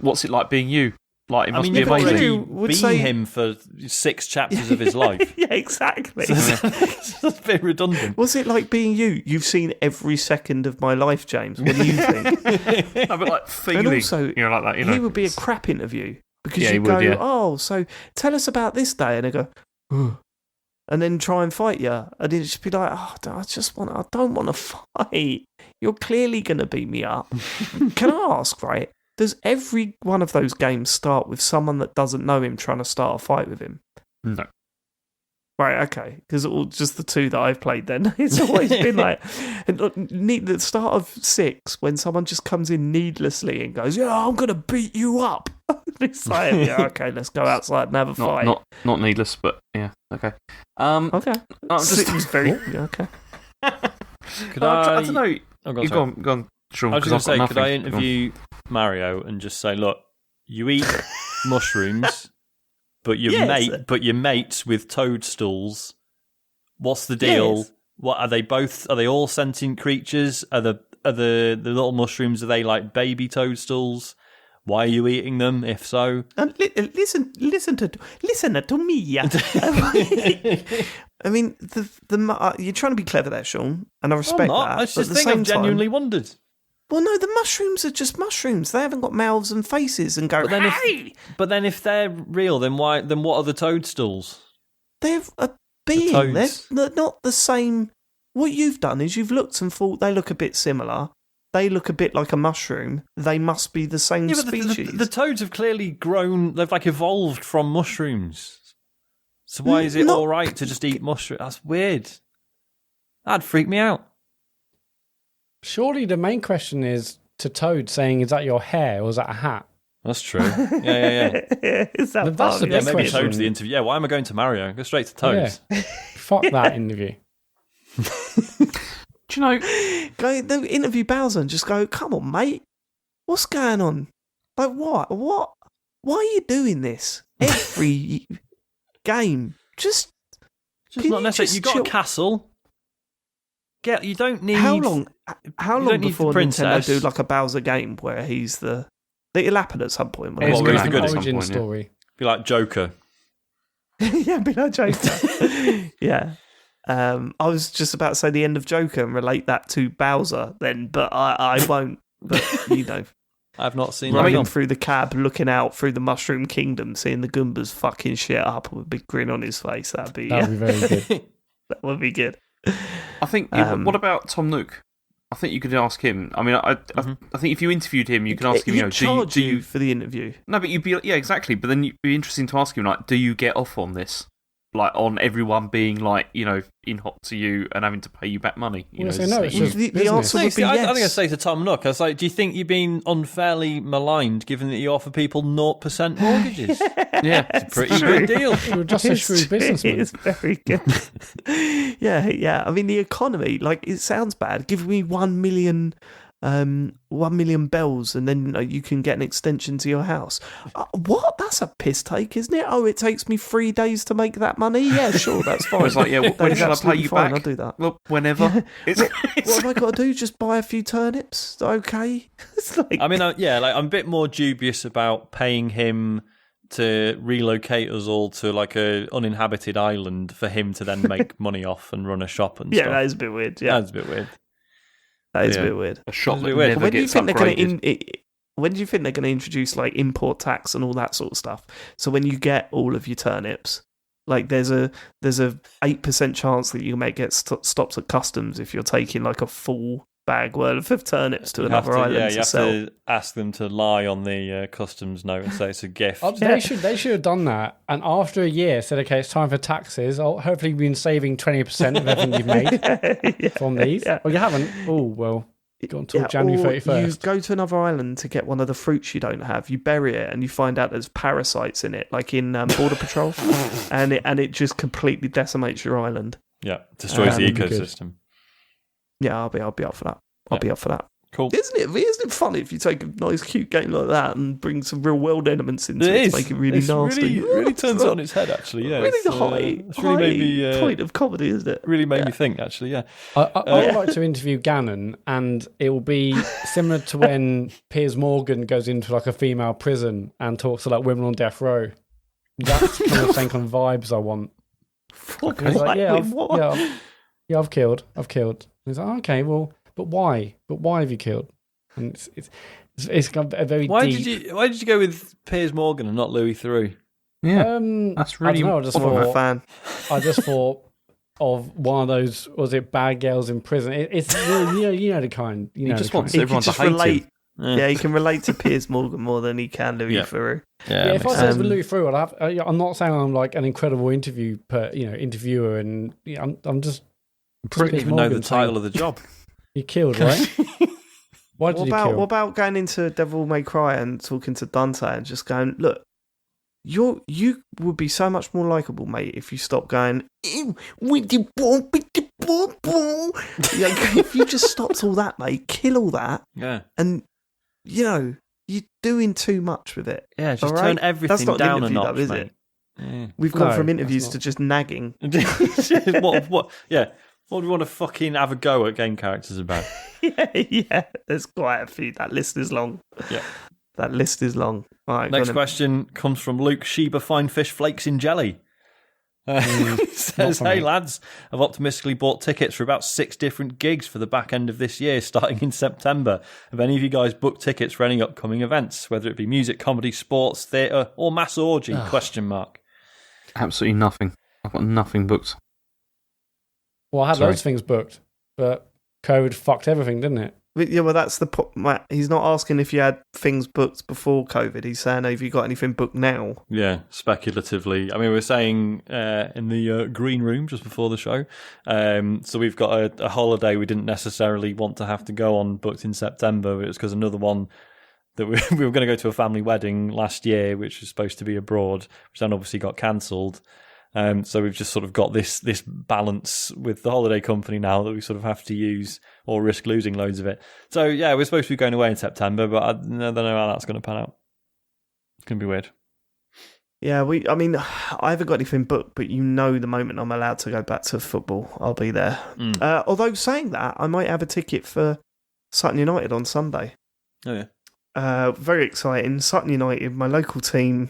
what's it like being you? Like, it must be amazing. Would say him for 6 chapters of his life. Yeah, exactly. So it's a bit redundant. What's it like being you? You've seen every second of my life, James. What do you think? No, but like feeling, and also, like that. He would be a crap interview because you go, so tell us about this day, and they go, and then try and fight you, and it'd just be like, I don't want to fight. You're clearly going to beat me up. Can I ask, right? Does every one of those games start with someone that doesn't know him trying to start a fight with him? No. Right, okay. Because just the 2 that I've played then, it's always been like, the start of 6, when someone just comes in needlessly and goes, yeah, I'm going to beat you up. It's like, yeah, okay, let's go outside and have a fight. Not needless, but yeah, okay. Okay. It's very, okay. Could I don't know. Go on, Sean. I was going to say, could I interview Mario and just say, look, you eat mushrooms but your mates with toadstools. What's the deal? Yes. What are they both? Are they all sentient creatures? Are the little mushrooms? Are they like baby toadstools? Why are you eating them? If so, And listen to me. Yeah. I mean, you're trying to be clever there, Sean, and I respect I'm not. that. That's but just at the the thing same I've genuinely time, wondered. well, no, the mushrooms are just mushrooms. They haven't got mouths and faces and go. Hey! But then if they're real, then why? Then what are the toadstools? They're a being. toads. They're not the same. What you've done is you've looked and thought they look a bit similar. They look a bit like a mushroom. They must be the same Yeah, but species. the toads have clearly grown. They've like evolved from mushrooms. So why is it all right to just eat mushrooms? That's weird. That'd freak me out. Surely the main question is to Toad saying, "Is that your hair or is that a hat?" That's true. Yeah. Is that But that's part the of Yeah, it? big maybe question. Toad's the interview. Yeah, why am I going to Mario? Go straight to Toads. Yeah. Fuck that interview. Do you know? Go interview Bowser and just go, come on, mate. What's going on? Like, what? Why are you doing this? Every game. Just Just Can not you necessarily. just You got chill? a castle. You don't need. how long don't need the before Nintendo princess. do like a Bowser game where it'll happen at some point. It's Well, going he's to the be an good at some origin point, yeah. story. Be like Joker. Yeah, be like Joker. Yeah. I was just about to say the end of Joker and relate that to Bowser then, but I won't. But, I've not seen riding that. through the cab, looking out through the Mushroom Kingdom, seeing the Goombas fucking shit up with a big grin on his face. That'd be very good. that would be good. I think. What about Tom Nook? I think you could ask him. I mean, I think if you interviewed him, you can ask him. He'd You know, charge do you? you for the interview? No, but you'd be exactly. But then it'd be interesting to ask him like, do you get off on this? Like on everyone being like, in hot to you and having to pay you back money. Well, so no, it's just The business. answer would be I yes. think I say to Tom Nook, I was like, do you think you're being unfairly maligned given that you offer people 0% mortgages? Yeah, It's a pretty good deal. You're just a shrewd businessman. It's very good. yeah. I mean, the economy, like, it sounds bad. Give me 1 million bells and then you can get an extension to your house. What? That's a piss take, isn't it? Oh, it takes me 3 days to make that money? Yeah, sure, that's fine. It's like, yeah, when That is shall I pay absolutely you fine, back? I'll do that. Well, whenever. What have I got to do? Just buy a few turnips? Okay. It's like, I mean, I'm a bit more dubious about paying him to relocate us all to like a uninhabited island for him to then make money off and run a shop and yeah, stuff. that is a bit weird. Yeah, That's a bit weird. that is Yeah. a bit weird. A shop It's a that bit weird. never When do you gets think they're going upgraded. to? When do you think they're going to introduce like import tax and all that sort of stuff? So when you get all of your turnips, like there's a 8% chance that you may get stopped at customs if you're taking like a full bag worth of turnips to You have another island yeah, to you have sell. to ask them to lie on the customs note and say it's a gift. They should have done that, and after a year said, "Okay, it's time for taxes. Hopefully, you've been saving 20% of everything you've made from these." Yeah. Well, you haven't. Oh well, got until January or 31st. you go to another island to get one of the fruits you don't have. You bury it, and you find out there's parasites in it, like in Border Patrol, and it just completely decimates your island. Yeah, destroys the That'd be good. ecosystem. Yeah, I'll be up for that. I'll be up for that. Cool. Isn't it funny if you take a nice, cute game like that and bring some real world elements into It it is. to make it really It's nasty? really turns it on its head, actually. Yeah, Really it's, high, it's really made me point of comedy, isn't it? really made me think. Actually, yeah. I would like to interview Gannon, and it will be similar to when Piers Morgan goes into like a female prison and talks to like women on death row. That's kind of the same kind of vibes I want. Okay. He's like, What? I've killed. He's like, okay, well, but why? But why have you killed? And it's got a very Why deep. did you go with Piers Morgan and not Louis Theroux? Yeah, I that's don't really. know. I just I'm a thought. fan. I just thought of one of those. Was it bad girls in prison? It's you know the kind. You know just the wants kind. He everyone can to just hate him. relate. Yeah. Yeah, he can relate to Piers Morgan more than he can Louis Yeah. Theroux. Yeah, if I makes said sense. with Louis Theroux, I'm not saying I'm like an incredible interviewer, and I'm just. I don't even know the title of the job. You killed, right? Why did What you about kill? what about going into Devil May Cry and talking to Dante and just going, look, you would be so much more likable, mate, if you stop going. "Ew, widdy bom, biddy bom, bom." If you just stopped all that, mate, kill all that, Yeah, and you're doing too much with it. yeah. Just All right? turn That's everything not an down a interview, notch, though, is mate. it? We've gone No, from that's interviews not. to just nagging. What? Yeah. What do we want to fucking have a go at game characters about? Yeah. There's quite a few. That list is long. Yeah. That list is long. All right. Next question comes from Luke. Sheba fine fish flakes in jelly. He says, for hey me. lads, I've optimistically bought tickets for about 6 different gigs for the back end of this year, starting in September. Have any of you guys booked tickets for any upcoming events, whether it be music, comedy, sports, theatre, or mass orgy? Question mark. Absolutely nothing. I've got nothing booked. Well, I had Sorry. loads of things booked, but COVID fucked everything, didn't it? But yeah, well, that's the Matt. He's not asking if you had things booked before COVID. He's saying, have you got anything booked now? Yeah, speculatively. I mean, we were saying in the green room just before the show. So we've got a holiday we didn't necessarily want to have to go on booked in September. It was because another one that we were going to go to a family wedding last year, which was supposed to be abroad, which then obviously got cancelled. So we've just sort of got this balance with the holiday company now that we sort of have to use or risk losing loads of it. So yeah, we're supposed to be going away in September, but I don't know how that's going to pan out. It's going to be weird. Yeah, I mean, I haven't got anything booked, but you know, the moment I'm allowed to go back to football, I'll be there. Although saying that, I might have a ticket for Sutton United on Sunday. Oh yeah. Very exciting. Sutton United, my local team.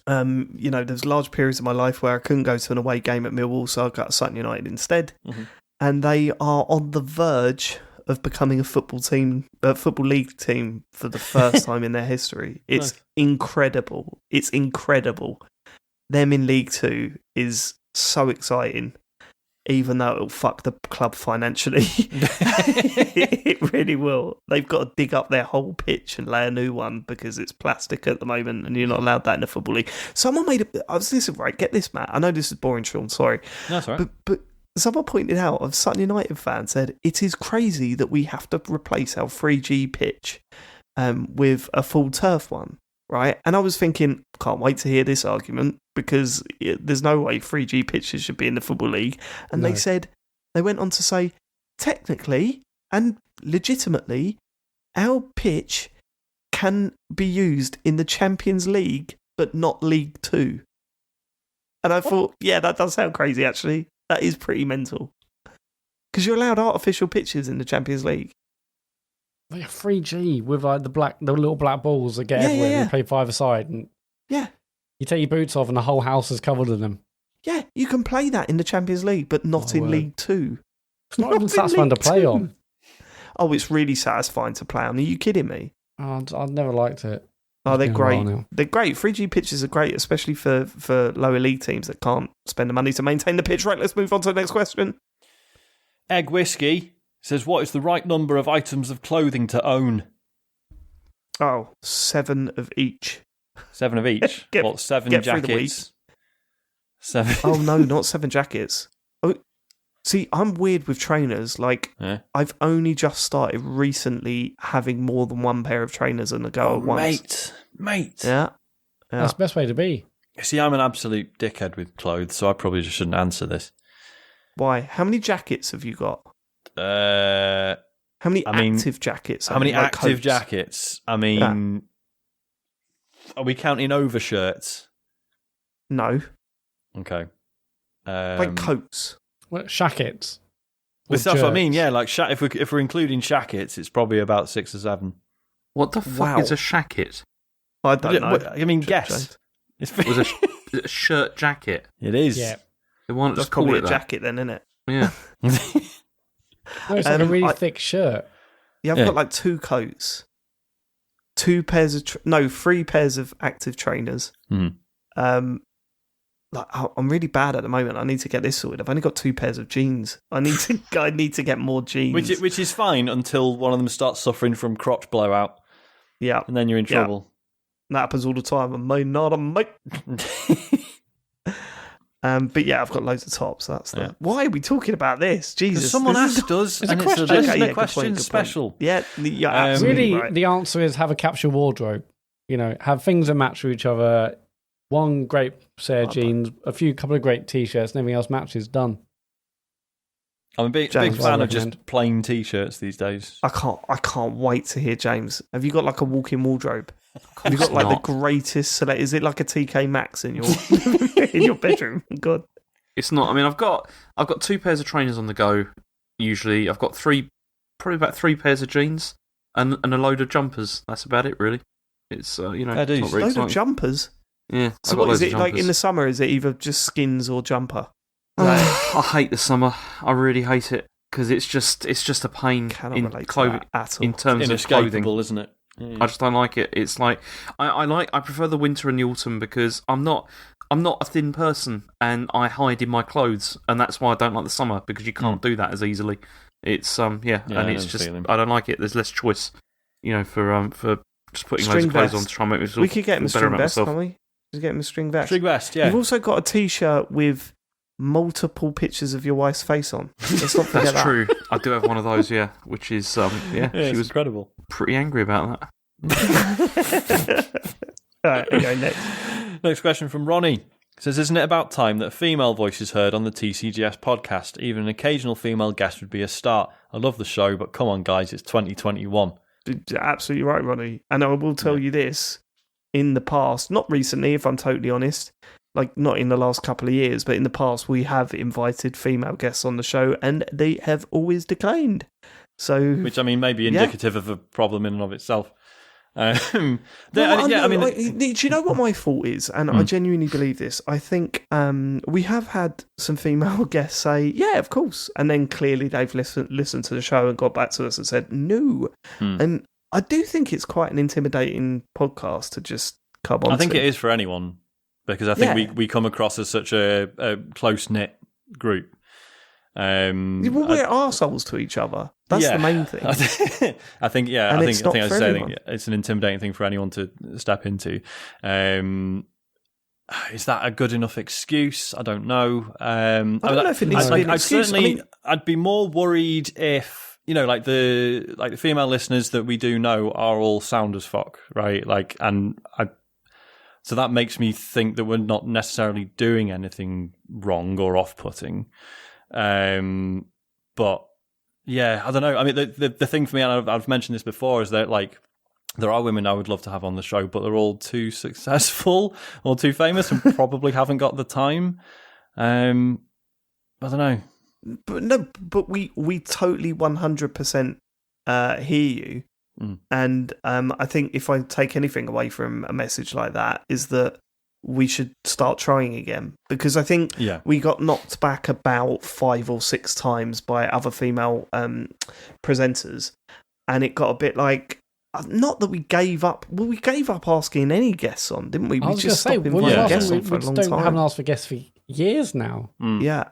There's large periods of my life where I couldn't go to an away game at Millwall, so I got Sutton United instead. Mm-hmm. And they are on the verge of becoming a football league team for the first time in their history. It's incredible. It's incredible. Them in League Two is so exciting, even though it'll fuck the club financially. It really will. They've got to dig up their whole pitch and lay a new one because it's plastic at the moment and you're not allowed that in the football league. Someone get this, Matt. I know this is boring, Sean, sorry. No, that's all right. But someone pointed out, a Sutton United fan said, it is crazy that we have to replace our 3G pitch with a full turf one, right? And I was thinking, can't wait to hear this argument because there's no way 3G pitches should be in the Football League. And they went on to say, technically and legitimately, our pitch can be used in the Champions League, but not League Two. And I thought, yeah, that does sound crazy, actually. That is pretty mental. Because you're allowed artificial pitches in the Champions League. Like 3G with like the little black balls that get everywhere and you play five a side. And yeah. You take your boots off and the whole house is covered in them. Yeah, you can play that in the Champions League, but not in League Two. It's not even satisfying to play on. Oh, it's really satisfying to play on. Are you kidding me? Oh, I've never liked it. Oh, they're great. They're great. 3G pitches are great, especially for lower league teams that can't spend the money to maintain the pitch. Right, let's move on to the next question. Egg Whiskey says, what is the right number of items of clothing to own? Oh, 7 of each. 7 of each? What, 7 jackets? 7. Oh, no, not 7 jackets. Oh, see, I'm weird with trainers. Like, I've only just started recently having more than one pair of trainers and a go at once. Mate. Yeah. That's the best way to be. See, I'm an absolute dickhead with clothes, so I probably just shouldn't answer this. Why? How many jackets have you got? How many active jackets? How many active jackets? I mean, are we counting overshirts? No. Okay. Like coats. What, shackets? That's what I mean, yeah. Like, if we're including shackets, it's probably about 6 or 7. What the fuck is a shacket? I don't know. I mean, guess. Is it a shirt jacket? It is. Yeah. They want That's to call probably it a that. jacket then, isn't it? Yeah. No, it's like a really thick shirt. Yeah, I've got like 2 coats, 2 pairs of 3 pairs of active trainers. Mm. Like, I'm really bad at the moment. I need to get this sorted. I've only got 2 pairs of jeans. I need to get more jeans. Which is fine until one of them starts suffering from crotch blowout. Yeah, and then you're in trouble. That happens all the time. Not a mate. But yeah, I've got loads of tops. Why are we talking about this? Jesus, someone asked us, and it's a listener question special. Yeah, absolutely right. The answer is have a capsule wardrobe. You know, have things that match with each other. One great pair of jeans, couple of great t-shirts, and everything else matches. Done. I'm a big fan of just plain t-shirts these days. I can't wait to hear James. Have you got like a walk-in wardrobe? Have you got like not. the greatest select? Is it like a TK Maxx in your in your bedroom? God, It's not. I mean, I've got 2 pairs of trainers on the go. Usually, I've got probably about 3 pairs of jeans and a load of jumpers. That's about it, really. It's it's not very load of exciting. jumpers. Yeah. So I've got what is loads of it like in jumpers. the summer? Is it either just skins or jumper? I hate the summer. I really hate it because it's just a pain Cannot in relate clothing to that at all. in terms of clothing. Inescapable, isn't it? Yeah. I just don't like it. It's like I prefer the winter and the autumn because I'm not a thin person and I hide in my clothes, and that's why I don't like the summer because you can't do that as easily. It's and it's just I don't like it. There's less choice, for just putting loads String of clothes vest. on to try and make myself We could get him a feel better string about vest, myself. can't we? Just get him a string vest. String vest, yeah. You've also got a T-shirt with multiple pictures of your wife's face on. Let's not forget That's that. true. I do have one of those, yeah, which is she It's was incredible. pretty angry about that. Alright, okay, next. Next question from Ronnie. It says, isn't it about time that a female voice is heard on the TCGS podcast? Even an occasional female guest would be a start. I love the show, but come on, guys, it's 2021. Absolutely right, Ronnie. And I will tell you this, in the past, not recently, if I'm totally honest, like not in the last couple of years, but in the past, we have invited female guests on the show and they have always declined. So, Which, I mean, may be indicative of a problem in and of itself. do you know what my fault is? And I genuinely believe this. I think we have had some female guests say, yeah, of course. And then clearly they've listened to the show and got back to us and said, no. And I do think it's quite an intimidating podcast to just come on I think it is for anyone, because I think we come across as such a close-knit group. Well, we're arseholes to each other. That's the main thing. I think, I think I was saying it's an intimidating thing for anyone to step into. Is that a good enough excuse? I don't know. I don't know if it needs to be an excuse. I'd be more worried if like the female listeners that we do know are all sound as fuck, right? So that makes me think that we're not necessarily doing anything wrong or off-putting. But yeah, I don't know. I mean, the thing for me, and I've mentioned this before, is that like there are women I would love to have on the show, but they're all too successful or too famous and probably haven't got the time. I don't know. But we totally 100% hear you. And I think if I take anything away from a message like that, is that we should start trying again, because I think we got knocked back about 5 or 6 times by other female presenters, and it got a bit like, not that we gave up. Well, we gave up asking any guests on, didn't we? We just stopped inviting guests on for a long time. We haven't asked for guests for years now. Yeah.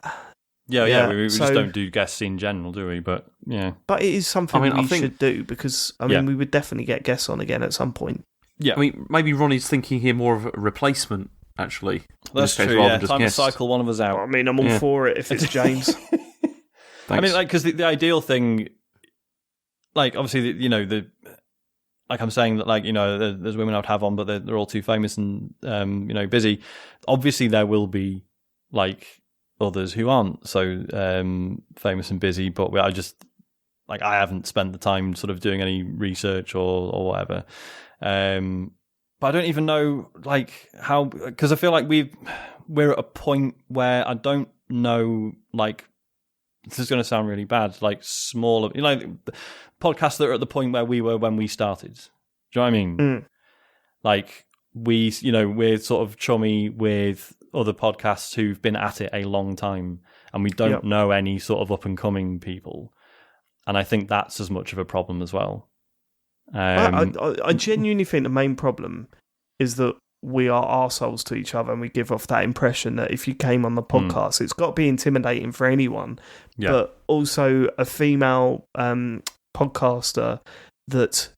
We just don't do guests in general, do we? But but it is something we should do, because we would definitely get guests on again at some point. Yeah, I mean, maybe Ronnie's thinking here more of a replacement, actually. That's true, yeah. Time to cycle one of us out. I mean, I'm all for it if it's James. I mean, like, because the ideal thing, like, obviously, like I'm saying that, like, there's women I'd have on, but they're all too famous and, busy. Obviously, there will be, like, others who aren't so famous and busy, but I haven't spent the time sort of doing any research or whatever. But I don't even know, like, how, because I feel like we're at a point where I don't know, like, this is going to sound really bad, like smaller, podcasts that are at the point where we were when we started. Do you know what I mean? Like, we're sort of chummy with other podcasts who've been at it a long time, and we don't know any sort of up and coming people. And I think that's as much of a problem as well. I genuinely think the main problem is that we are arseholes to each other, and we give off that impression that if you came on the podcast, it's got to be intimidating for anyone. Yeah. But also a female podcaster that,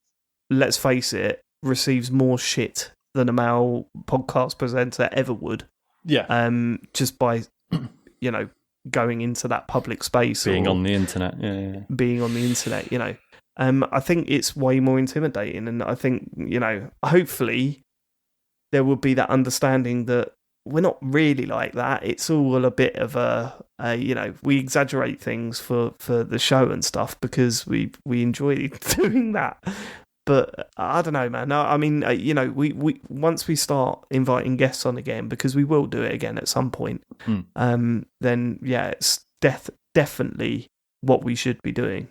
let's face it, receives more shit than a male podcast presenter ever would. Yeah. Just by, going into that public space. Being on the internet. Yeah. Being on the internet, I think it's way more intimidating, and I think, hopefully there will be that understanding that we're not really like that. It's all a bit of we exaggerate things for the show and stuff because we enjoy doing that. But I don't know, man. I mean, we once we start inviting guests on again, because we will do it again at some point. Then yeah, it's definitely what we should be doing.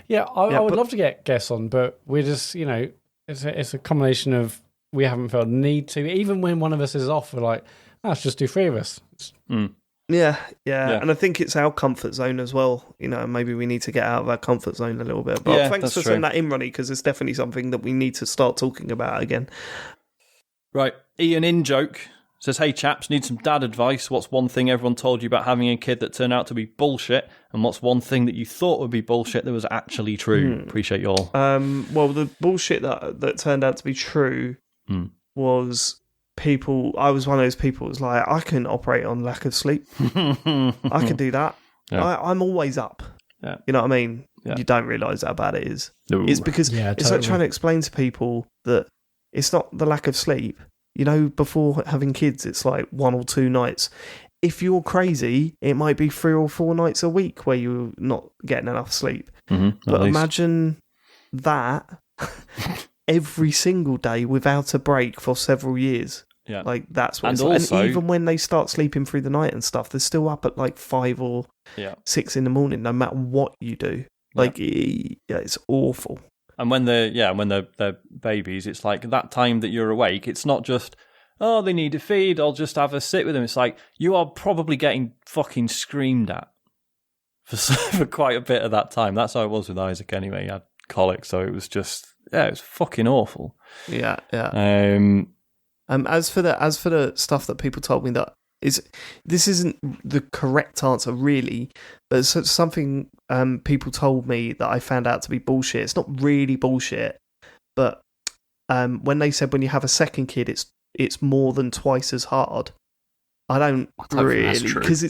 Yeah, I would love to get guests on, but we're just, it's a combination of we haven't felt the need to. Even when one of us is off, we're like, let's just do 3 of us. Yeah, and I think it's our comfort zone as well. Maybe we need to get out of our comfort zone a little bit. But thanks for sending that in, Ronnie, because it's definitely something that we need to start talking about again. Right, Ian In Joke says, hey chaps, need some dad advice. What's one thing everyone told you about having a kid that turned out to be bullshit? And what's one thing that you thought would be bullshit that was actually true? Appreciate you all. Well, the bullshit that turned out to be true was... I was one of those people who was like, I can operate on lack of sleep. I can do that. Yeah. I'm always up. Yeah. You know what I mean? Yeah. You don't realise how bad it is. No. It's because it's like trying to explain to people that it's not the lack of sleep. Before having kids, it's like 1 or 2 nights. If you're crazy, it might be 3 or 4 nights a week where you're not getting enough sleep. But imagine that every single day without a break for several years. Yeah. Like, that's what and it's also, like. And even when they start sleeping through the night and stuff, they're still up at like 5 or 6 in the morning, no matter what you do. Like, it's awful. And when they're babies, it's like that time that you're awake, it's not just, oh, they need a feed, I'll just have a sit with them. It's like, you are probably getting fucking screamed at for quite a bit of that time. That's how it was with Isaac anyway. He had colic, so it was just, it was fucking awful. Yeah. As for the stuff that people told me this isn't the correct answer really, but it's something people told me that I found out to be bullshit. It's not really bullshit, but when they said when you have a second kid, it's more than twice as hard. I don't really, because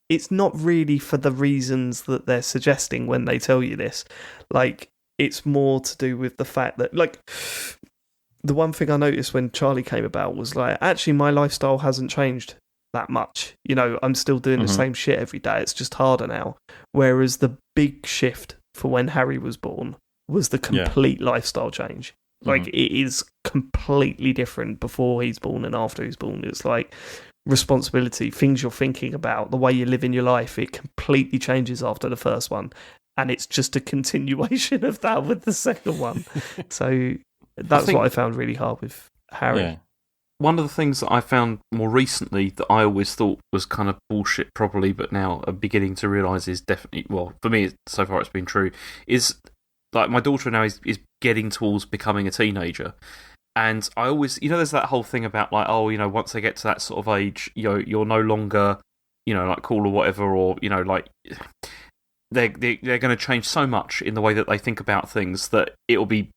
it's not really for the reasons that they're suggesting when they tell you this. Like, it's more to do with the fact that, like, the one thing I noticed when Charlie came about was, like, actually my lifestyle hasn't changed that much. I'm still doing the same shit every day. It's just harder now. Whereas the big shift for when Harry was born was the complete lifestyle change. Like, it is completely different before he's born and after he's born. It's like responsibility, things you're thinking about, the way you live in your life, it completely changes after the first one. And it's just a continuation of that with the second one. So that's what I found really hard with Harry. Yeah. One of the things that I found more recently that I always thought was kind of bullshit probably, but now I'm beginning to realise is definitely, well, for me, so far it's been true, is like my daughter now is getting towards becoming a teenager. And I always, there's that whole thing about like, once they get to that sort of age, you're no longer, like cool or whatever, or, like... They're going to change so much in the way that they think about things that it'll be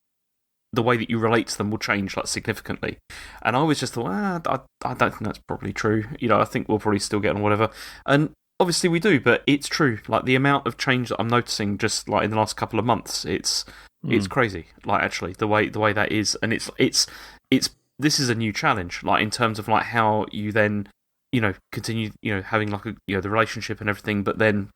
the way that you relate to them will change like significantly. And I always just thought, I don't think that's probably true. I think we'll probably still get on whatever. And obviously we do, but it's true. Like the amount of change that I'm noticing just like in the last couple of months, it's crazy. Like actually the way that is, and it's this is a new challenge. Like in terms of like how you then continue having like the relationship and everything, but then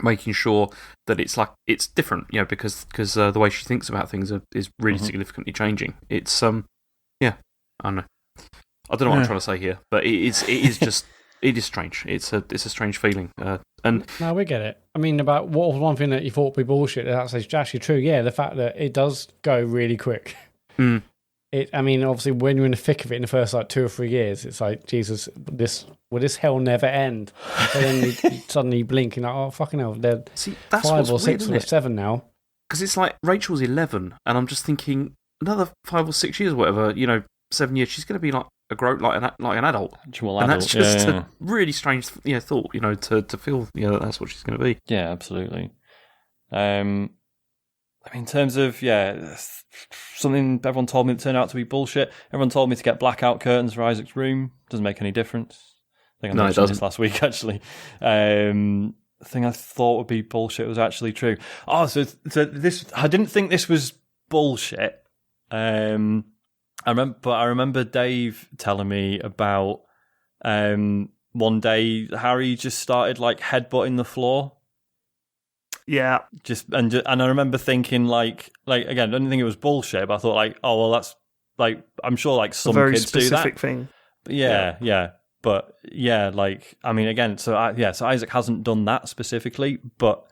making sure that it's different, because the way she thinks about things is really significantly changing. It's I don't know. I don't know what I'm trying to say here, but it is strange. It's a strange feeling. And no, we get it. I mean, about what was one thing that you thought would be bullshit that's actually true. Yeah, the fact that it does go really quick. Obviously, when you're in the thick of it in the first like 2 or 3 years, it's like, Jesus, will this hell never end? But then you suddenly blink and like, oh fucking hell, they're 5 or 6 or 7 now. Because it's like Rachel's 11, and I'm just thinking another 5 or 6 years, or whatever, 7 years, she's going to be like a grown like an adult. And that's just a really strange thought, to feel that that's what she's going to be. Yeah, absolutely. In terms of, something everyone told me that turned out to be bullshit. Everyone told me to get blackout curtains for Isaac's room. Doesn't make any difference. I think I mentioned this last week, actually. The thing I thought would be bullshit was actually true. Oh, so this, I didn't think this was bullshit. I remember Dave telling me about one day Harry just started like headbutting the floor. Yeah. And I remember thinking like again, I didn't think it was bullshit, but I thought like, oh well, that's like I'm sure like some very kids do that. specific thing. But yeah. But yeah, like I mean, again, so Isaac hasn't done that specifically, but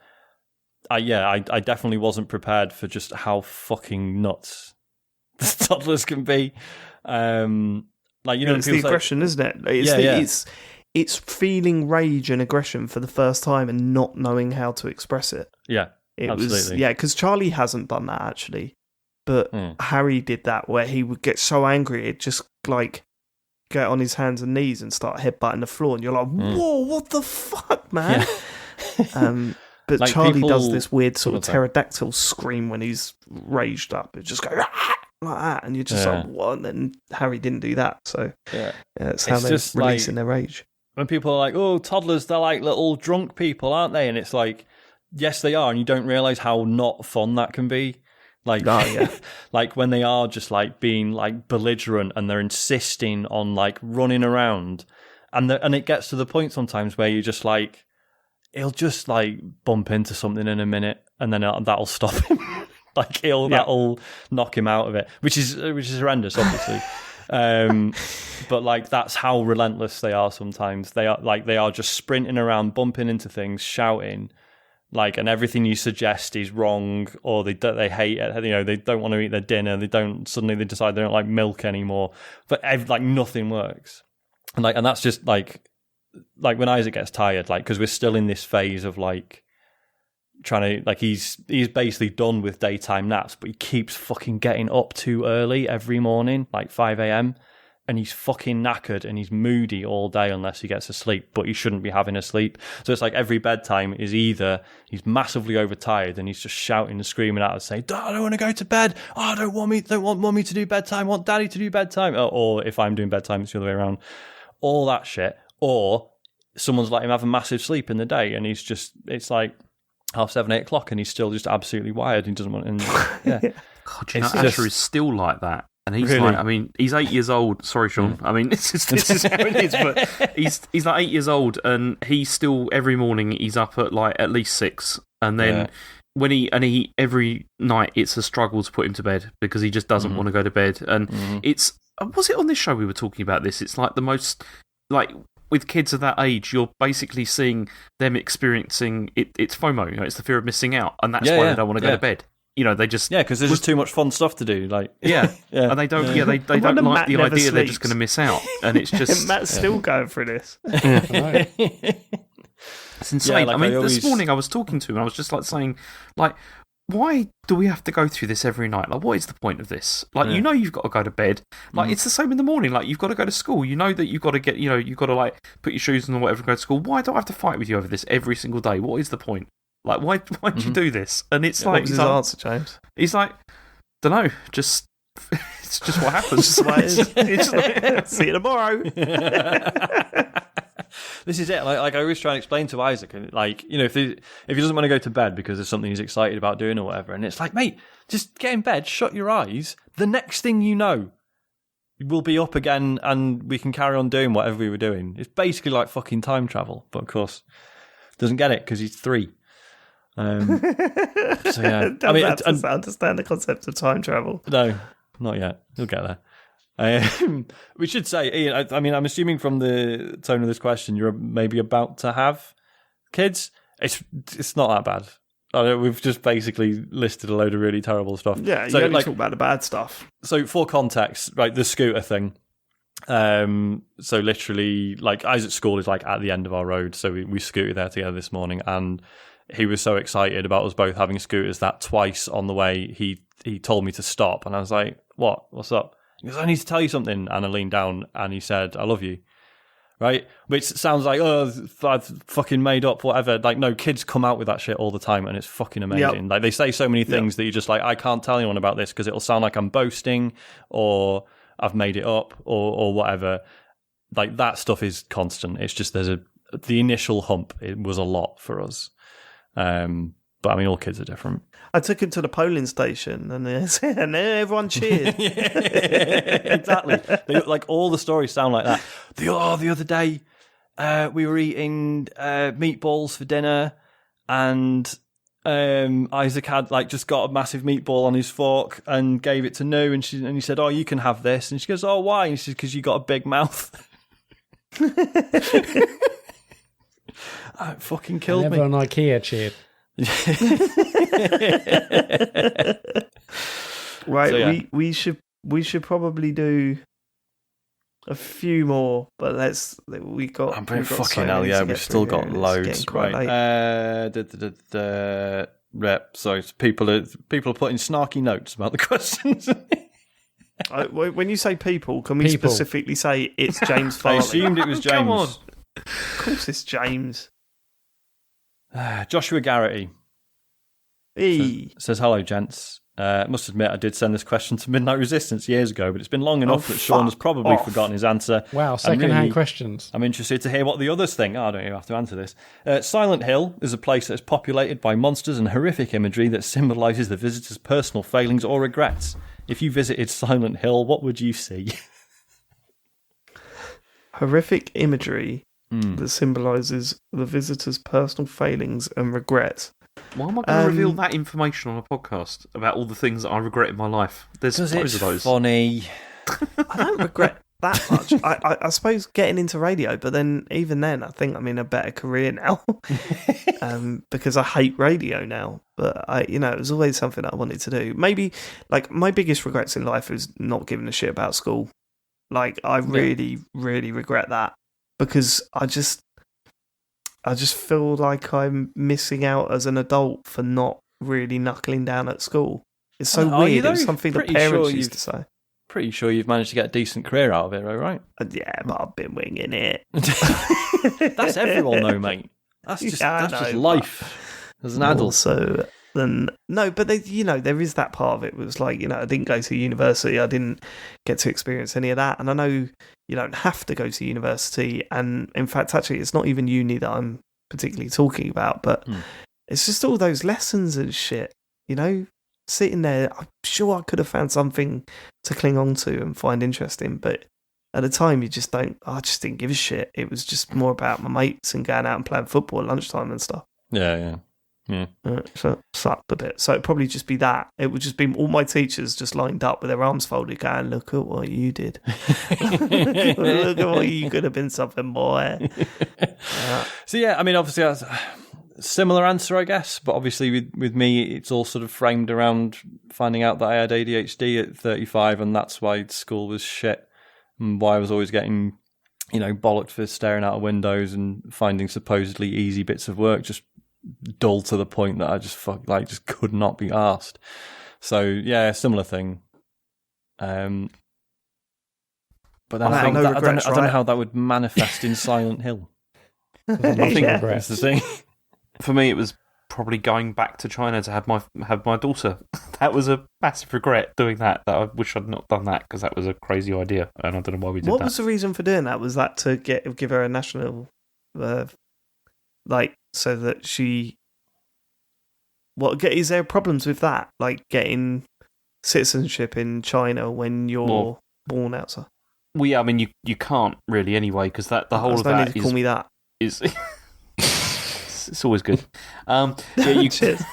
I definitely wasn't prepared for just how fucking nuts the toddlers can be. Like it's the aggression, isn't it? It's feeling rage and aggression for the first time and not knowing how to express it. Yeah, absolutely. Because Charlie hasn't done that actually, but Harry did that where he would get so angry it'd just like get on his hands and knees and start headbutting the floor, and you're like, whoa, what the fuck, man? Yeah. But like Charlie does this weird sort of pterodactyl scream when he's raged up. It just goes like that, and you're just like, what? And then Harry didn't do that, so that's how they're releasing their rage. When people are like, oh, toddlers, they're like little drunk people, aren't they? And it's like, yes, they are, and you don't realise how not fun that can be. Like, like when they are just like being like belligerent and they're insisting on like running around, and it gets to the point sometimes where you're just like, he'll just like bump into something in a minute, and then that'll stop him. Like that'll knock him out of it, which is horrendous, obviously. But like that's how relentless they are. Sometimes they are just sprinting around, bumping into things, shouting. Like, and everything you suggest is wrong, or they hate it. You know, they don't want to eat their dinner. They decide they don't like milk anymore. But like nothing works, and that's just like when Isaac gets tired, like because we're still in this phase of like trying to like he's basically done with daytime naps, but he keeps fucking getting up too early every morning, like 5 a.m. And he's fucking knackered and he's moody all day unless he gets a sleep, but he shouldn't be having a sleep. So it's like every bedtime is either he's massively overtired and he's just shouting and screaming at us saying, I don't want to go to bed. Oh, I don't want mummy to do bedtime. I want daddy to do bedtime. Or if I'm doing bedtime, it's the other way around. All that shit. Or someone's let him have a massive sleep in the day and it's like 7:30, 8 o'clock and he's still just absolutely wired and he doesn't want to. God, you know, Asher is still like that. And he's really? Like, I mean, he's 8 years old. Sorry, Sean. I mean, this is how it is. But he's like 8 years old, and he's still every morning he's up at least 6, and then when he every night it's a struggle to put him to bed because he just doesn't want to go to bed. And it's was it on this show we were talking about this? It's like the most like with kids of that age, you're basically seeing them experiencing it. It's FOMO. You know, it's the fear of missing out, and that's why they don't want to go to bed. You know, they just because there's just too much fun stuff to do. Like and they don't they don't like the idea they're just going to miss out, and it's just Matt's still going through this. It's insane. I mean, this morning I was talking to him, and I was just like saying, like, why do we have to go through this every night? Like, what is the point of this? Like, you know, you've got to go to bed. Like, it's the same in the morning. Like, you've got to go to school. You know that you've got to get, you've got to like put your shoes on or whatever and go to school. Why do I have to fight with you over this every single day? What is the point? Like, why do you do this? And it's like... What was his answer, James? He's like, don't know, just... It's just what happens. Just what it is. Like, see you tomorrow. This is it. Like I always try and explain to Isaac, and like, you know, if he doesn't want to go to bed because there's something he's excited about doing or whatever, and it's like, mate, just get in bed, shut your eyes. The next thing you know, we'll be up again and we can carry on doing whatever we were doing. It's basically like fucking time travel, but of course, doesn't get it because he's 3. So yeah, I mean, understand the concept of time travel. No, not yet. He'll get there. We should say, Ian, I mean, I'm assuming from the tone of this question, you're maybe about to have kids. It's not that bad. I know, we've just basically listed a load of really terrible stuff. Yeah, you only talk about the bad stuff. So for context, right, the scooter thing. So literally, like, Isaac's school is like at the end of our road, so we scooted there together this morning, and he was so excited about us both having scooters that twice on the way he told me to stop, and I was like, what's up? He goes, I need to tell you something. And I leaned down and he said, I love you. Right? Which sounds like, I've fucking made up, whatever. Like, no, kids come out with that shit all the time and it's fucking amazing. Yep. Like, they say so many things that you're just like, I can't tell anyone about this because it'll sound like I'm boasting or I've made it up or whatever. Like, that stuff is constant. It's just the initial hump, it was a lot for us. But I mean, all kids are different. I took him to the polling station and everyone cheered. Exactly. Like, all the stories sound like that. The other day, we were eating meatballs for dinner and Isaac had just got a massive meatball on his fork and gave it to Nu, and he said, "Oh, you can have this," and she goes, "Oh, why?" And she says, "Because you got a big mouth." It fucking killed me. Everyone on IKEA cheered. Right, So, yeah. we should probably do a few more, but we got. I'm very we've got fucking so hell, many yeah. to We've get still through got here, and it's loads. getting quite Right. Rep. Sorry, people are putting snarky notes about the questions. When you say people, can we People. specifically say it's James I Farley? assumed it was James. Come on. Of course, it's James. Joshua Garrity says, "Hello, gents. Must admit, I did send this question to Midnight Resistance years ago, but it's been long enough that Sean has probably forgotten his answer. Wow, second-hand questions. I'm interested to hear what the others think. I don't even have to answer this. Silent Hill is a place that is populated by monsters and horrific imagery that symbolises the visitor's personal failings or regrets. If you visited Silent Hill, what would you see?" Horrific imagery that symbolises the visitor's personal failings and regrets. Why am I going to reveal that information on a podcast about all the things that I regret in my life? There's Because loads it's of those. funny. I don't regret that much. I suppose getting into radio, but then even then, I think I'm in a better career now because I hate radio now. But it was always something that I wanted to do. Maybe my biggest regrets in life is not giving a shit about school. I really, really regret that because I just feel like I'm missing out as an adult for not really knuckling down at school. It's so weird. It was something the parents used to say. Pretty sure you've managed to get a decent career out of it, right? Yeah, but I've been winging it. That's everyone, though, mate. That's just life as an adult. Also, no, but there is that part of it. It was I didn't go to university. I didn't get to experience any of that. And I know you don't have to go to university. And in fact, actually, it's not even uni that I'm particularly talking about. But it's just all those lessons and shit. Sitting there, I'm sure I could have found something to cling on to and find interesting. But at the time, I just didn't give a shit. It was just more about my mates and going out and playing football at lunchtime and stuff. Yeah. So it sucked a bit. So it'd probably just be that. It would just be all my teachers just lined up with their arms folded going, "Look at what you did. Look at what you could have been something, boy." So yeah, I mean, obviously that's a similar answer, I guess. But obviously with me, it's all sort of framed around finding out that I had ADHD at 35 and that's why school was shit and why I was always getting, bollocked for staring out of windows and finding supposedly easy bits of work just dull to the point that I just just could not be arsed. So yeah, similar thing. But then I don't know how that would manifest in Silent Hill. I think That's the thing. For me, it was probably going back to China to have my daughter. That was a massive regret doing that. That I wish I'd not done that because that was a crazy idea, and I don't know why we did that. What was the reason for doing that? Was that to give her a national, so that she? Is there problems with that? Like getting citizenship in China when you're born outside? Well, yeah, I mean, you can't really anyway because the whole of that call me that. is. It's always good. Yeah, Cheers.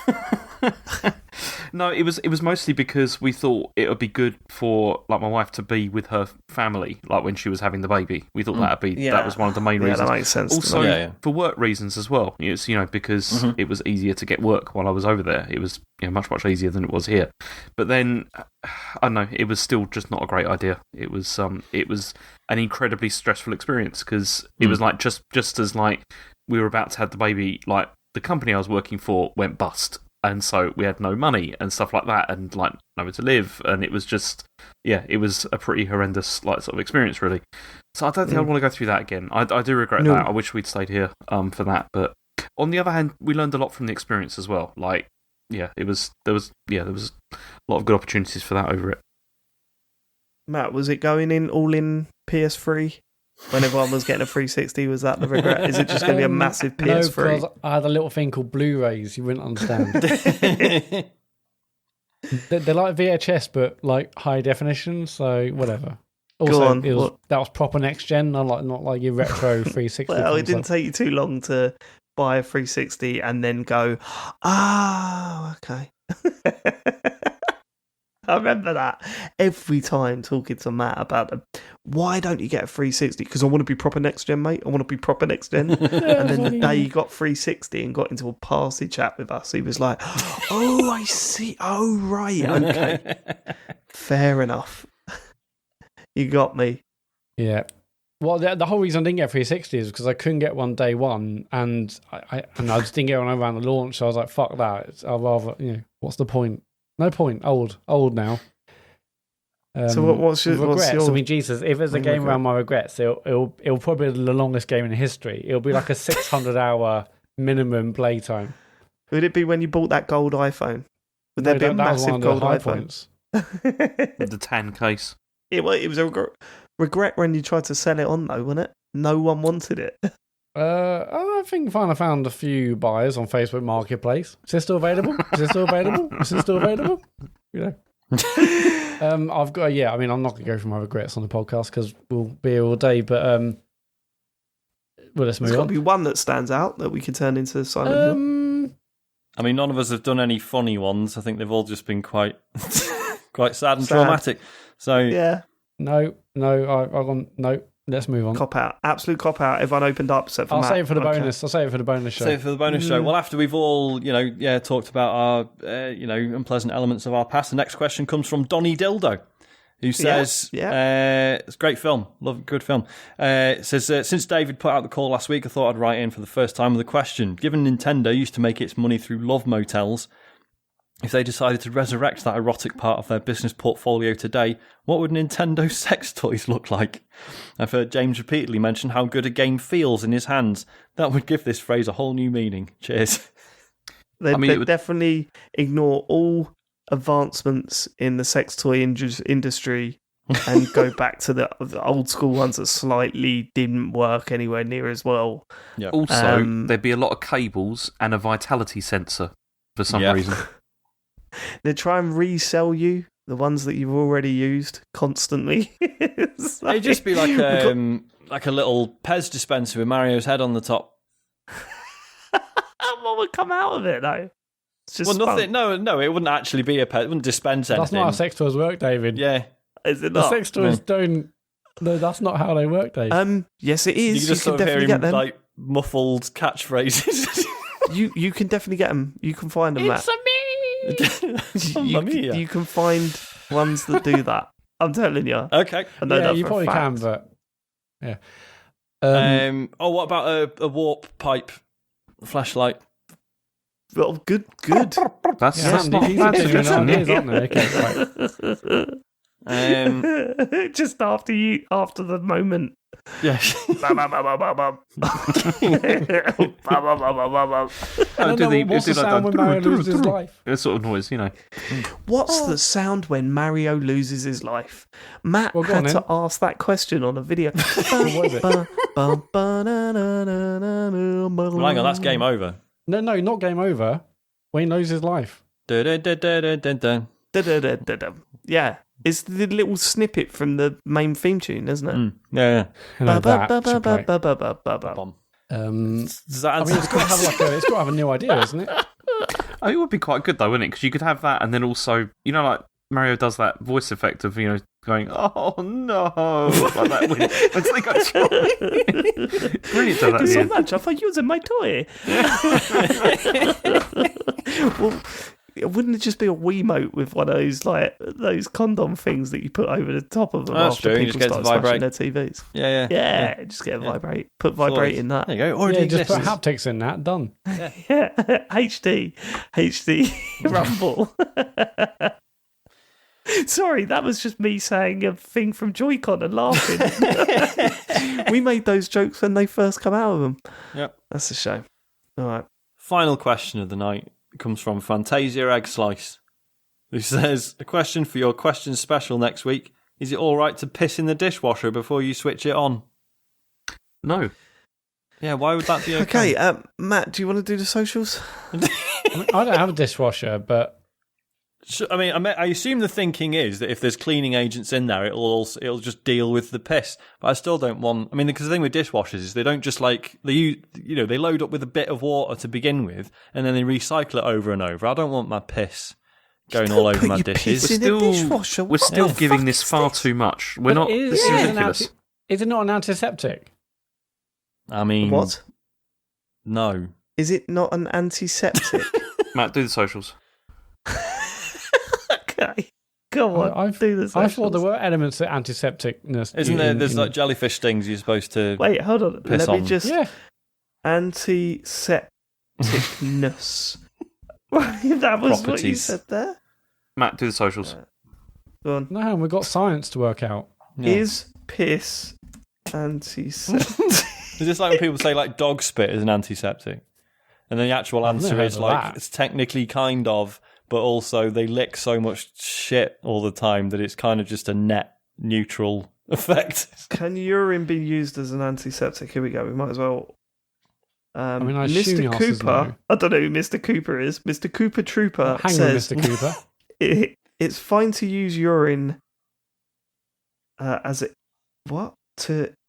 No, it was mostly because we thought it would be good for my wife to be with her family, when she was having the baby. We thought that was one of the main reasons. That makes sense. Also, for work reasons as well. It's because it was easier to get work while I was over there. It was much easier than it was here. But then I don't know. It was still just not a great idea. It was an incredibly stressful experience because it was just as we were about to have the baby. The company I was working for went bust. And so we had no money and stuff like that and nowhere to live. And it was just, it was a pretty horrendous sort of experience, really. So I don't think I'd want to go through that again. I do regret that. I wish we'd stayed here for that. But on the other hand, we learned a lot from the experience as well. There was a lot of good opportunities for that over it. Matt, was it going in all in PS3? When everyone was getting a 360, was that the regret? Is it just going to be a massive PS3? No, because I had a little thing called Blu-rays. You wouldn't understand. They're like VHS, but high definition. So whatever. Also, that was proper next gen, not like your retro 360. Well, it didn't take you too long to buy a 360 and then go, okay. I remember that every time talking to Matt about why don't you get a 360? Because I want to be proper next gen, mate. I want to be proper next gen. And then the day he got 360 and got into a party chat with us, he was like, "Oh, I see. Oh, right, okay, fair enough. You got me." Yeah. Well, the whole reason I didn't get 360 is because I couldn't get one day one, and I just didn't get one around the launch. So I was like, "Fuck that! I'd rather, what's the point? No point. Old now." So what's your regrets? I mean, Jesus, if there's a game around my regrets, it'll probably be the longest game in history. It'll be like a 600-hour minimum playtime. Would it be when you bought that gold iPhone? Would there be a massive gold iPhone? With the tan case. It was a regret when you tried to sell it on, though, wasn't it? No one wanted it. I think I found a few buyers on Facebook Marketplace. Is it still available? I've got, I mean, I'm not going to go through my regrets on the podcast because we'll be here all day, but well, let's move on. There's got to be one that stands out that we can turn into Silent Hill. I mean, none of us have done any funny ones. I think they've all just been quite sad and traumatic. So yeah. No, let's move on. Cop out. Absolute cop out. Everyone opened up except for Matt. I'll save it for the bonus. I'll save it for the bonus show. Save it for the bonus show. Well, after we've all, talked about our, unpleasant elements of our past, the next question comes from Donny Dildo, who says, it's a great film. Good film. It says, since David put out the call last week, I thought I'd write in for the first time with a question. Given Nintendo used to make its money through love motels, if they decided to resurrect that erotic part of their business portfolio today, what would Nintendo sex toys look like? I've heard James repeatedly mention how good a game feels in his hands. That would give this phrase a whole new meaning. Cheers. They'd definitely ignore all advancements in the sex toy industry and go back to the old school ones that slightly didn't work anywhere near as well. Yep. Also, there'd be a lot of cables and a vitality sensor for some reason. They try and resell you the ones that you've already used constantly. It'd just be like a little Pez dispenser with Mario's head on the top. What would come out of it, though? It's just nothing. No, it wouldn't actually be a Pez. It wouldn't dispense anything. That's not how sex toys work, David. Yeah. Is it the not? sex toys don't... No, that's not how they work, Dave. Yes, it is. You can definitely get them. Like muffled catchphrases. you can definitely get them. You can find them, Matt. You can find ones that do that. I'm telling you. Okay. I know that you for probably a fact. can, but what about a warp pipe flashlight? Well, good. That's these are genuine ideas, aren't they? Okay, right. Just after the moment. Yeah. What's the sound when Mario loses his life? That sort of noise, What's the sound when Mario loses his life? Matt had to ask that question on a video. What was it? Well, hang on, that's game over. No, not game over. Wayne loses his life. Yeah. It's the little snippet from the main theme tune, isn't it? Yeah. Does that it's got to have it's got to have a new idea, isn't it? Oh, it would be quite good though, wouldn't it? Because you could have that, and then also, like Mario does that voice effect of going, "Oh no," like that when they go. Brilliant. Does that so much. I thought you was in my toy. Well, wouldn't it just be a Wiimote with one of those those condom things that you put over the top of them after people start smashing their TVs? Yeah. Just get a vibrate. Put vibrate in that. There you go. Already just put haptics in that. Done. Yeah. HD Rumble. Sorry, that was just me saying a thing from Joy-Con and laughing. We made those jokes when they first come out of them. Yep. That's a shame. All right. Final question of the night comes from Fantasia Egg Slice, who says, a question for your question special next week. Is it all right to piss in the dishwasher before you switch it on? No. Yeah, why would that be okay? Okay, Matt, do you want to do the socials? I don't have a dishwasher, but I assume the thinking is that if there's cleaning agents in there, it'll just deal with the piss. But I still don't want. I mean, because the thing with dishwashers is they don't just they load up with a bit of water to begin with, and then they recycle it over and over. I don't want my piss going all over my dishes. We're still giving this far too much. We're not. This is ridiculous. Is it not an antiseptic? I mean, what? No. Is it not an antiseptic? Matt, do the socials. Okay. Come on, do the socials. I thought there were elements of antisepticness. Isn't there? There's like jellyfish stings you're supposed to. Wait, hold on. Let me just. Yeah. Antisepticness. That was what you said there. Matt, do the socials. Go on. No, we've got science to work out. Yeah. Is piss antiseptic? Is this like when people say like dog spit is an antiseptic? And then the actual answer is like it's technically kind of, but also they lick so much shit all the time that it's kind of just a net neutral effect. Can urine be used as an antiseptic? Here we go. We might as well. I assume Mr. Cooper. No. I don't know who Mr. Cooper is. Mr. Cooper Trooper says, Mr. Cooper. It's fine to use urine to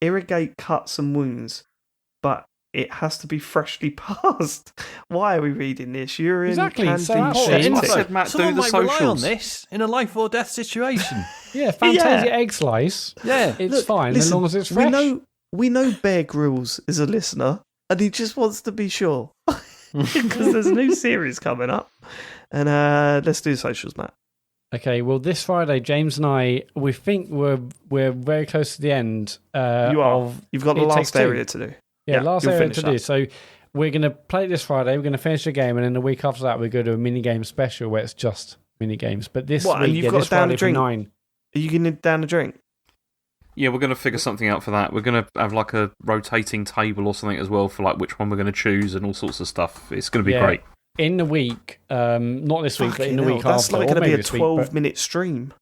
irrigate cuts and wounds, but it has to be freshly passed. Why are we reading this? Urine exactly. can So be said, Matt, someone do the might socials. rely on this in a life or death situation. Yeah, Fantasia egg slice. Yeah, it's fine as long as it's fresh. We know Bear Grylls is a listener, and he just wants to be sure because there's a new series coming up. And let's do socials, Matt. Okay, well, this Friday, James and I, we think we're very close to the end. You've got the last area to do. Yeah, last area to do. So we're going to play it this Friday. We're going to finish the game, and then the week after that, we go to a mini game special where it's just mini games. But this week, and you've got this down Friday a drink. from 9. Are you going to down a drink? Yeah, we're going to figure something out for that. We're going to have like a rotating table or something as well for like which one we're going to choose and all sorts of stuff. It's going to be great. In the week, not this week, but in the week that's after. That's like going to be a 12-minute stream.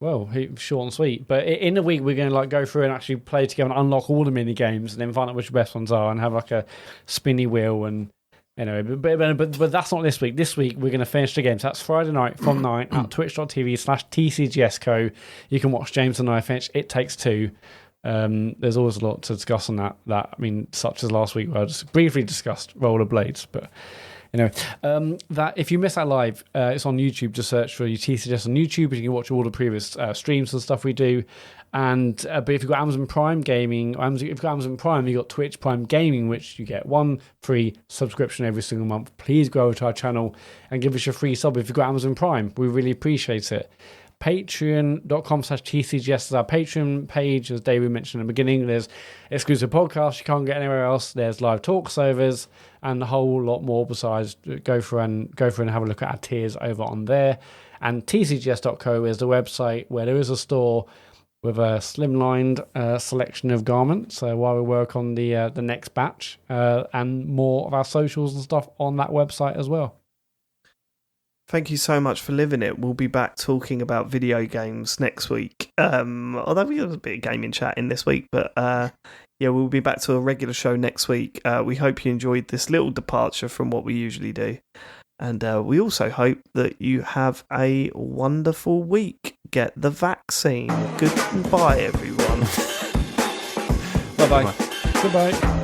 Well, short and sweet. But in the week, we're going to like go through and actually play together and unlock all the mini games, and then find out which the best ones are, and have like a spinny wheel and But that's not this week. This week we're going to finish the game. So that's Friday night from 9 at twitch.tv/TCGSco. You can watch James and I finish It Takes Two. There's always a lot to discuss on that. I mean, such as last week where I just briefly discussed rollerblades, but. That if you miss that live, it's on YouTube. Just search for TCGS on YouTube, and you can watch all the previous streams and stuff we do. And but if you've got Amazon Prime Gaming, if you've got Amazon Prime, you've got Twitch Prime Gaming, which you get one free subscription every single month. Please go over to our channel and give us your free sub if you've got Amazon Prime. We really appreciate it. Patreon.com/TCGS is our Patreon page. As David mentioned in the beginning, there's exclusive podcasts you can't get anywhere else. There's live talksovers and a whole lot more besides. Go through and have a look at our tiers over on there. And TCGS.co is the website where there is a store with a slimlined selection of garments while we work on the next batch and more of our socials and stuff on that website as well. Thank you so much for living it. We'll be back talking about video games next week. Although we got a bit of gaming chat in this week, but we'll be back to a regular show next week. We hope you enjoyed this little departure from what we usually do. And we also hope that you have a wonderful week. Get the vaccine. Goodbye, everyone. Bye-bye. Goodbye.